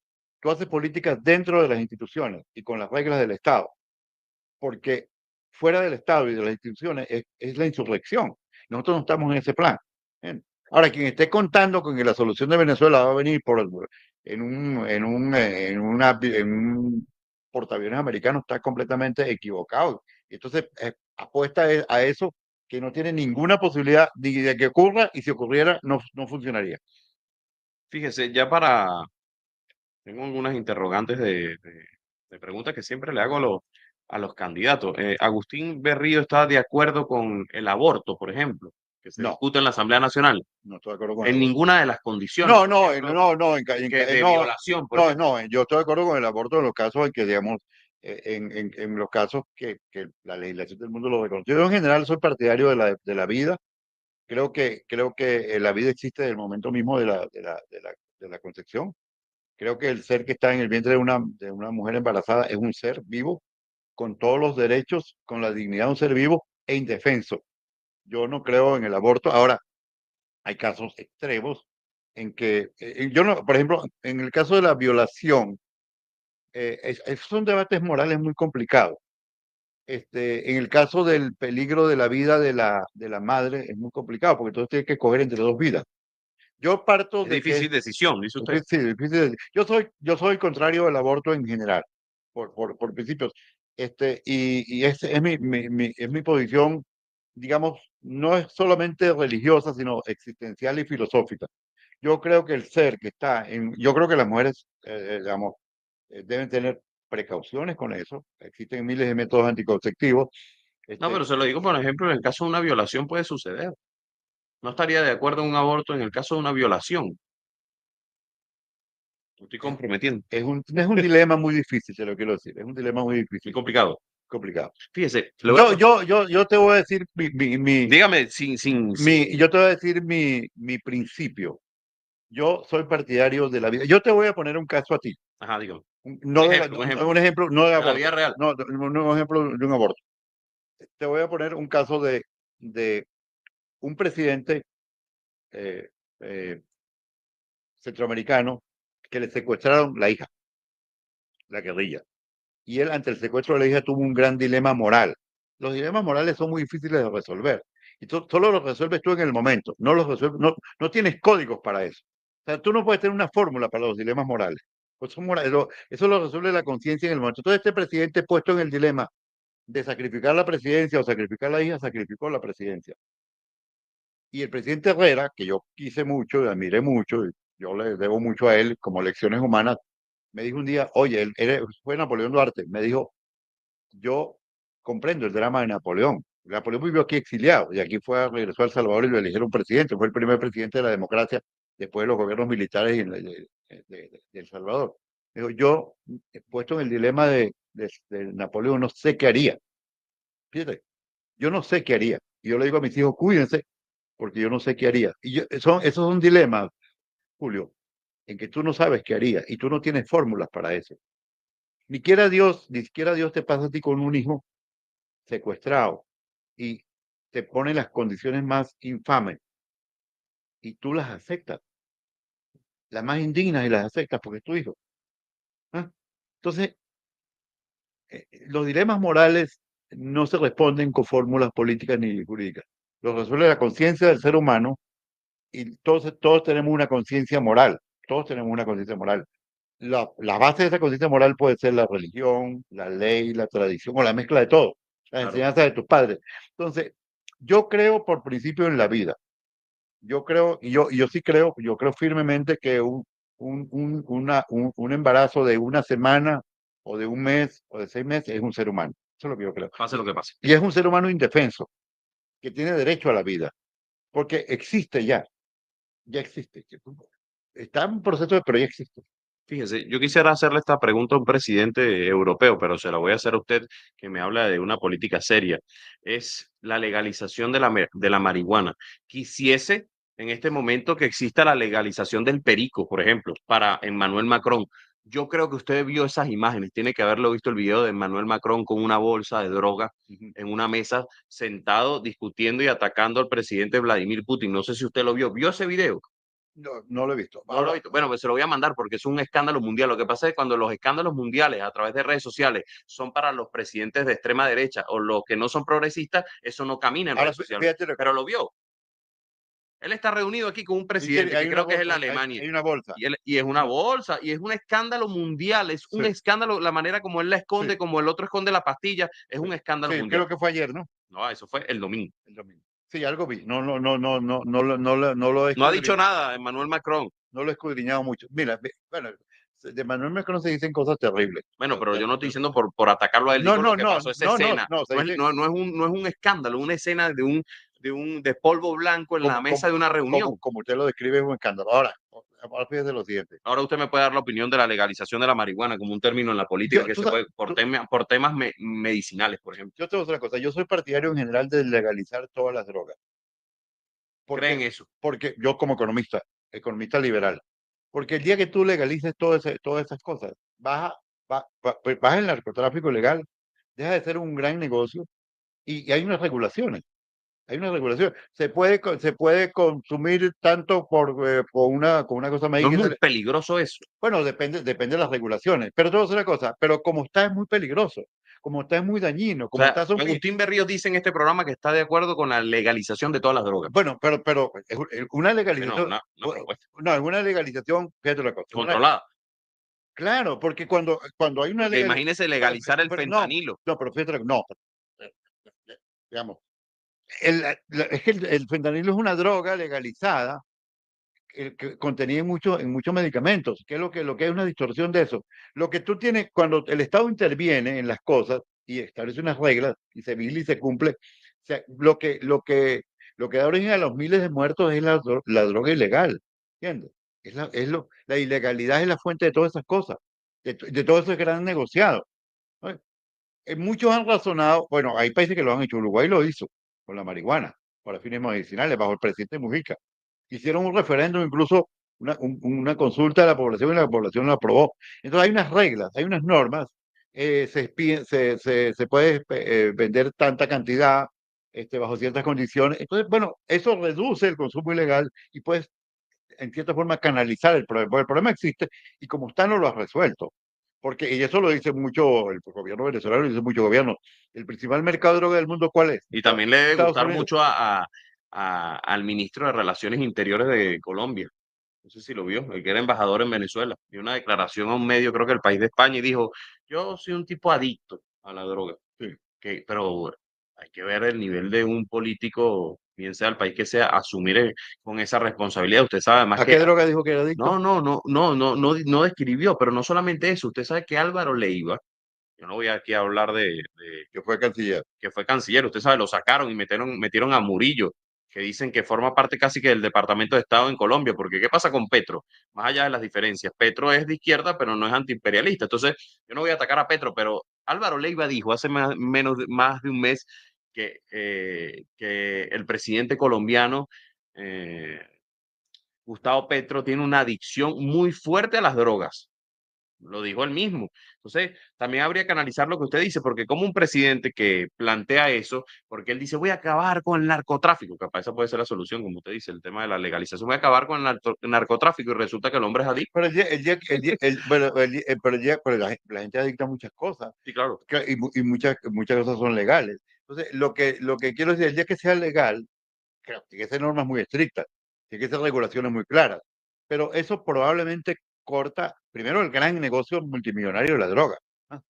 tú haces políticas dentro de las instituciones y con las reglas del Estado, porque fuera del Estado y de las instituciones es la insurrección. Nosotros no estamos en ese plan. Bien. Ahora, quien esté contando con que la solución de Venezuela va a venir en un portaaviones americano está completamente equivocado. Y entonces apuesta a eso que no tiene ninguna posibilidad de que ocurra y si ocurriera no funcionaría. Fíjese, tengo algunas interrogantes de preguntas que siempre le hago a los candidatos. Agustín Berrío está de acuerdo con el aborto, por ejemplo, que se No, discute en la Asamblea Nacional, no estoy de acuerdo con el en aborto. ninguna de las condiciones, No, por no, ejemplo, de no, violación, por no, ejemplo. no, yo estoy de acuerdo con el aborto en los casos en que, digamos, en los casos que la legislación del mundo lo reconoce. Yo en general soy partidario de la vida. Creo que la vida existe desde el momento mismo de la concepción. Creo que el ser que está en el vientre de una mujer embarazada es un ser vivo, con todos los derechos, con la dignidad de un ser vivo e indefenso. Yo no creo en el aborto. Ahora, hay casos extremos en que, yo no, por ejemplo, en el caso de la violación, son debates morales muy complicados. En el caso del peligro de la vida de la madre es muy complicado porque entonces tiene que escoger entre dos vidas. Yo parto Es de que difícil decisión, dice usted. sí, difícil. Yo soy contrario al aborto en general, por principios. Y ese es es mi posición, digamos, no es solamente religiosa, sino existencial y filosófica. Yo creo que el ser que está en, yo creo que las mujeres, digamos, deben tener precauciones con eso. Existen miles de métodos anticonceptivos. No, pero se lo digo, por ejemplo, en el caso de una violación puede suceder. No estaría de acuerdo en un aborto en el caso de una violación. Me estoy Es, comprometiendo. es un dilema muy difícil, te lo quiero decir. Es un dilema muy Muy difícil, complicado. complicado. Fíjese, le voy a Yo te voy a decir dígame yo te voy a decir mi principio. Yo soy partidario de la vida. Yo te voy a poner un caso a ti. ajá, dígame. No Un ejemplo. un ejemplo, no de De la aborto. vida real. No un ejemplo de un aborto. Te voy a poner un caso de un presidente eh, eh, centroamericano que le secuestraron la hija, la guerrilla. Y él, ante el secuestro de la hija, tuvo un gran dilema moral. Los dilemas morales son muy difíciles de resolver. Y tú solo los resuelves tú en el momento. No los resuelves, no tienes códigos para eso. O sea, tú no puedes tener una fórmula para los dilemas morales. Pues son morales, eso lo resuelve la conciencia en el momento. Entonces, este presidente puesto en el dilema de sacrificar la presidencia o sacrificar la hija, sacrificó la presidencia. Y el presidente Herrera, que yo quise mucho, admiré mucho, y yo le debo mucho a él como lecciones humanas, me dijo un día, oye, fue Napoleón Duarte, me dijo, yo comprendo el drama de Napoleón. Napoleón vivió aquí exiliado y aquí regresó a El Salvador y lo eligieron presidente. Fue el primer presidente de la democracia después de los gobiernos militares de El Salvador. Digo, yo, puesto en el dilema de Napoleón, no sé qué haría. Fíjate, yo no sé qué haría. Y yo le digo a mis hijos, cuídense, porque yo no sé qué haría. Esos son dilemas, Julio, en que tú no sabes qué haría y tú no tienes fórmulas para eso. Ni siquiera Dios te pasa a ti con un hijo secuestrado y te pone las condiciones más infames y tú las aceptas, las más indignas y las aceptas porque es tu hijo. ¿Ah? Entonces, los dilemas morales no se responden con fórmulas políticas ni jurídicas. Los resuelve la conciencia del ser humano y todos tenemos una conciencia moral. Todos tenemos una conciencia moral. La base de esa conciencia moral puede ser la religión, la ley, la tradición o la mezcla de todo, las Claro. enseñanzas de tus padres. Entonces, yo creo por principio en la vida. Yo creo, yo creo firmemente que un embarazo de una semana o de un mes o de 6 meses es un ser humano. Eso es lo que yo creo. Pase lo que pase. Y es un ser humano indefenso, que tiene derecho a la vida, porque existe ya existe. Está en proceso de, pero ya existe. Fíjese, yo quisiera hacerle esta pregunta a un presidente europeo, pero se la voy a hacer a usted que me habla de una política seria. Es la legalización de la marihuana. Quisiese en este momento que exista la legalización del perico, por ejemplo, para Emmanuel Macron. Yo creo que usted vio esas imágenes, tiene que haberlo visto el video de Emmanuel Macron con una bolsa de droga Ujú. en una mesa, sentado, discutiendo y atacando al presidente Vladimir Putin. No sé si usted lo vio. ¿Vio ese video? No, no lo he visto. No lo he Ahora, visto. Bueno, pues se lo voy a mandar porque es un escándalo mundial. Lo que pasa es que cuando los escándalos mundiales a través de redes sociales son para los presidentes de extrema derecha o los que no son progresistas, eso no camina en redes sociales. fíjate lo que Pero lo vio. Él está reunido aquí con un sí, sí, presidente que hay una creo que es el de bolsa, Alemania. hay una bolsa. Y es una bolsa, y es un escándalo mundial, es un Sí, escándalo, la manera como él la esconde, sí, como el otro esconde la pastilla, es sí. un escándalo Sí, mundial. creo que fue ayer, ¿no? No, eso fue el domingo. El domingo. Sí, algo vi. No lo he No ha dicho escudriñado, nada Emmanuel Macron. no lo he escudriñado mucho. Mira, bueno, de Manuel Macron se dicen cosas terribles. Bueno, pero yo no estoy diciendo por atacarlo a él, digo lo que pasó, esa escena. Se No es, dice no es un escándalo, una escena de polvo blanco en la como, mesa de una reunión. como usted lo describe, es un escándalo. Ahora fíjese lo siguiente. Ahora usted me puede dar la opinión de la legalización de la marihuana como un término en la política que Tú se sabes, puede, por temas medicinales, por ejemplo. yo te voy a decir una cosa. Yo soy partidario en general de legalizar todas las drogas. ¿Creen Porque, eso? porque yo como economista liberal, porque el día que tú legalices todas esas cosas, baja el narcotráfico legal, deja de ser un gran negocio y hay unas regulaciones. Hay una regulación. Se puede consumir tanto con una cosa No es medida. muy peligroso eso. Bueno, depende de las regulaciones. Pero te voy a decir una cosa, pero como está es muy peligroso, como está es muy dañino, O como sea, está son Agustín Berríos dice en este programa que está de acuerdo con la legalización de todas las drogas. bueno, pero una Bueno, legalización, una propuesta no, es una legalización, fíjate una cosa, controlada. claro, porque cuando hay una Porque legalización, imagínese legalizar el no, fentanilo. no, pero fíjate, no, digamos, es que el fentanilo es una droga legalizada que contenía en muchos medicamentos, que es lo que es una distorsión de eso. Lo que tú tienes, cuando el Estado interviene en las cosas y establece unas reglas y se vigila y se cumple, o sea, lo que da origen a los miles de muertos es la droga ilegal, ¿entiendes? La ilegalidad es la fuente de todas esas cosas, de todo ese gran negociado, ¿no? Muchos han razonado, bueno, hay países que lo han hecho, Uruguay lo hizo con la marihuana, para fines medicinales, bajo el presidente Mujica. Hicieron un referéndum, incluso una consulta de la población y la población lo aprobó. Entonces hay unas reglas, hay unas normas, se puede vender tanta cantidad bajo ciertas condiciones. Entonces, bueno, eso reduce el consumo ilegal y puedes, en cierta forma, canalizar el problema. Porque el problema existe y como está no lo has resuelto. Porque, y eso lo dice mucho el gobierno venezolano, lo dice mucho gobierno. El principal mercado de droga del mundo, ¿cuál es? Y también le debe Estados gustar Unidos. mucho al ministro de Relaciones Interiores de Colombia. No sé si lo vio, el que era embajador en Venezuela. Dio una declaración a un medio, creo que el País de España, y dijo, yo soy un tipo adicto a la droga. Sí. Pero hay que ver el nivel de un político, bien sea el país que sea, asumir con esa responsabilidad. Usted sabe además ¿A que qué droga dijo que era adicto? no describió, pero no solamente eso. Usted sabe que Álvaro Leiva, yo no voy aquí a hablar de Que fue canciller. que fue canciller, usted sabe, lo sacaron y metieron a Murillo, que dicen que forma parte casi que del Departamento de Estado en Colombia, porque ¿qué pasa con Petro? Más allá de las diferencias, Petro es de izquierda, pero no es antiimperialista, entonces yo no voy a atacar a Petro, pero Álvaro Leiva dijo hace más de un mes que el presidente colombiano, eh, Gustavo Petro, tiene una adicción muy fuerte a las drogas. Lo dijo él mismo. Entonces, también habría que analizar lo que usted dice, porque como un presidente que plantea eso, porque él dice, voy a acabar con el narcotráfico, capaz esa puede ser la solución, como usted dice, el tema de la legalización, voy a acabar con el narcotráfico y resulta que el hombre es adicto. Pero bueno, pero la gente adicta a muchas cosas Sí, claro. y muchas cosas son legales. Entonces, lo que quiero decir, el día que sea legal, claro, tiene que ser normas muy estrictas, tiene que ser regulaciones muy claras, pero eso probablemente corta, primero, el gran negocio multimillonario de la droga, ¿no?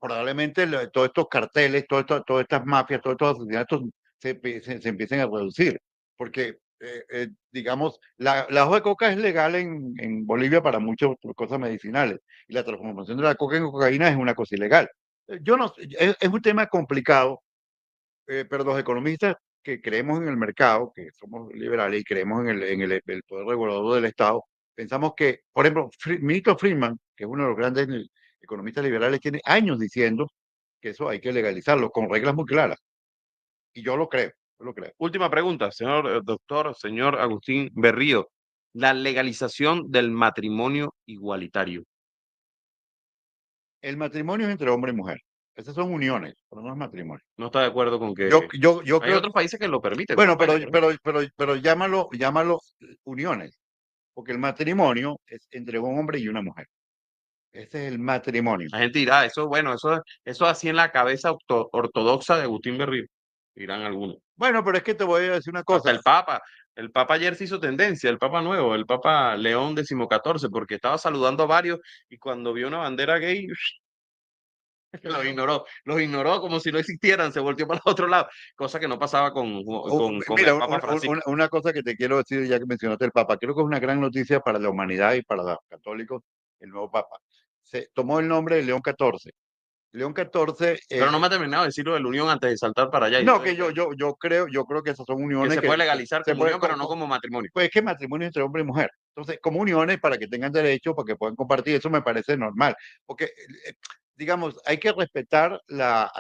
Probablemente todos estos carteles, todas estas mafias, todos estos asesinatos se empiecen a reducir, porque, digamos, la hoja de coca es legal en Bolivia para muchas cosas medicinales, y la transformación de la coca en cocaína es una cosa ilegal. Yo no, es un tema complicado, pero los economistas que creemos en el mercado, que somos liberales y creemos el poder regulador del Estado, pensamos que, por ejemplo, Milton Friedman, que es uno de los grandes economistas liberales, tiene años diciendo que eso hay que legalizarlo con reglas muy claras. Y yo lo creo, yo lo creo. Última pregunta, señor doctor, señor Agustín Berrío, la legalización del matrimonio igualitario. El matrimonio es entre hombre y mujer. Esas son uniones, pero no es matrimonio. ¿No está de acuerdo con que Yo hay creo, otros países que lo permiten, como bueno, España, por ejemplo? pero llámalo uniones, porque el matrimonio es entre un hombre y una mujer. Ese es el matrimonio. La gente dirá, eso, bueno, eso así en la cabeza ortodoxa de Agustín Berrío, dirán algunos. Bueno, pero es que te voy a decir una Hasta cosa. el Papa ayer se hizo tendencia, el Papa nuevo, el Papa León XIV, porque estaba saludando a varios y cuando vio una bandera gay, los ignoró como si no existieran, se volteó para el otro lado, cosa que no pasaba con el Mira, Papa Francisco. una cosa que te quiero decir, ya que mencionaste el Papa, creo que es una gran noticia para la humanidad y para los católicos, el nuevo papa. Se tomó el nombre de León XIV. León XIV Pero no es, me ha terminado de decirlo de la unión antes de saltar para allá. Y no, entonces, que yo creo que esas son que uniones se puede legalizar se como pueden, unión, pero no como matrimonio. pues que matrimonio entre hombre y mujer. Entonces, como uniones para que tengan derechos, para que puedan compartir, eso me parece normal. Porque, digamos, hay que respetar las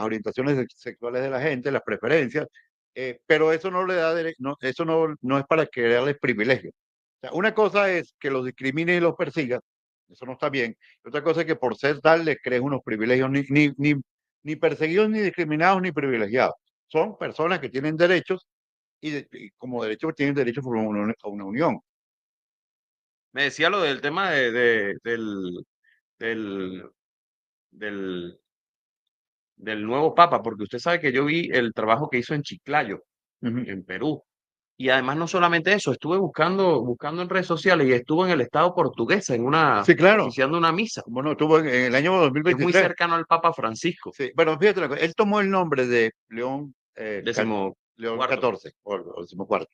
orientaciones sexuales de la gente, las preferencias, pero eso no le da no, eso no es para crearles privilegios. O sea, una cosa es que los discrimines y los persigas, eso no está bien. Otra cosa es que por ser tal les crees unos privilegios, ni perseguidos, ni discriminados, ni privilegiados. Son personas que tienen derechos y como derecho tienen derecho a a una unión. Me decía lo del tema del, del, del nuevo papa, porque usted sabe que yo vi el trabajo que hizo en Chiclayo, Ujú. en Perú. Y además no solamente eso, estuve buscando en redes sociales y estuvo en el Estado portuguesa, Sí, claro. oficiando una misa, Como no, estuvo en el año que es muy 2023. cercano al Papa Francisco, Sí, bueno, fíjate, él tomó el nombre de León, décimo León cuarto. XIV, o decimocuarto,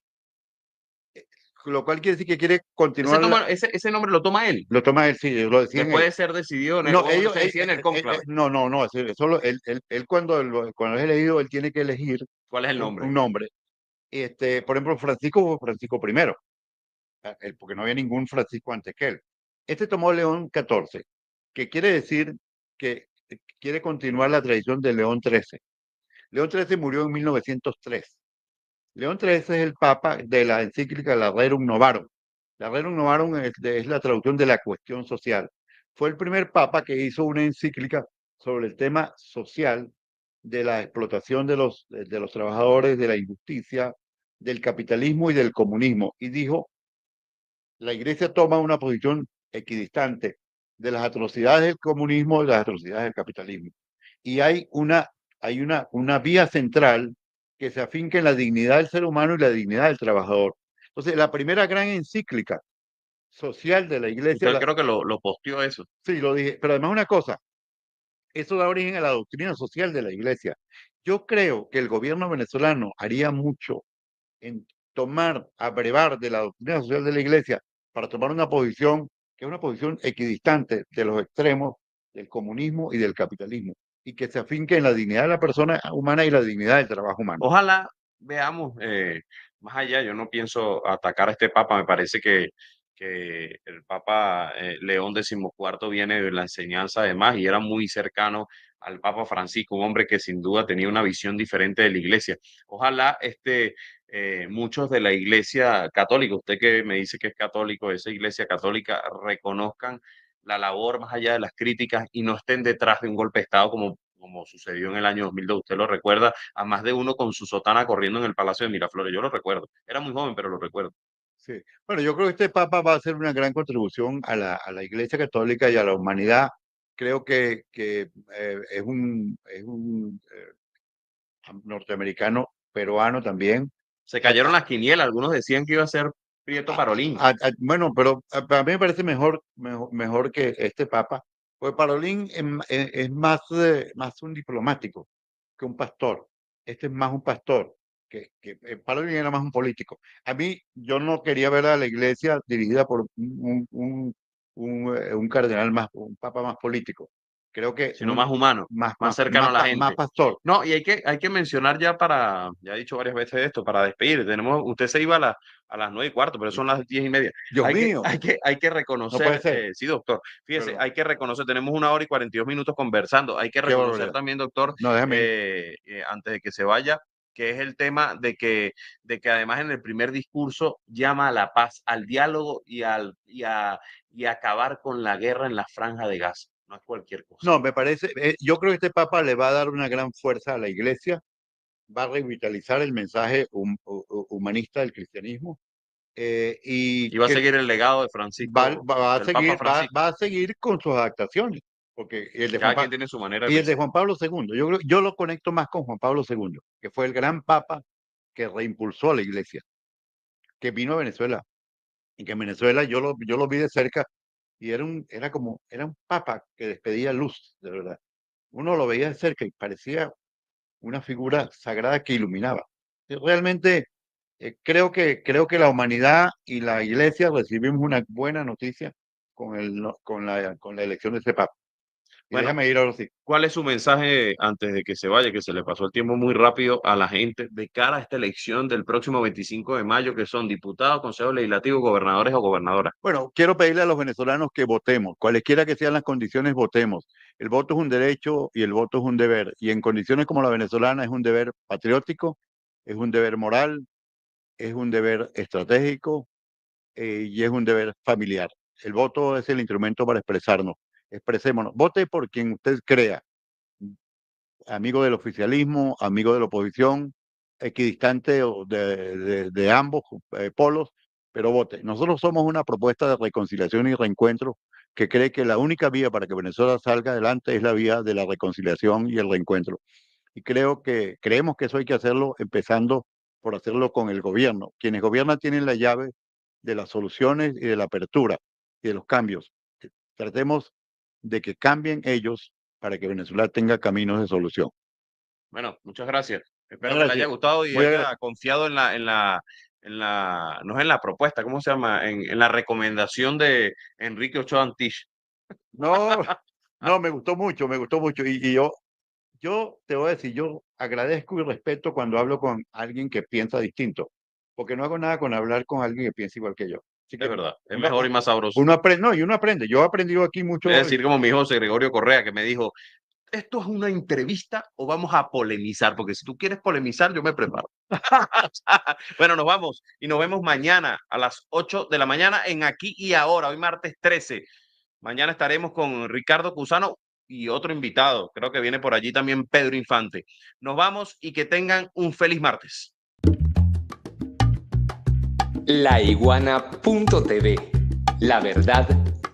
lo cual quiere decir que quiere Ese, continuar, ese nombre lo toma él, lo toma él, sí, lo decía en después el, de ser decidido, no, o bueno, se decide en el cónclave. no, no, no, solo él cuando, cuando es elegido, él tiene que elegir ¿Cuál es el un nombre? nombre. Por ejemplo, Francisco primero, porque no había ningún Francisco antes que él. Este tomó León XIV, que quiere decir que quiere continuar la tradición de León XIII. León XIII murió en 1903. León XIII es el papa de la encíclica La Rerum Novarum. La Rerum Novarum es la traducción de la cuestión social. Fue el primer papa que hizo una encíclica sobre el tema social de la explotación de los trabajadores, de la injusticia, del capitalismo y del comunismo. Y dijo, la Iglesia toma una posición equidistante de las atrocidades del comunismo y las atrocidades del capitalismo. Y una vía central que se afinca en la dignidad del ser humano y la dignidad del trabajador. Entonces, la primera gran encíclica social de la Iglesia, Usted creo que lo posteó eso. sí, lo dije, pero además una cosa, eso da origen a la doctrina social de la Iglesia. Yo creo que el gobierno venezolano haría mucho en tomar, abrevar de la doctrina social de la Iglesia para tomar una posición que es una posición equidistante de los extremos del comunismo y del capitalismo y que se afinque en la dignidad de la persona humana y la dignidad del trabajo humano. Ojalá veamos más allá. Yo no pienso atacar a este papa. Me parece que el papa León XIV viene de la enseñanza además y era muy cercano al papa Francisco, un hombre que sin duda tenía una visión diferente de la iglesia. Ojalá muchos de la iglesia católica, usted que me dice que es católico, esa iglesia católica, reconozcan la labor más allá de las críticas y no estén detrás de un golpe de Estado como sucedió en el año 2002. Usted lo recuerda, a más de uno con su sotana corriendo en el Palacio de Miraflores. Yo lo recuerdo. Era muy joven, pero lo recuerdo. Sí. Bueno, yo creo que este Papa va a hacer una gran contribución a la Iglesia Católica y a la humanidad. Creo que es un norteamericano, peruano también. Se cayeron las quinielas. Algunos decían que iba a ser Prieto Parolín. Bueno, pero a mí me parece mejor que este Papa, porque Parolín es más, más un diplomático que un pastor. Este es más un pastor, Parolín era más un político. A mí, yo no quería ver a la iglesia dirigida por un cardenal más, un papa más político. Creo que Sino más humano, más cercano a la más gente. pastor. No, y hay que mencionar ya he dicho varias veces esto, para despedir, usted se iba a las 9:15, pero son las 10:30. Dios mío, Hay que no puede reconocer, ser. sí, doctor, fíjese, Perdón, hay que reconocer, tenemos 1 hora y 42 minutos conversando, hay que qué reconocer barbaridad. también, doctor, No, déjame ir. antes de que se vaya, que es el tema de que además en el primer discurso llama a la paz, al diálogo y a acabar con la guerra en la franja de Gaza. No es cualquier cosa. No, me parece, yo creo que este Papa le va a dar una gran fuerza a la Iglesia, va a revitalizar el mensaje humanista del cristianismo y Y va a que seguir el legado de Francisco, del Papa Francisco. va a seguir con sus adaptaciones, porque Cada quien tiene su manera de y el de pensar. Juan Pablo II, yo lo conecto más con Juan Pablo II, que fue el gran Papa que reimpulsó a la Iglesia, que vino a Venezuela y que en Venezuela yo lo vi de cerca y era un Papa que despedía luz, de verdad. Uno lo veía de cerca y parecía una figura sagrada que iluminaba. Realmente creo que la humanidad y la iglesia recibimos una buena noticia con la elección de ese Papa. Y Bueno, déjame ir ahora sí. ¿cuál es su mensaje antes de que se vaya, que se le pasó el tiempo muy rápido a la gente de cara a esta elección del próximo 25 de mayo, que son diputados, consejos legislativos, gobernadores o gobernadoras? Bueno, quiero pedirle a los venezolanos que votemos, cualesquiera que sean las condiciones, votemos. El voto es un derecho y el voto es un deber. Y en condiciones como la venezolana es un deber patriótico, es un deber moral, es un deber estratégico y es un deber familiar. El voto es el instrumento para expresarnos. Expresémonos. Vote por quien usted crea, amigo del oficialismo, amigo de la oposición, equidistante de ambos polos, pero vote. Nosotros somos una propuesta de reconciliación y reencuentro que cree que la única vía para que Venezuela salga adelante es la vía de la reconciliación y el reencuentro. Y creemos que eso hay que hacerlo empezando por hacerlo con el gobierno. Quienes gobiernan tienen la llave de las soluciones y de la apertura y de los cambios. Tratemos de que cambien ellos para que Venezuela tenga caminos de solución. Bueno, muchas gracias. Espero que le haya Gracias. gustado y Muy haya confiado no es en la propuesta, ¿cómo se llama? En la recomendación de Enrique Ochoa Antich. No, no, me gustó mucho, me gustó mucho. Y yo te voy a decir, yo agradezco y respeto cuando hablo con alguien que piensa distinto, porque no hago nada con hablar con alguien que piensa igual que yo. Así Es que verdad, es mejor y más sabroso. uno aprende, no, y uno aprende. Yo he aprendido aquí mucho. Es decir, como mi hijo José Gregorio Correa, que me dijo, ¿esto es una entrevista o vamos a polemizar? Porque si tú quieres polemizar, yo me preparo. Bueno, nos vamos y nos vemos mañana a las 8 de la mañana en Aquí y Ahora, hoy martes 13. Mañana estaremos con Ricardo Cusano y otro invitado. Creo que viene por allí también Pedro Infante. Nos vamos y que tengan un feliz martes. Laiguana.tv. La verdad